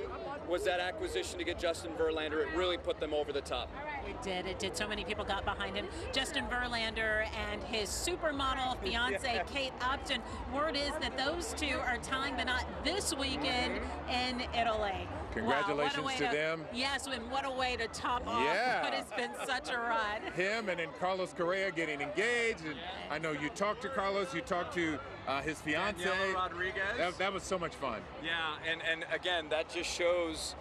was that acquisition to get Justin Verlander. It really put them over the top. It did. So many people got behind him. Justin Verlander and his supermodel fiance, Kate Upton. Word is that those two are tying the knot this weekend in Italy. Congratulations to them. Yes, and what a way to top off what has been such a ride. Him and then Carlos Correa getting engaged. And I know you talked to Carlos, you talked to his fiance. Daniela Rodriguez. That was so much fun. Yeah, and again, that just shows.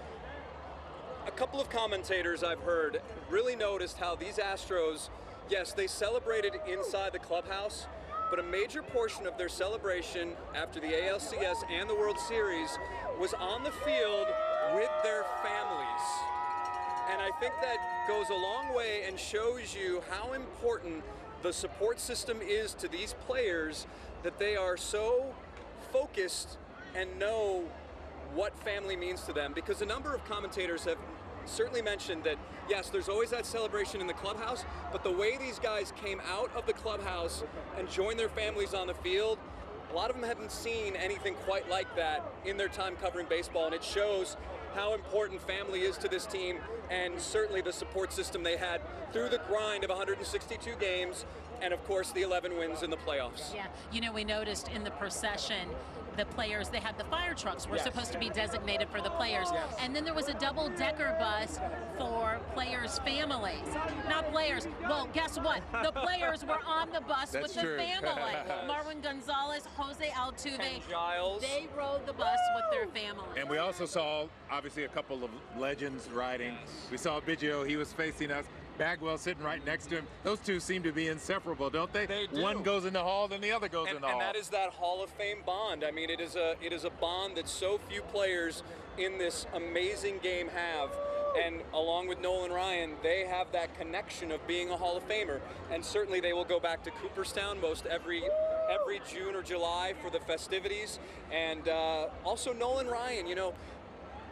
A couple of commentators I've heard really noticed how these Astros, yes, they celebrated inside the clubhouse, but a major portion of their celebration after the ALCS and the World Series was on the field with their families. And I think that goes a long way and shows you how important the support system is to these players, that they are so focused and know what family means to them. Because a number of commentators have certainly mentioned that, yes, there's always that celebration in the clubhouse, but the way these guys came out of the clubhouse and joined their families on the field, a lot of them haven't seen anything quite like that in their time covering baseball, and it shows how important family is to this team, and certainly the support system they had through the grind of 162 games and of course the 11 wins in the playoffs. Yeah, you know, we noticed in the procession, the players, they had the fire trucks were supposed to be designated for the players. And then there was a double-decker bus for players' families. Not players. Well, guess what? The players were on the bus with the family. Marwin Gonzalez, Jose Altuve, Giles. They rode the bus with their family. And we also saw, obviously, a couple of legends riding. We saw Biggio, he was facing us. Bagwell sitting right next to him. Those two seem to be inseparable, don't they? They do. One goes in the hall, then the other goes in the hall. And that is that Hall of Fame bond. I mean, it is a bond that so few players in this amazing game have. And along with Nolan Ryan, they have that connection of being a Hall of Famer. And certainly they will go back to Cooperstown most every June or July for the festivities. And also Nolan Ryan, you know,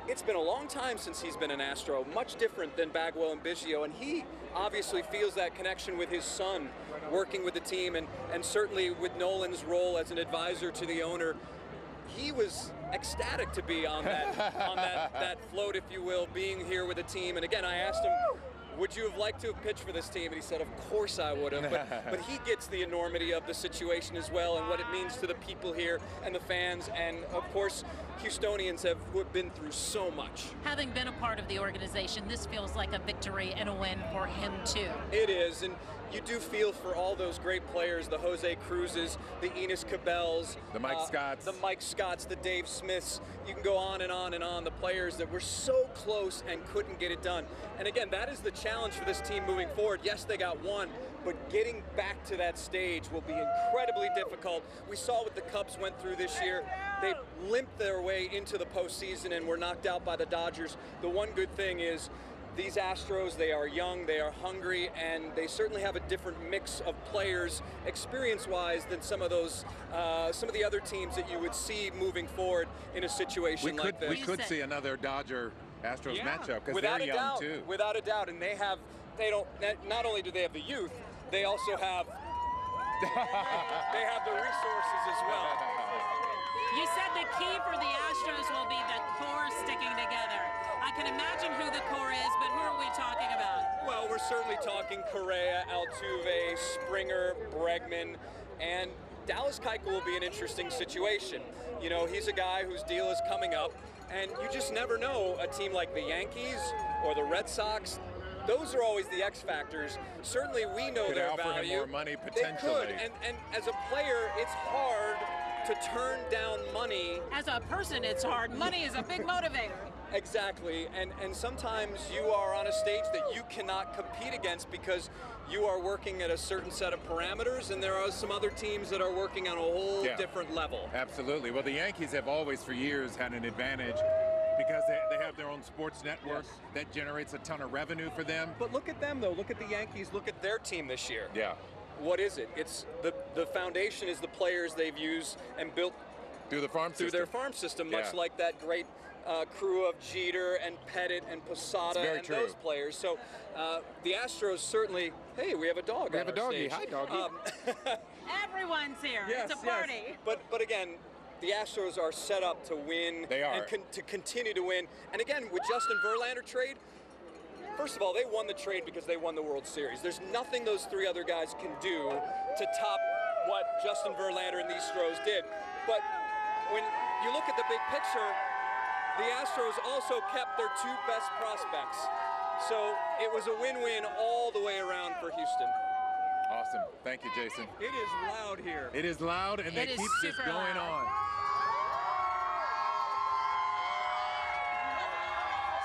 it's been a long time since he's been an Astro, much different than Bagwell and Biggio, and he obviously feels that connection with his son working with the team, and certainly with Nolan's role as an advisor to the owner. He was ecstatic to be on that float, if you will, being here with the team. And again, I asked him, would you have liked to have pitched for this team? And he said, of course I would have. But he gets the enormity of the situation as well, and what it means to the people here and the fans. And of course, Houstonians have been through so much. Having been a part of the organization, this feels like a victory and a win for him too. It is, and you do feel for all those great players, the Jose Cruzes, the Enos Cabells, the Mike Scotts, the Dave Smiths. You can go on and on and on. The players that were so close and couldn't get it done. And again, that is the challenge for this team moving forward. Yes, they got one, but getting back to that stage will be incredibly difficult. We saw what the Cubs went through this year. They limped their way into the postseason and were knocked out by the Dodgers. The one good thing is these Astros, they are young, they are hungry, and they certainly have a different mix of players experience-wise than some of the other teams that you would see moving forward in a situation like this. We could see another Dodger-Astros matchup because they're young too. Without a doubt, and not only do they have the youth, they also have the resources as well. You said the key for the Astros will be the core sticking together. I can imagine who the core is, but who are we talking about? Well, we're certainly talking Correa, Altuve, Springer, Bregman, and Dallas Keuchel will be an interesting situation. You know, he's a guy whose deal is coming up, and you just never know. A team like the Yankees or the Red Sox, those are always the X factors. Certainly we know their value. Could offer him more money potentially. They could, and as a player, it's hard to turn down money. As a person, it's hard. Money is a big motivator. Exactly, and sometimes you are on a stage that you cannot compete against because you are working at a certain set of parameters, and there are some other teams that are working on a whole different level. Absolutely. Well, the Yankees have always for years had an advantage because they have their own sports network that generates a ton of revenue for them. But look at them, though. Look at the Yankees. Look at their team this year. Yeah. What is it? It's the foundation is the players they've used and built through their farm system, much like that great crew of Jeter and Pettit and Posada and those players. So the Astros certainly, hey, we have a dog. We have a doggy. Stage. Hi, doggy. Everyone's here. Yes, it's a party. But again, the Astros are set up to win. They are. And to continue to win. And again, with Justin Verlander trade, first of all, they won the trade because they won the World Series. There's nothing those three other guys can do to top what Justin Verlander and these Astros did. But when you look at the big picture, the Astros also kept their two best prospects. So it was a win-win all the way around for Houston. Awesome. Thank you, Jason. It is loud here. It is loud, and they keep this going on.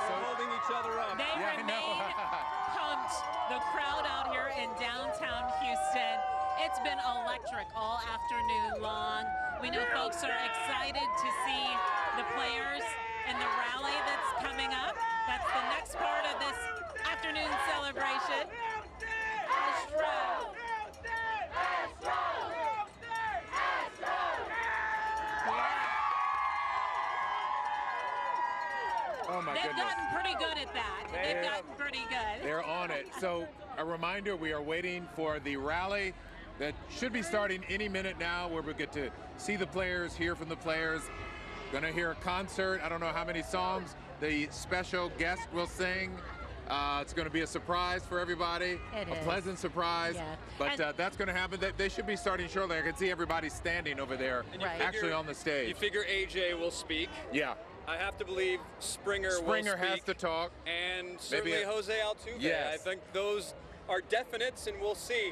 They're holding each other up. They remain pumped. The crowd out here in downtown Houston. It's been electric all afternoon long. We know folks are excited to see the players in the rally that's coming up. That's the next part of this afternoon celebration. Oh my They've goodness. gotten pretty good at that. They've gotten pretty good. They're on it. So a reminder, we are waiting for the rally that should be starting any minute now, where we'll get to see the players, hear from the players. Gonna hear a concert. I don't know how many songs the special guest will sing. It's going to be a surprise for everybody, It a is. pleasant surprise. Yeah. But that's going to happen. They should be starting shortly. I can see everybody standing over there, actually on the stage. You figure AJ will speak. Yeah. I have to believe Springer will speak. has to talk. And certainly Jose Altuve. Yes. I think those are definites, and we'll see.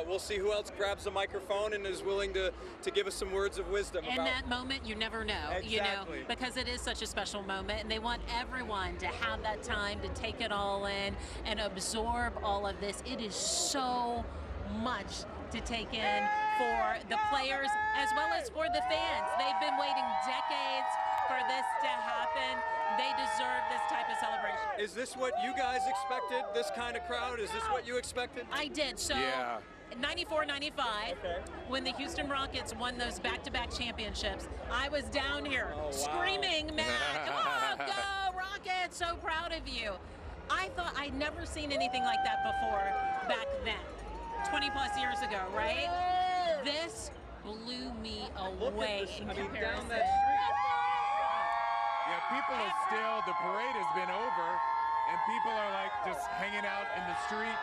We'll see who else grabs the microphone and is willing to give us some words of wisdom. In that moment, you never know, you know, because it is such a special moment, and they want everyone to have that time to take it all in and absorb all of this. It is so much to take in for the players as well as for the fans. They've been waiting decades for this to happen. They deserve this type of celebration. Is this what you guys expected, this kind of crowd? Is this what you expected? I did. So, 94-95, when the Houston Rockets won those back-to-back championships, I was down here screaming, Matt, come on, go Rockets, so proud of you. I thought I'd never seen anything like that before back then, 20-plus years ago, right? This blew me away in comparison. Down that street. Yeah, people are still, the parade has been over, and people are like just hanging out in the street,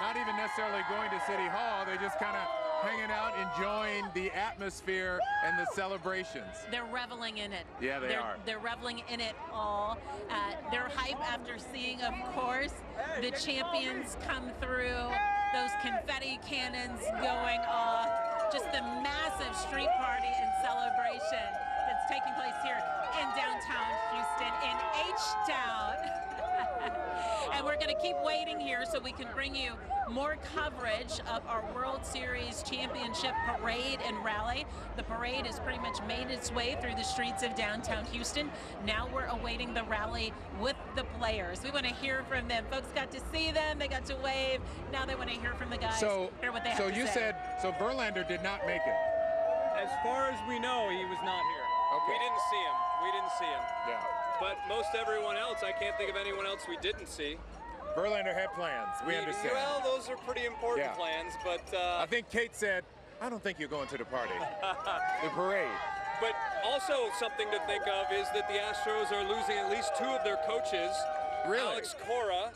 not even necessarily going to City Hall. They're just kind of hanging out, enjoying the atmosphere and the celebrations. They're reveling in it. Yeah, they are. They're reveling in it all. They're hype after seeing, of course, the champions come through, those confetti cannons going off, just the massive street party and celebration that's taking place here in downtown Houston, in H-Town. And we're going to keep waiting here so we can bring you more coverage of our World Series Championship parade and rally. The parade has pretty much made its way through the streets of downtown Houston. Now we're awaiting the rally with the players. We want to hear from them. Folks got to see them. They got to wave. Now they want to hear from the guys. Hear what they have to say. So you said, Verlander did not make it. As far as we know, he was not here. Okay. We didn't see him. We didn't see him. Yeah. But most everyone else, I can't think of anyone else we didn't see. Verlander had plans. We understand. Well, those are pretty important plans, but... I think Kate said, I don't think you're going to the party. The parade. But also something to think of is that the Astros are losing at least two of their coaches. Really? Alex Cora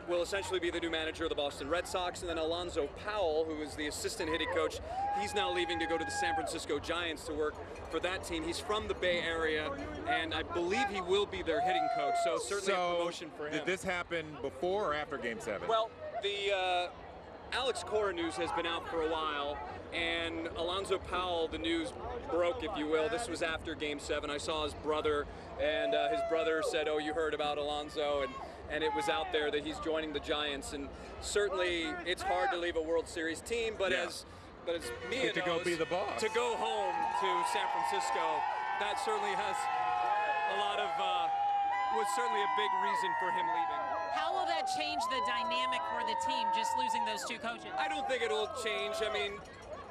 will essentially be the new manager of the Boston Red Sox, and then Alonzo Powell, who is the assistant hitting coach, he's now leaving to go to the San Francisco Giants to work for that team. He's from the Bay Area, and I believe he will be their hitting coach, so certainly a promotion for him. Did this happen before or after Game 7? Well, the Alex Cora news has been out for a while, and Alonzo Powell, the news broke, if you will. This was after Game 7. I saw his brother, and his brother said, oh, you heard about Alonzo, and it was out there that he's joining the Giants. And certainly it's hard to leave a World Series team, but as Mia knows, go be the boss. To go home to San Francisco, that certainly has a lot of, was certainly a big reason for him leaving. How will that change the dynamic for the team, just losing those two coaches? I don't think it'll change. I mean,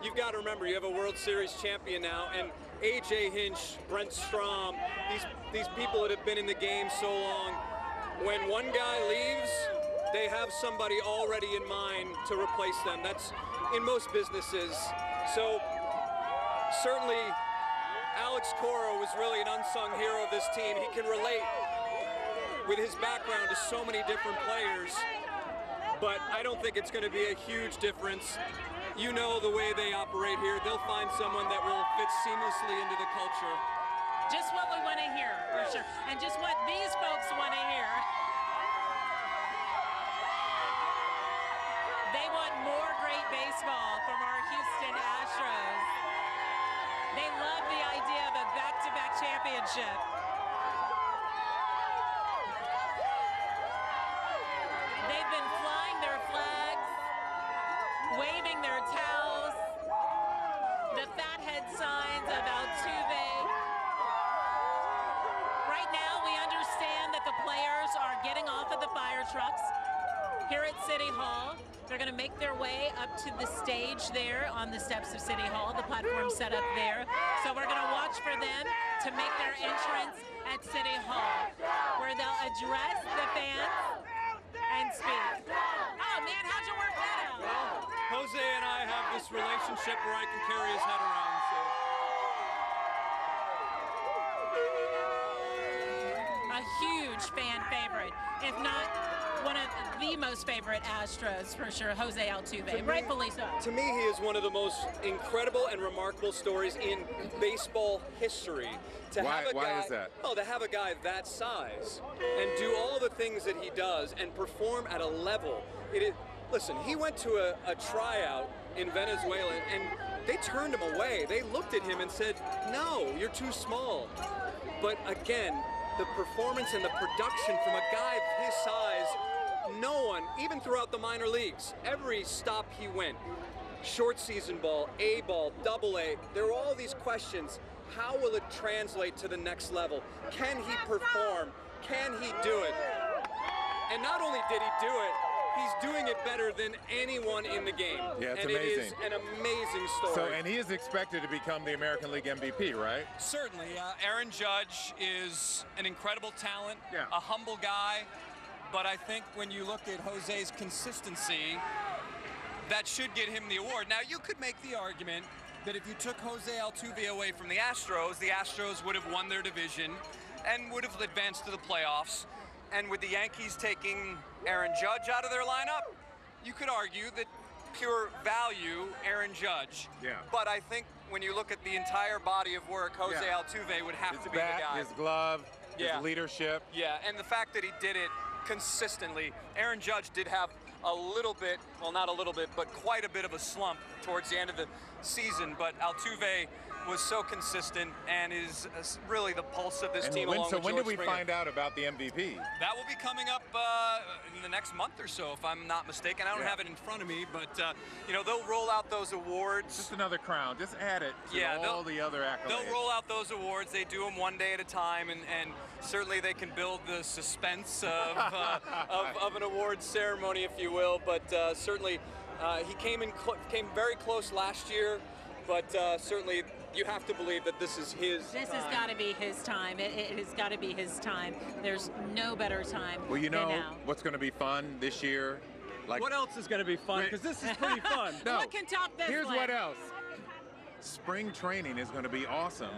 you've got to remember, you have a World Series champion now, and A.J. Hinch, Brent Strom, these people that have been in the game so long, when one guy leaves, they have somebody already in mind to replace them. That's in most businesses. So certainly Alex Cora was really an unsung hero of this team. He can relate with his background to so many different players, but I don't think it's going to be a huge difference. You know the way they operate here. They'll find someone that will fit seamlessly into the culture. Just what we want to hear, for sure. And just what these folks want to hear. They want more great baseball from our Houston Astros. They love the idea of a back-to-back championship. They've been flying their flags, waving their towels, the fathead signs of Altuve. Right now, we understand that the players are getting off of the fire trucks here at City Hall. They're going to make their way up to the stage there on the steps of City Hall, the platform set up there. So we're going to watch for them to make their entrance at City Hall, where they'll address the fans and speak. Oh, man, how'd you work that out? Well, Jose and I have this relationship where I can carry his head around, so. A huge fan favorite, if not one of the most favorite Astros, for sure, Jose Altuve, rightfully so. To me, he is one of the most incredible and remarkable stories in baseball history. Why is that? Oh, to have a guy that size and do all the things that he does and perform at a level. Listen, he went to a tryout in Venezuela and they turned him away. They looked at him and said, no, you're too small. But again, the performance and the production from a guy of his size, no one, even throughout the minor leagues, every stop he went, short season ball, A ball, double A, there were all these questions. How will it translate to the next level? Can he perform? Can he do it? And not only did he do it, he's doing it better than anyone in the game. Yeah, it's and amazing. It is an amazing story. So, and he is expected to become the American League MVP, right? Certainly. Aaron Judge is an incredible talent, a humble guy, but I think when you look at Jose's consistency, that should get him the award. Now, you could make the argument that if you took Jose Altuve away from the Astros would have won their division and would have advanced to the playoffs. And with the Yankees taking Aaron Judge out of their lineup, you could argue that pure value, Aaron Judge. Yeah. But I think when you look at the entire body of work, Jose Altuve would have to be the guy. His glove, his leadership. Yeah, and the fact that he did it consistently. Aaron Judge did have a little bit, well, not a little bit, but quite a bit of a slump towards the end of the season. But Altuve was so consistent and is really the pulse of this team. So when do we find out about the MVP? That will be coming up in the next month or so, if I'm not mistaken. I don't have it in front of me, but you know, they'll roll out those awards. Just another crown. Just add it to all the other accolades. They'll roll out those awards. They do them one day at a time, and certainly they can build the suspense of an awards ceremony, if you will. But certainly he came very close last year, but certainly you have to believe that this is his This has got to be his time. It has got to be his time. There's no better time Well, you know than now. what's going to be fun this year? Like, what else is going to be fun? Because this is pretty fun. No. What can top this? Here's what else. Spring training is going to be awesome.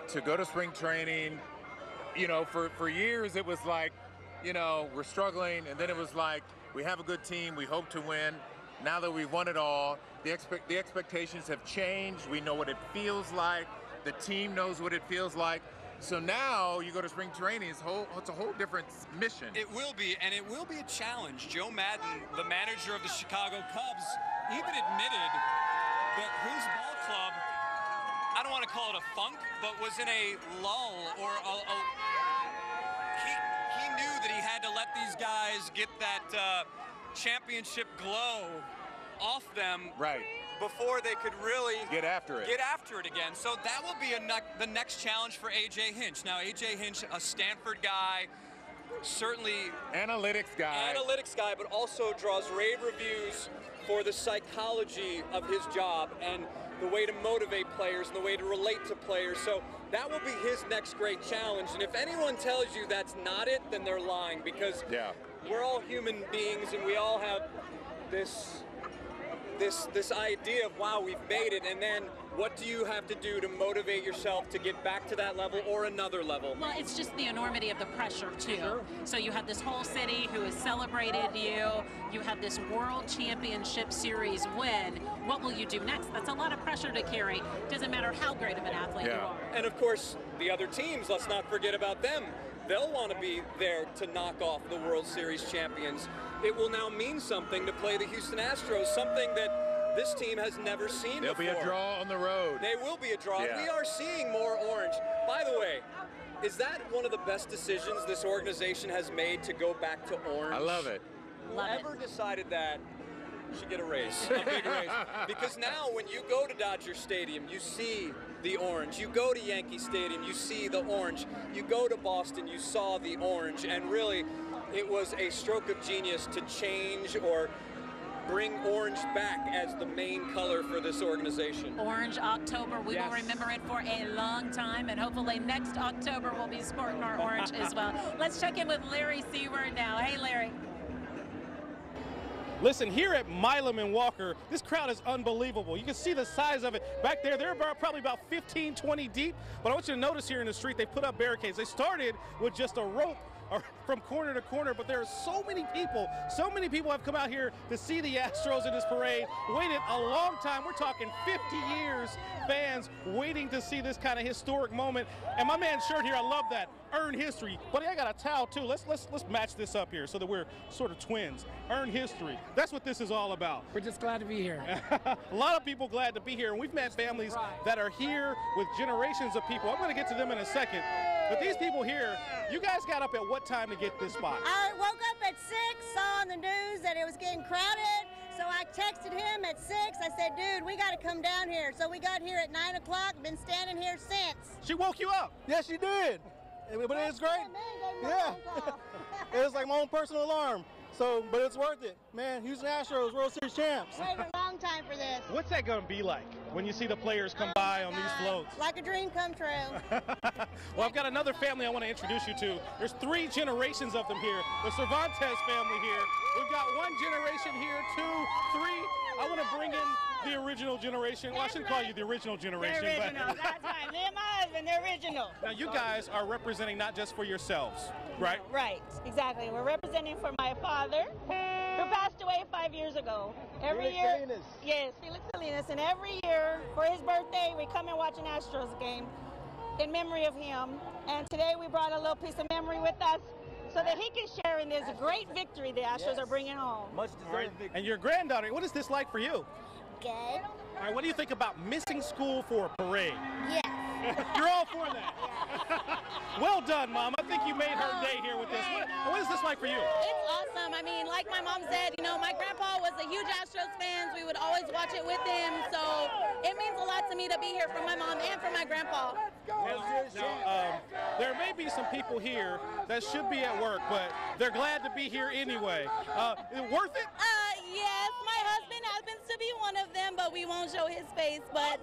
To go to spring training, you know, for years it was like, you know, we're struggling, and then it was like, we have a good team, we hope to win. Now that we've won it all, the expectations have changed. We know what it feels like. The team knows what it feels like. So now you go to spring training, it's a whole different mission. It will be, and it will be a challenge. Joe Madden, the manager of the Chicago Cubs, even admitted that his ball club, I don't want to call it a funk, but was in a lull, or he knew that he had to let these guys get that championship glow off them before they could really get after it again. So that will be the next challenge for A.J. Hinch. Now, A.J. Hinch, a Stanford guy, certainly analytics guy, but also draws rave reviews for the psychology of his job and the way to motivate players and the way to relate to players. So that will be his next great challenge. And if anyone tells you that's not it, then they're lying, because we're all human beings and we all have this idea of, wow, we've made it, and then what do you have to do to motivate yourself to get back to that level or another level? Well, it's just the enormity of the pressure, too. So you have this whole city who has celebrated you. You have this World Championship Series win. What will you do next? That's a lot of pressure to carry. Doesn't matter how great of an athlete you are. And, of course, the other teams, let's not forget about them. They'll want to be there to knock off the World Series champions. It will now mean something to play the Houston Astros, something that this team has never seen before. There'll be a draw on the road. They will be a draw. Yeah. We are seeing more orange. By the way, is that one of the best decisions this organization has made, to go back to orange? I love it. Whoever decided that should get a raise, a big raise. Because now when you go to Dodger Stadium, you see the orange. You go to Yankee Stadium, you see the orange. You go to Boston, you saw the orange. And really, it was a stroke of genius to change or bring orange back as the main color for this organization. Orange October, we will remember it for a long time, and hopefully next October we'll be sporting our orange as well. Let's check in with Larry Seward now. Hey, Larry. Listen, here at Milam and Walker, this crowd is unbelievable. You can see the size of it back there. They're probably about 15, 20 deep. But I want you to notice here in the street, they put up barricades. They started with just a rope from corner to corner, but there are so many people have come out here to see the Astros in this parade, waited a long time. We're talking 50 years, fans waiting to see this kind of historic moment. And my man's shirt here, I love that, earn history. Buddy, I got a towel too. Let's match this up here so that we're sort of twins. Earn history. That's what this is all about. We're just glad to be here. A lot of people glad to be here, and we've met families that are here with generations of people. I'm going to get to them in a second. But these people here, you guys got up at what time to get this spot? I woke up at 6, saw on the news that it was getting crowded, so I texted him at 6. I said, dude, we got to come down here. So we got here at 9 o'clock, been standing here since. She woke you up? Yes, she did. But it's great. Yeah. It was like my own personal alarm. So, but it's worth it. Man, Houston Astros, World Series champs. Waited a long time for this. What's that going to be like when you see the players come by on these floats? Like a dream come true. Well, I've got another family I want to introduce you to. There's 3 generations of them here. The Cervantes family here. We've got 1 generation here, 2, 3. I want to bring in the original generation. Well, I shouldn't call you the original generation. The original, but that's right. Me and my husband, the original. Now, you guys are representing not just for yourselves, right? Right, exactly. We're representing for my father, who passed away 5 years ago. Every year, yes, Felix Salinas, and every year for his birthday, we come and watch an Astros game in memory of him. And today we brought a little piece of memory with us so that he can share in this great victory the Astros are bringing home. Much deserved victory. And your granddaughter, what is this like for you? Good. All right, what do you think about missing school for a parade? Yes. You're all for that. Well done, Mom. I think you made her day here with this. What is this like for you? It's awesome. I mean, like my mom said, you know, my grandpa was a huge Astros fan. We would always watch it with him. So it means a lot to me to be here for my mom and for my grandpa. Now, there may be some people here that should be at work, but they're glad to be here anyway. Is it worth it? Yes, my husband happens to be one of them, but we won't show his face. But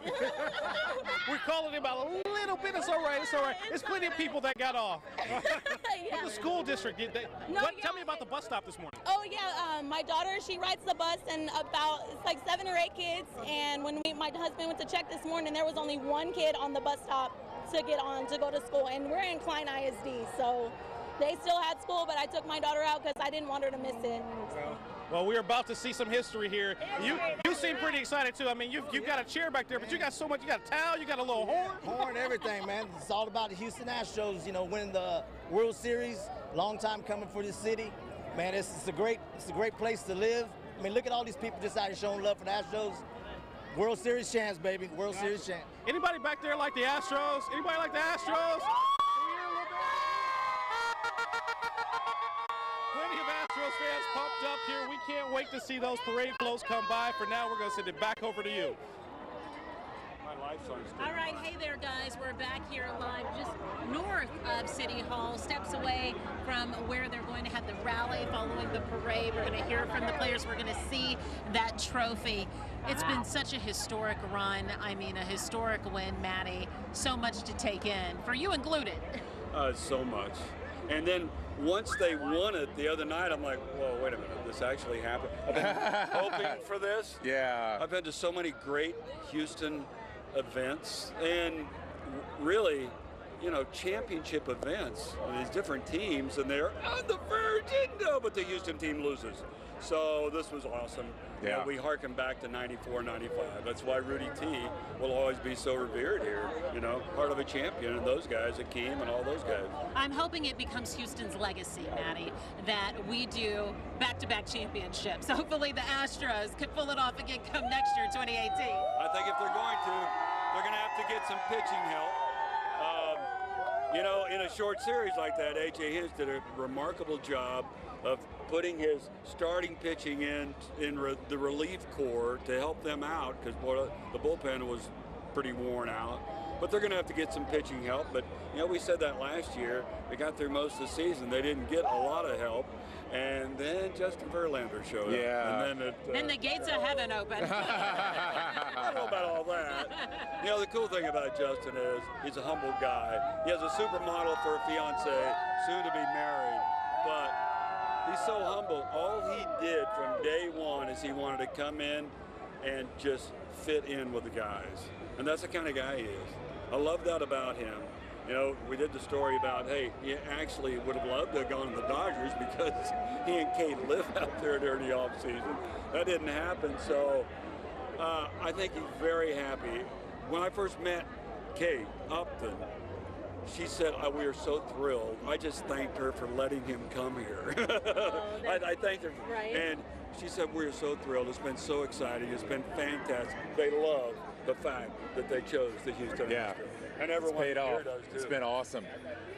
we're calling him out a little bit. It's all right. It's all right. There's plenty of people that got off. Yeah. The school district. Tell me about the bus stop this morning. Oh yeah, my daughter, she rides the bus, and it's like 7 or 8 kids. And when my husband went to check this morning, there was only 1 kid on the bus stop to get on to go to school, and we're in Klein ISD, so they still had school, but I took my daughter out because I didn't want her to miss it. Well, we're about to see some history here. You seem pretty excited too. I mean, you've got a chair back there, but you got so much. You got a towel, you got a little horn. Horn, everything, man. It's all about the Houston Astros. You know, winning the World Series. Long time coming for this city, man. It's a great place to live. I mean, look at all these people just out here showing love for the Astros. World Series champs, baby. World Series champs. Anybody back there like the Astros? Anybody like the Astros? Plenty of Astros fans pumped up here. We can't wait to see those parade floats come by. For now, we're going to send it back over to you. All right, hey there, guys. We're back here live just north of City Hall, steps away from where they're going to have the rally following the parade. We're going to hear from the players. We're going to see that trophy. It's been such a historic run. I mean, a historic win, Maddie. So much to take in, for you included. So much. And then once they won it the other night, I'm like, whoa, wait a minute, this actually happened? I've been hoping for this. Yeah. I've been to so many great Houston events, and really, you know, championship events with these different teams, and they're on the verge, but the Houston team loses. So this was awesome. Yeah. You know, we harken back to 94, 95. That's why Rudy T will always be so revered here. You know, part of a champion, and those guys, Akeem and all those guys. I'm hoping it becomes Houston's legacy, Maddie, that we do back-to-back championships. Hopefully the Astros could pull it off again come next year, 2018. I think if they're going to have to get some pitching help. You know, in a short series like that, A.J. Hinch did a remarkable job of putting his starting pitching in the relief corps to help them out, because the bullpen was pretty worn out. But they're going to have to get some pitching help. But, you know, we said that last year. They got through most of the season. They didn't get a lot of help. And then Justin Verlander showed up. Yeah. And then the gates of heaven opened. I don't know about all that. You know, the cool thing about Justin is he's a humble guy. He has a supermodel for a fiance, soon to be married. But He's so humble. All he did from day one is he wanted to come in and just fit in with the guys. And that's the kind of guy he is. I love that about him. You know, we did the story about, hey, he actually would have loved to have gone to the Dodgers because he and Kate live out there during the offseason. That didn't happen, so I think he's very happy. When I first met Kate Upton, she said, we are so thrilled. I just thanked her for letting him come here. I thanked her. Right. And she said, we're so thrilled. It's been so exciting. It's been fantastic. They love the fact that they chose the Houston Astros. And everyone here does too. It's been awesome.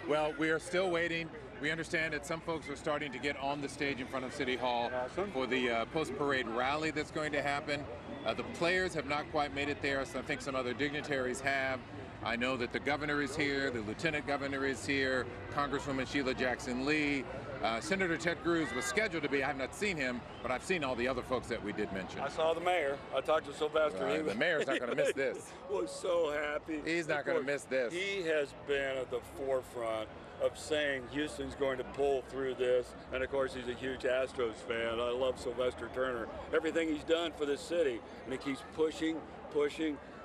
Well, we are still waiting. We understand that some folks are starting to get on the stage in front of City Hall for the post-parade rally that's going to happen. The players have not quite made it there, so I think some other dignitaries have. I know that the governor is here, the lieutenant governor is here, Congresswoman Sheila Jackson-Lee. Senator Ted Cruz was scheduled to be. I have not seen him, but I've seen all the other folks that we did mention. I saw the mayor. I talked to Sylvester. The mayor's not going to miss this. Was so happy. He's not going to miss this. He has been at the forefront of saying Houston's going to pull through this. And of course, he's a huge Astros fan. I love Sylvester Turner. Everything he's done for this city. And he keeps pushing,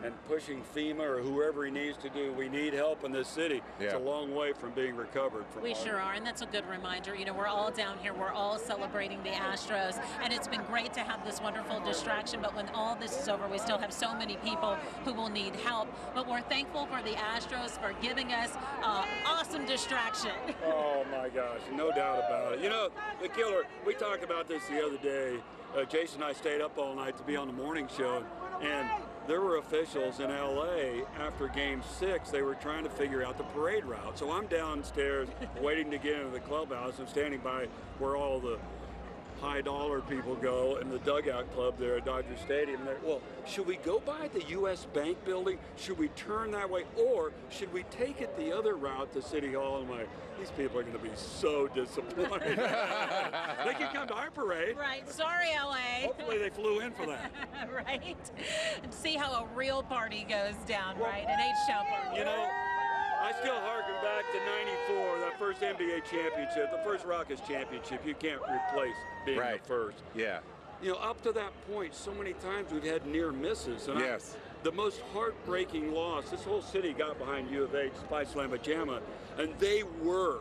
and pushing FEMA or whoever he needs to do. We need help in this city. Yeah. It's a long way from being recovered from. We sure are, and that's a good reminder. You know, we're all down here. We're all celebrating the Astros, and it's been great to have this wonderful distraction. But when all this is over, we still have so many people who will need help. But we're thankful for the Astros for giving us awesome distraction. Oh my gosh, no doubt about it. You know, the killer. We talked about this the other day. Jason and I stayed up all night to be on the morning show, and there were officials in LA after Game 6. They were trying to figure out the parade route. So I'm downstairs waiting to get into the clubhouse and standing by where all the high dollar people go in the dugout club there at Dodger Stadium. Well, should we go by the U.S. Bank building? Should we turn that way? Or should we take it the other route to City Hall? And these people are going to be so disappointed. They can come to our parade. Right. Sorry, LA. Hopefully they flew in for that. Right. And see how a real party goes down, right? An H-Town party. You know, I still harken back to '94, that first NBA championship, the first Rockets championship. You can't replace being the first. Yeah. You know, up to that point, so many times we've had near misses. And yes. The most heartbreaking loss, this whole city got behind U of H, Spy Slamma Jamma, and they were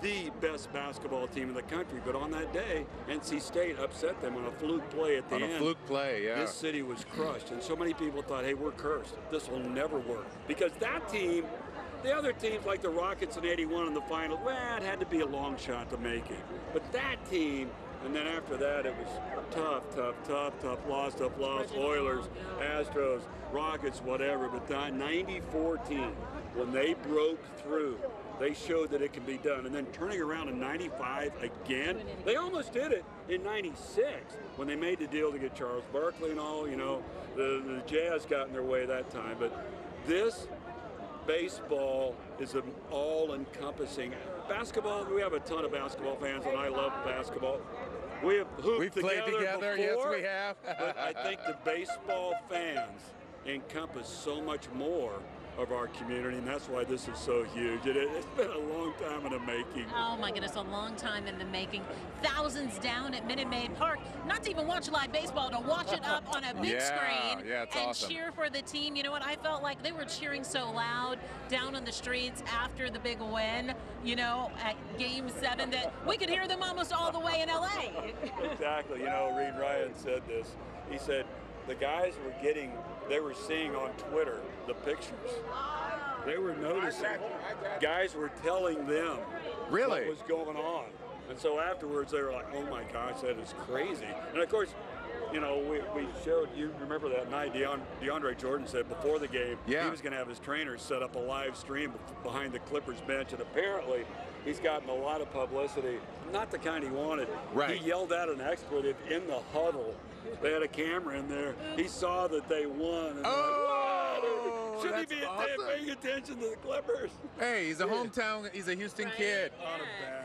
the best basketball team in the country. But on that day, NC State upset them on a fluke play at the end. On a fluke play, yeah. This city was crushed, and so many people thought, hey, we're cursed. This will never work. Because that team, the other teams like the Rockets in '81 in the finals, well, it had to be a long shot to make it. But that team, and then after that, it was tough loss. Oilers, Astros, Rockets, whatever. But that '94 team, when they broke through, they showed that it can be done. And then turning around in '95 again, they almost did it in '96 when they made the deal to get Charles Barkley and all. You know, the Jazz got in their way that time. But this baseball is an all-encompassing. Basketball, we have a ton of basketball fans, and I love basketball. We have hooped played together, yes, before, we have. But I think the baseball fans encompass so much more of our community, and that's why this is so huge. It's been a long time in the making. Oh my goodness, a long time in the making. Thousands down at Minute Maid Park, not to even watch live baseball, to watch it up on a big screen and awesome. Cheer for the team. You know what, I felt like they were cheering so loud down on the streets after the big win, you know, at Game 7 that we could hear them almost all the way in LA. Exactly, you know, Reed Ryan said this. He said, the guys they were seeing on Twitter the pictures. They were noticing. Guys were telling them what was going on. And so afterwards they were like, oh my gosh, that is crazy. And of course, you know, we showed, you remember that night, DeAndre Jordan said before the game, he was going to have his trainers set up a live stream behind the Clippers bench, and apparently he's gotten a lot of publicity, not the kind he wanted. Right. He yelled out an expletive in the huddle. They had a camera in there. He saw that they won. And should he be paying attention to the Clippers? Hey, he's a hometown. He's a Houston kid.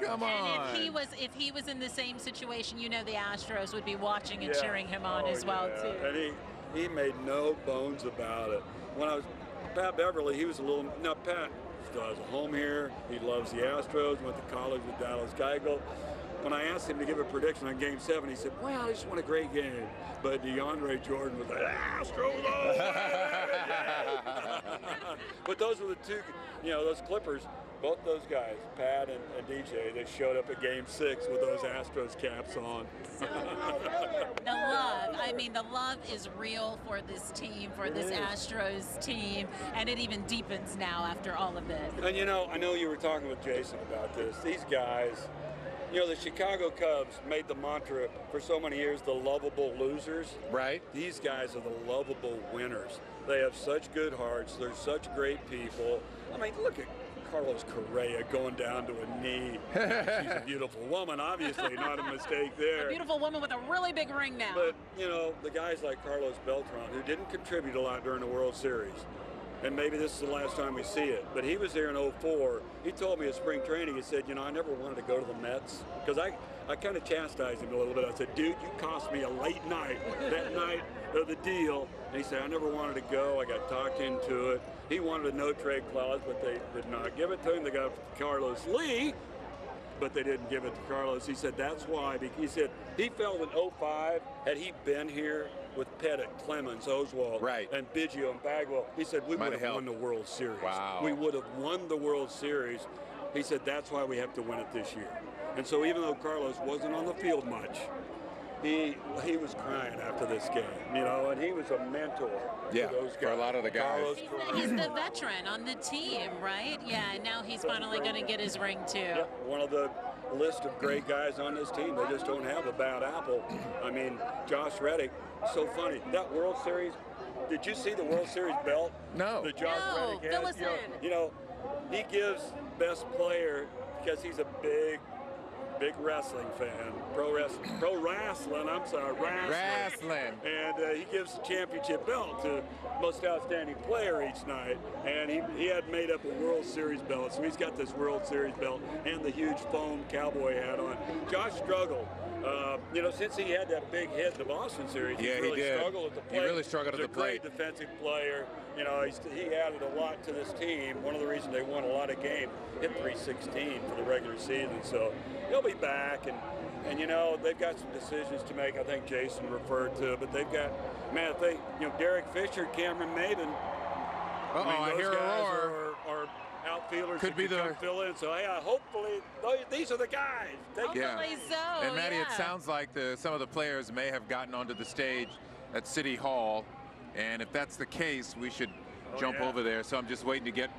Come on. And if he was in the same situation, you know, the Astros would be watching and cheering him on as well too. And he made no bones about it. When I was Pat Beverly, he was a little. Now Pat still has a home here. He loves the Astros. Went to college with Dallas Keuchel. when I asked him to give a prediction on Game 7, he said, well, I just won a great game. But DeAndre Jordan was like, Astros all the way. But those were the two, those Clippers, both those guys, Pat and DJ, they showed up at Game 6 with those Astros caps on. The love, the love is real for this team, for this Astros team, and it even deepens now after all of this. And I know you were talking with Jason about this. These guys, the Chicago Cubs made the mantra for so many years, the lovable losers. Right. These guys are the lovable winners. They have such good hearts. They're such great people. Look at Carlos Correa going down to a knee. She's a beautiful woman, obviously, not a mistake there. A beautiful woman with a really big ring now. But, the guys like Carlos Beltran, who didn't contribute a lot during the World Series, and maybe this is the last time we see it, but he was there in 2004. He told me at spring training, he said, I never wanted to go to the Mets, because I kind of chastised him a little bit. I said, dude, you cost me a late night, that night of the deal. And he said, I never wanted to go. I got talked into it. He wanted a no-trade clause, but they did not give it to him. They got Carlos Lee, but they didn't give it to Carlos. He said, that's why. He said he felt in 2005, had he been here with Pettit, Clemens, Oswald, and Biggio and Bagwell, he said, we would have won the World Series. Wow. We would have won the World Series. He said, that's why we have to win it this year. And so even though Carlos wasn't on the field much, he was crying after this game, and he was a mentor to those guys. For a lot of the guys. He's the veteran on the team, right? Yeah, and now he's finally going to get his ring, too. Yeah, one of the list of great guys on this team. They just don't have a bad apple. Josh Reddick, so funny. That World Series, did you see the World Series belt? No. That Josh Reddick fill has? us in. He gives best player because he's a big wrestling fan, pro wrestling, I'm sorry, wrestling. And he gives the championship belt to most outstanding player each night, and he had made up a World Series belt, so he's got this World Series belt and the huge foam cowboy hat on. Josh struggled. Since he had that big hit in the Boston series, he really struggled at the plate. He really struggled at the plate. He's a great defensive player. He added a lot to this team. One of the reasons they won a lot of games, hit 316 for the regular season. So he'll be back, and they've got some decisions to make. I think Jason referred to, but they've got, Derek Fisher, Cameron Maben. I hear a roar. Are outfielders could be the fill in. So hopefully these are the guys. Hopefully so. And Maddie, it sounds like some of the players may have gotten onto the stage at City Hall, and if that's the case, we should jump over there. So I'm just waiting to get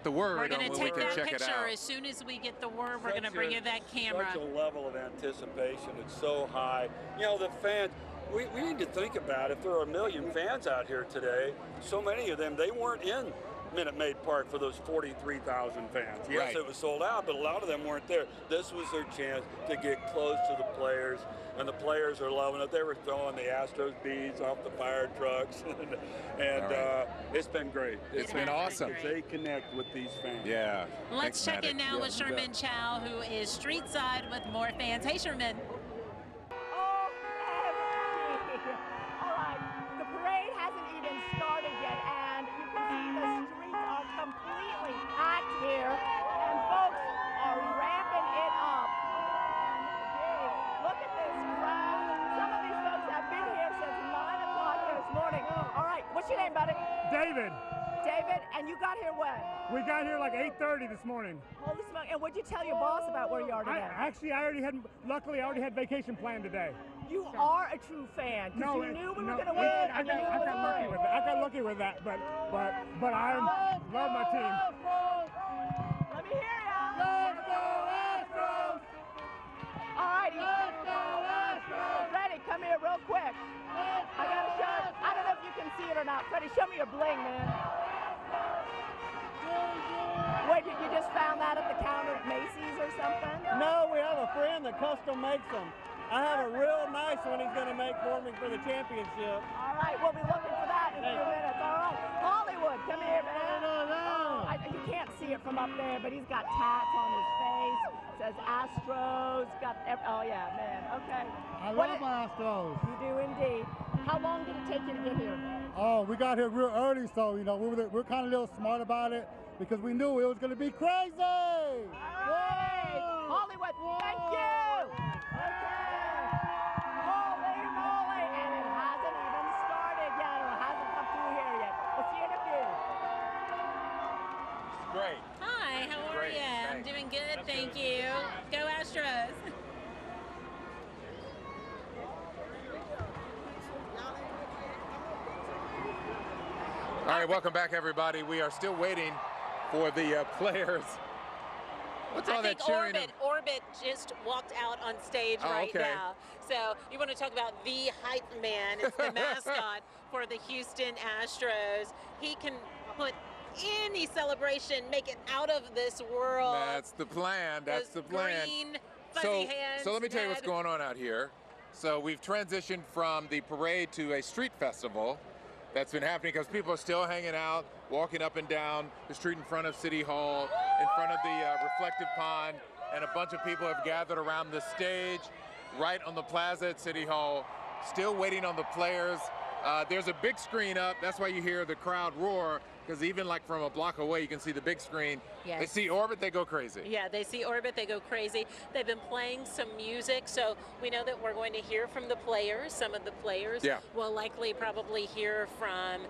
the word. We're going to take that picture out. as soon as we get the word. We're going to bring you that camera. Such a level of anticipation. It's so high. The fans. We need to think about if there are 1 million fans out here today. So many of them, they weren't in Minute Maid Park for those 43,000 fans. Yes, it was sold out, but a lot of them weren't there. This was their chance to get close to the players, and the players are loving it. They were throwing the Astros beads off the fire trucks, and it's been great. It's been awesome. They connect with these fans. Yeah. Let's check in now with Sherman Chow, who is Street Side with more fans. Hey, Sherman. All right, the parade hasn't even started yet, and you can see the streets are completely packed here, and folks are ramping it up. And look at this crowd. Some of these folks have been here since 9 o'clock this morning. All right, what's your name, buddy? David. David, and you got here when? We got here like 8:30 this morning. Holy smoke! And what'd you tell your boss about where you are today? Luckily, I already had vacation planned today. You are a true fan, because you knew we were going to win. I got lucky with that, but I love my team. Let me hear ya. Let's go Astros! All righty. Let's go Astros! Freddie, come here real quick. I got a shot. I don't know if you can see it or not. Freddie, show me your bling, man. Wait, you just found that at the counter at Macy's or something? No, we have a friend that custom makes them. I have a real nice one he's going to make for me for the championship. All right, we'll be looking for that in a few minutes. All right, Hollywood, come here, man. You can't see it from up there, but he's got tats on his face. It says Astros. Oh yeah, man. Okay. I love my Astros. You do indeed. How long did it take you to get here? Oh, we got here real early, so we're kind of a little smart about it because we knew it was going to be crazy. All right, Hollywood. Thank you. Doing good, thank you. Go Astros. All right, welcome back, everybody. We are still waiting for the players. What's all that cheering? Orbit just walked out on stage right now. So you want to talk about the hype man? It's the mascot for the Houston Astros. He can put any celebration, make it out of this world. That's the plan. That's the plan. Green, fuzzy hands. So let me tell you what's going on out here. So we've transitioned from the parade to a street festival that's been happening because people are still hanging out, walking up and down the street in front of City Hall, in front of the reflective pond, and a bunch of people have gathered around the stage right on the plaza at City Hall, still waiting on the players. There's a big screen up. That's why you hear the crowd roar, because even like from a block away, you can see the big screen. Yes. They see Orbit, they go crazy. Yeah, they see Orbit, they go crazy. They've been playing some music, so we know that we're going to hear from the players. Some of the players will likely probably hear from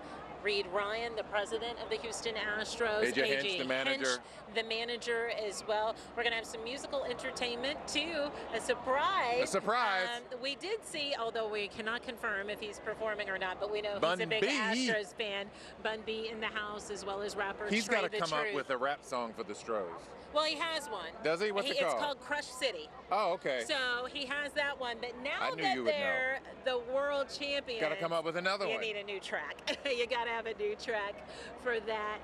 Reed Ryan, the president of the Houston Astros. AJ Hinch, the manager. Hinch, the manager as well. We're going to have some musical entertainment too. A surprise. A surprise. We did see, although we cannot confirm if he's performing or not, but we know Bun he's a big B. Astros fan. Bun B in the house, as well as rapper He's got to come up with a rap song for the Astros. Well, he has one. Does he? What's it called? It's called Crush City. Oh, okay. So he has that one, but now I knew that you would they're the world champions, Got to come up with another you one. need a new track. You got to have a new track for that.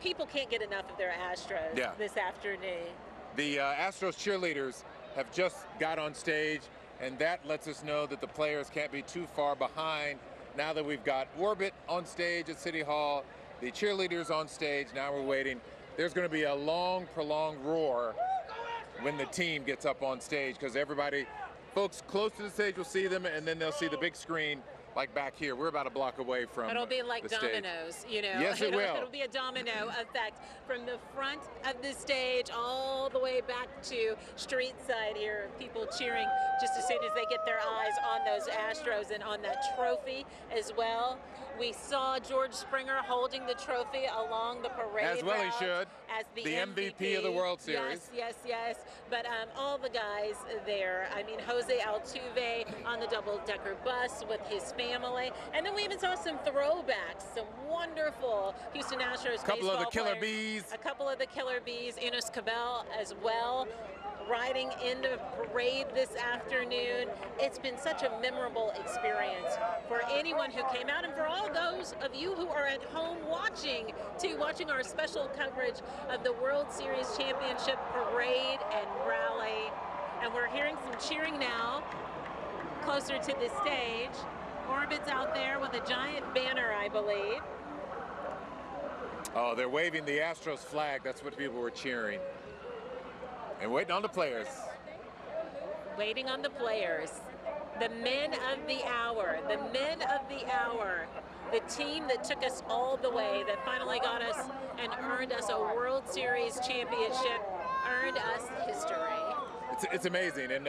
People can't get enough of their Astros this afternoon. The Astros cheerleaders have just got on stage, and that lets us know that the players can't be too far behind. Now that we've got Orbit on stage at City Hall, the cheerleaders on stage, now we're waiting. There's going to be a long, prolonged roar when the team gets up on stage, because everybody, folks close to the stage will see them, and then they'll see the big screen like back here. We're about a block away from It'll be like the dominoes, stage. you know. Yes, it will. It'll be a domino effect from the front of the stage all the way back to street side here. People cheering just as soon as they get their eyes on those Astros and on that trophy as well. We saw George Springer holding the trophy along the parade As well route he should. As the MVP of the World Series. Yes. But all the guys there. I mean, Jose Altuve on the double-decker bus with his family. And then we even saw some throwbacks, some wonderful Houston Astros couple of the Killer players. Bees. A couple of the Killer Bees, Enos Cabell as well, riding in the parade this afternoon. It's been such a memorable experience for anyone who came out, and for all those of you who are at home watching our special coverage of the World Series Championship parade and rally. And we're hearing some cheering now closer to the stage. Orbit's out there with a giant banner, I believe. Oh, they're waving the Astros flag. That's what people were cheering. And waiting on the players. Waiting on the players. The men of the hour. The men of the hour. The team that took us all the way, that finally got us and earned us a World Series championship, earned us history. It's amazing. And,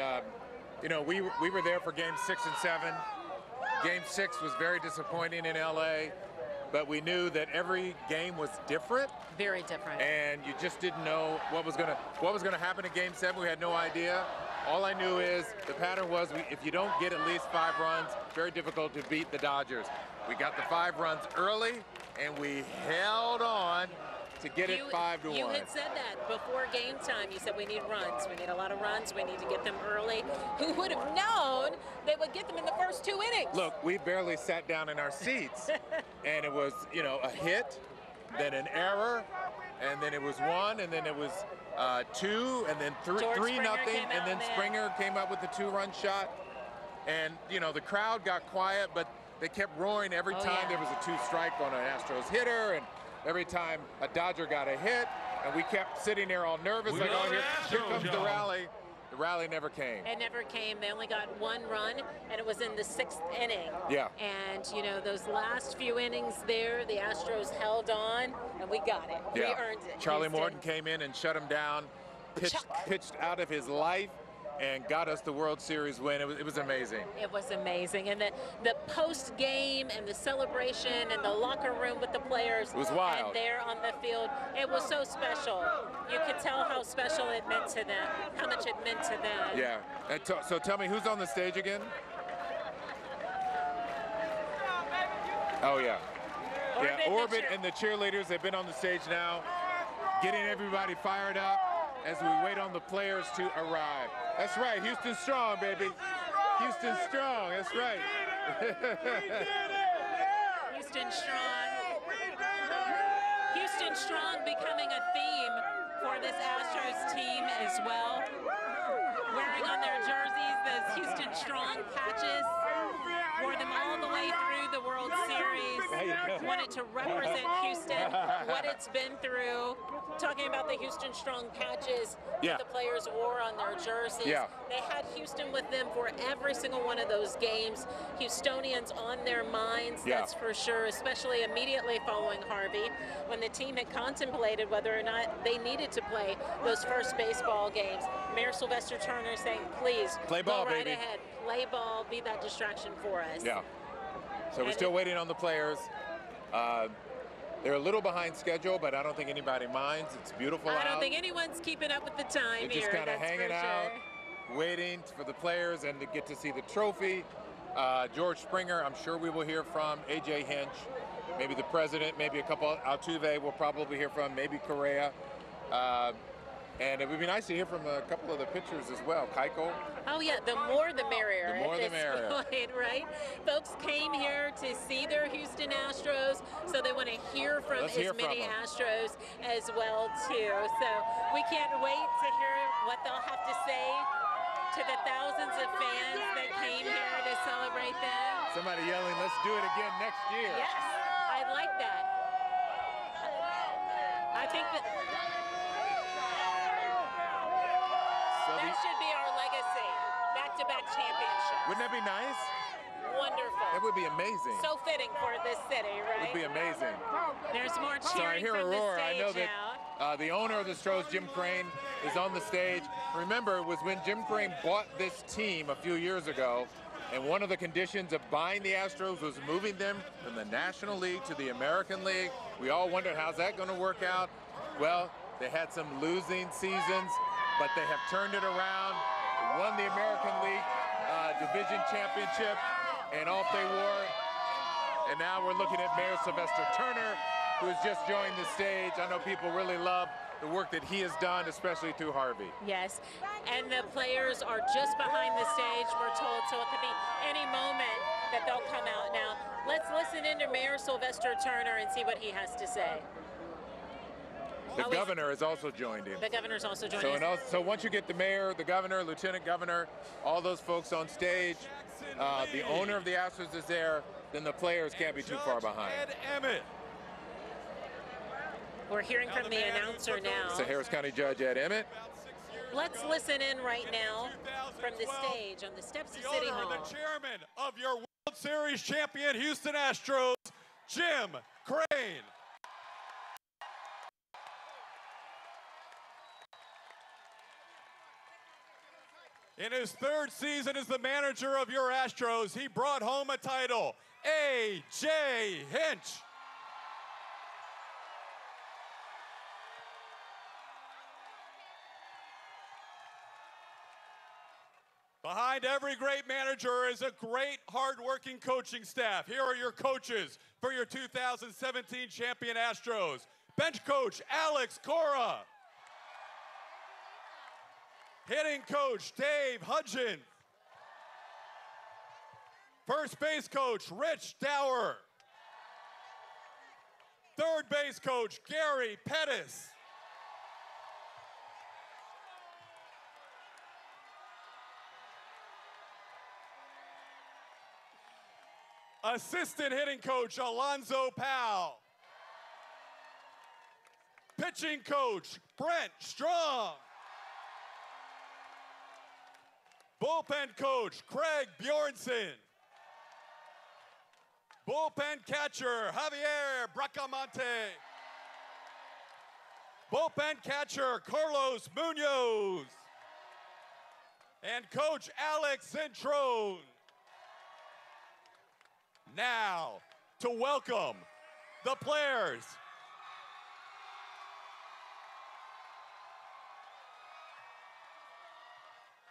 you know, we were there for Game 6 and 7. Game 6 was very disappointing in LA, but we knew that every game was different. Very different. And you just didn't know what was gonna happen in Game 7. We had no idea. All I knew is the pattern was if you don't get at least 5 runs, very difficult to beat the Dodgers. We got the 5 runs early, and we held on to get it 5-1. You had said that before game time. You said we need runs. We need a lot of runs. We need to get them early. Who would have known they would get them in the first 2 innings? Look, we barely sat down in our seats, and it was, you know, a hit, then an error, and then it was 1, and then it was 2, and then 3-0, and then Springer came up with the 2-run shot. And, you know, the crowd got quiet, but they kept roaring every time there was a 2-strike on an Astros hitter, and every time a Dodger got a hit, and we kept sitting there all nervous, like, oh, here comes the rally. The rally never came. It never came. They only got 1 run, and it was in the 6th inning. Yeah. And, you know, those last few innings there, the Astros held on, and we got it. Yeah. We earned it. Charlie Morton came in and shut him down, pitched out of his life, and got us the World Series win. It was amazing. It was amazing. And the post-game and the celebration and the locker room with the players. It was wild. And there on the field, it was so special. You could tell how special it meant to them, how much it meant to them. Yeah. And so tell me, who's on the stage again? Oh, yeah. Orbit and the cheerleaders have been on the stage now, getting everybody fired up as we wait on the players to arrive. That's right, Houston strong, baby. Houston strong, that's right. Houston strong. Houston strong becoming a theme for this Astros team as well. Wearing on their jerseys those Houston strong patches. Wore them all the way through the World Series. Wanted to represent Houston, what it's been through. Talking about the Houston strong patches that the players wore on their jerseys. They had Houston with them for every single one of those games. Houstonians on their minds, that's for sure, especially immediately following Harvey, when the team had contemplated whether or not they needed to play those first baseball games. Mayor Sylvester Turner saying, please, play ball, go right baby. ahead, play ball, be that distraction for us. Yeah. So we're still waiting on the players. They're a little behind schedule, but I don't think anybody minds. It's beautiful out. I don't think anyone's keeping up with the time They're just kind of hanging out, waiting for the players and to get to see the trophy. George Springer, I'm sure we will hear from. A.J. Hinch, maybe the president, maybe a couple. Altuve we'll probably hear from, maybe Correa. And it would be nice to hear from a couple of the pitchers as well. Keiko. Oh yeah, the more the merrier. The more the merrier. Point, right? Folks came here to see their Houston Astros, so they want to hear from as many Astros as well too. So we can't wait to hear what they'll have to say to the thousands of fans that came here to celebrate them. Somebody yelling, let's do it again next year. Yes, I like that. I think that that should be our legacy. Back-to-back championship. Wouldn't that be nice? Wonderful. That would be amazing. So fitting for this city, right? It would be amazing. There's more cheering so I hear from a roar. the stage I know that the owner of the Astros, Jim Crane, is on the stage. Remember, it was when Jim Crane bought this team a few years ago, and one of the conditions of buying the Astros was moving them from the National League to the American League. We all wondered, how's that going to work out? Well, they had some losing seasons, but they have turned it around, won the American League Division Championship, and off they wore. And now we're looking at Mayor Sylvester Turner, who has just joined the stage. I know people really love the work that he has done, especially through Harvey. Yes, and the players are just behind the stage, we're told, so it could be any moment that they'll come out now. Let's listen into Mayor Sylvester Turner and see what he has to say. The governor has also joined in. The governor's also joined in. So once you get the mayor, the governor, lieutenant governor, all those folks on stage, the owner of the Astros is there, then the players can't be too far behind. We're hearing from the announcer now. So Harris County Judge Ed Emmett. Let's listen in right now from the stage on the steps of City Hall. The chairman of your World Series champion Houston Astros, Jim Crane. In his third season as the manager of your Astros, he brought home a title, A.J. Hinch. Behind every great manager is a great, hard-working coaching staff. Here are your coaches for your 2017 champion Astros. Bench coach, Alex Cora. Hitting coach, Dave Hudgens. First base coach, Rich Dower. Third base coach, Gary Pettis. Assistant hitting coach, Alonzo Powell. Pitching coach, Brent Strong. Bullpen coach, Craig Bjornson. Bullpen catcher, Javier Bracamonte. Bullpen catcher, Carlos Munoz. and Coach Alex Centrone. Now, to welcome the players.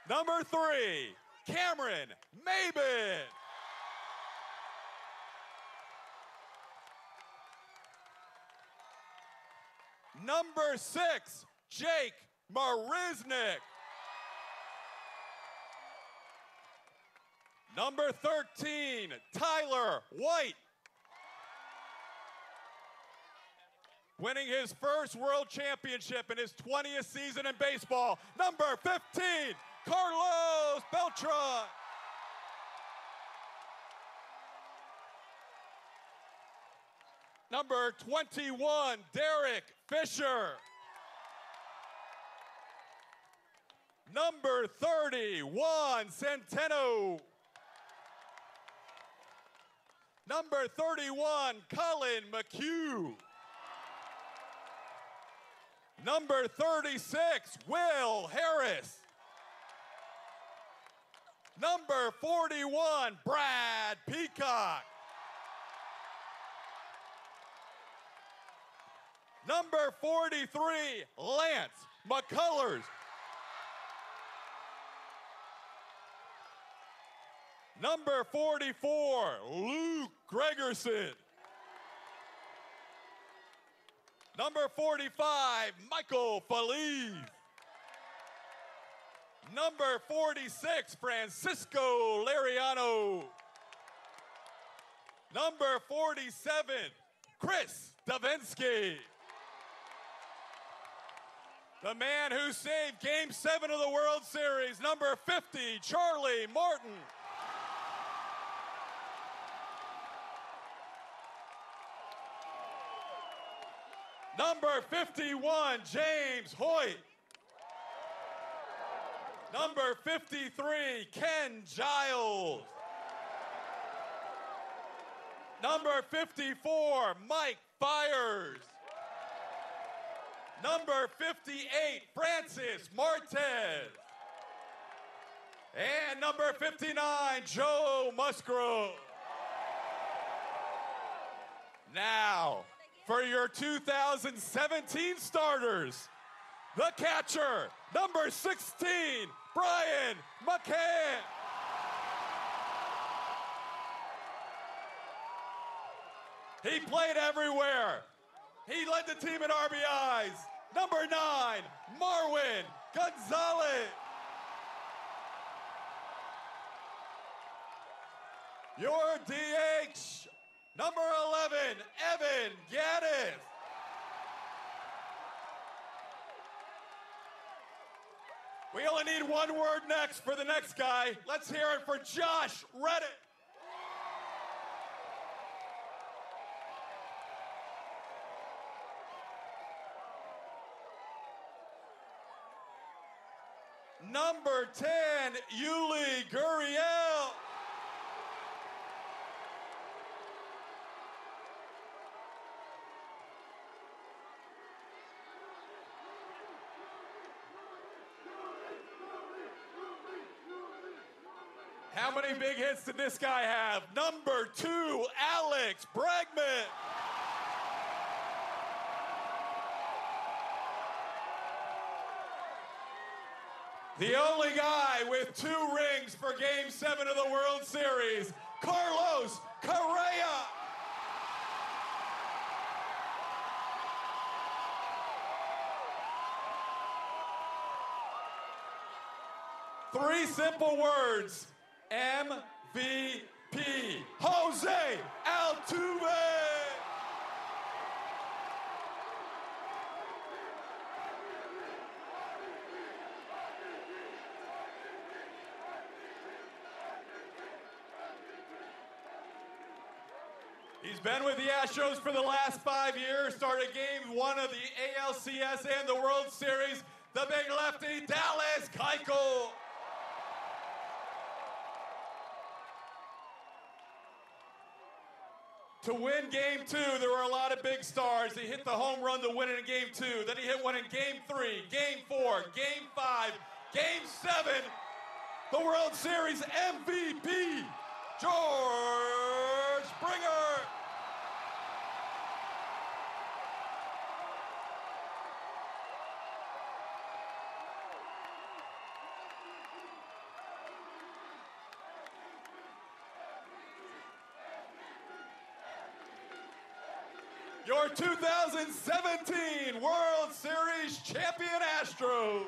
Number 3, Cameron Maben. Number 6, Jake Marisnik. Number 13, Tyler White. Winning his first world championship in his 20th season in baseball. Number 15, Carlos Beltran. Number 21, Derek Fisher. Number 30, Juan Centeno. Number 31, Colin McHugh. Number 36, Will Harris. Number 41, Brad Peacock. Number 43, Lance McCullers. Number 44, Luke Gregerson. Number 45, Michael Feliz. Number 46, Francisco Lariano. Number 47, Chris Davinsky. The man who saved Game 7 of the World Series, number 50, Charlie Martin. Number 51, James Hoyt. Number 53, Ken Giles. Number 54, Mike Byers. Number 58, Francis Martez. And number 59, Joe Musgrove. Now, for your 2017 starters, the catcher, number 16, Brian McCann. He played everywhere. He led the team in RBIs. Number 9, Marwin Gonzalez. Your DH, number 11, Evan Gaddis. We only need one word next for the next guy. Let's hear it for Josh Reddick. Number 10, Yuli Gurriel. How many big hits did this guy have? Number 2, Alex Bregman. The only guy with 2 rings for Game 7 of the World Series, Carlos Correa. Three simple words, MVP, Jose Altuve. He's been with the Astros for the last 5 years, started Game 1 of the ALCS and the World Series. The big lefty, Dallas Keuchel. To win Game 2, there were a lot of big stars. He hit the home run to win it in Game 2. Then he hit one in Game 3, Game 4, Game 5, Game 7. the World Series MVP, George Springer. Your 2017 World Series champion Astros.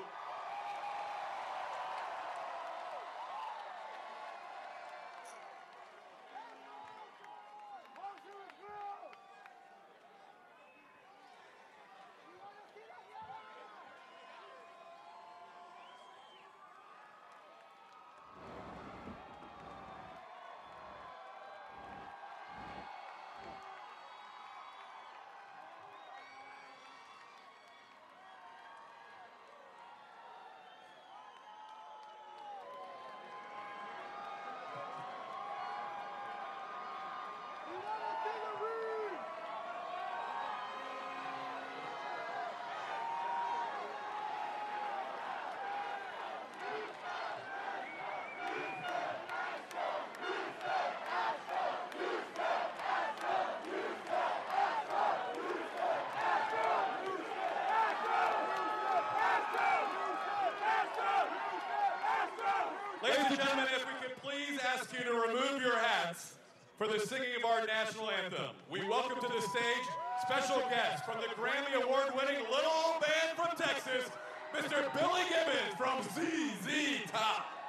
Ladies and gentlemen, if we could please ask you to remove your hats for the singing of our national anthem. We welcome to the stage special guest from the Grammy Award-winning Little Old Band from Texas, Mr. Billy Gibbons from ZZ Top.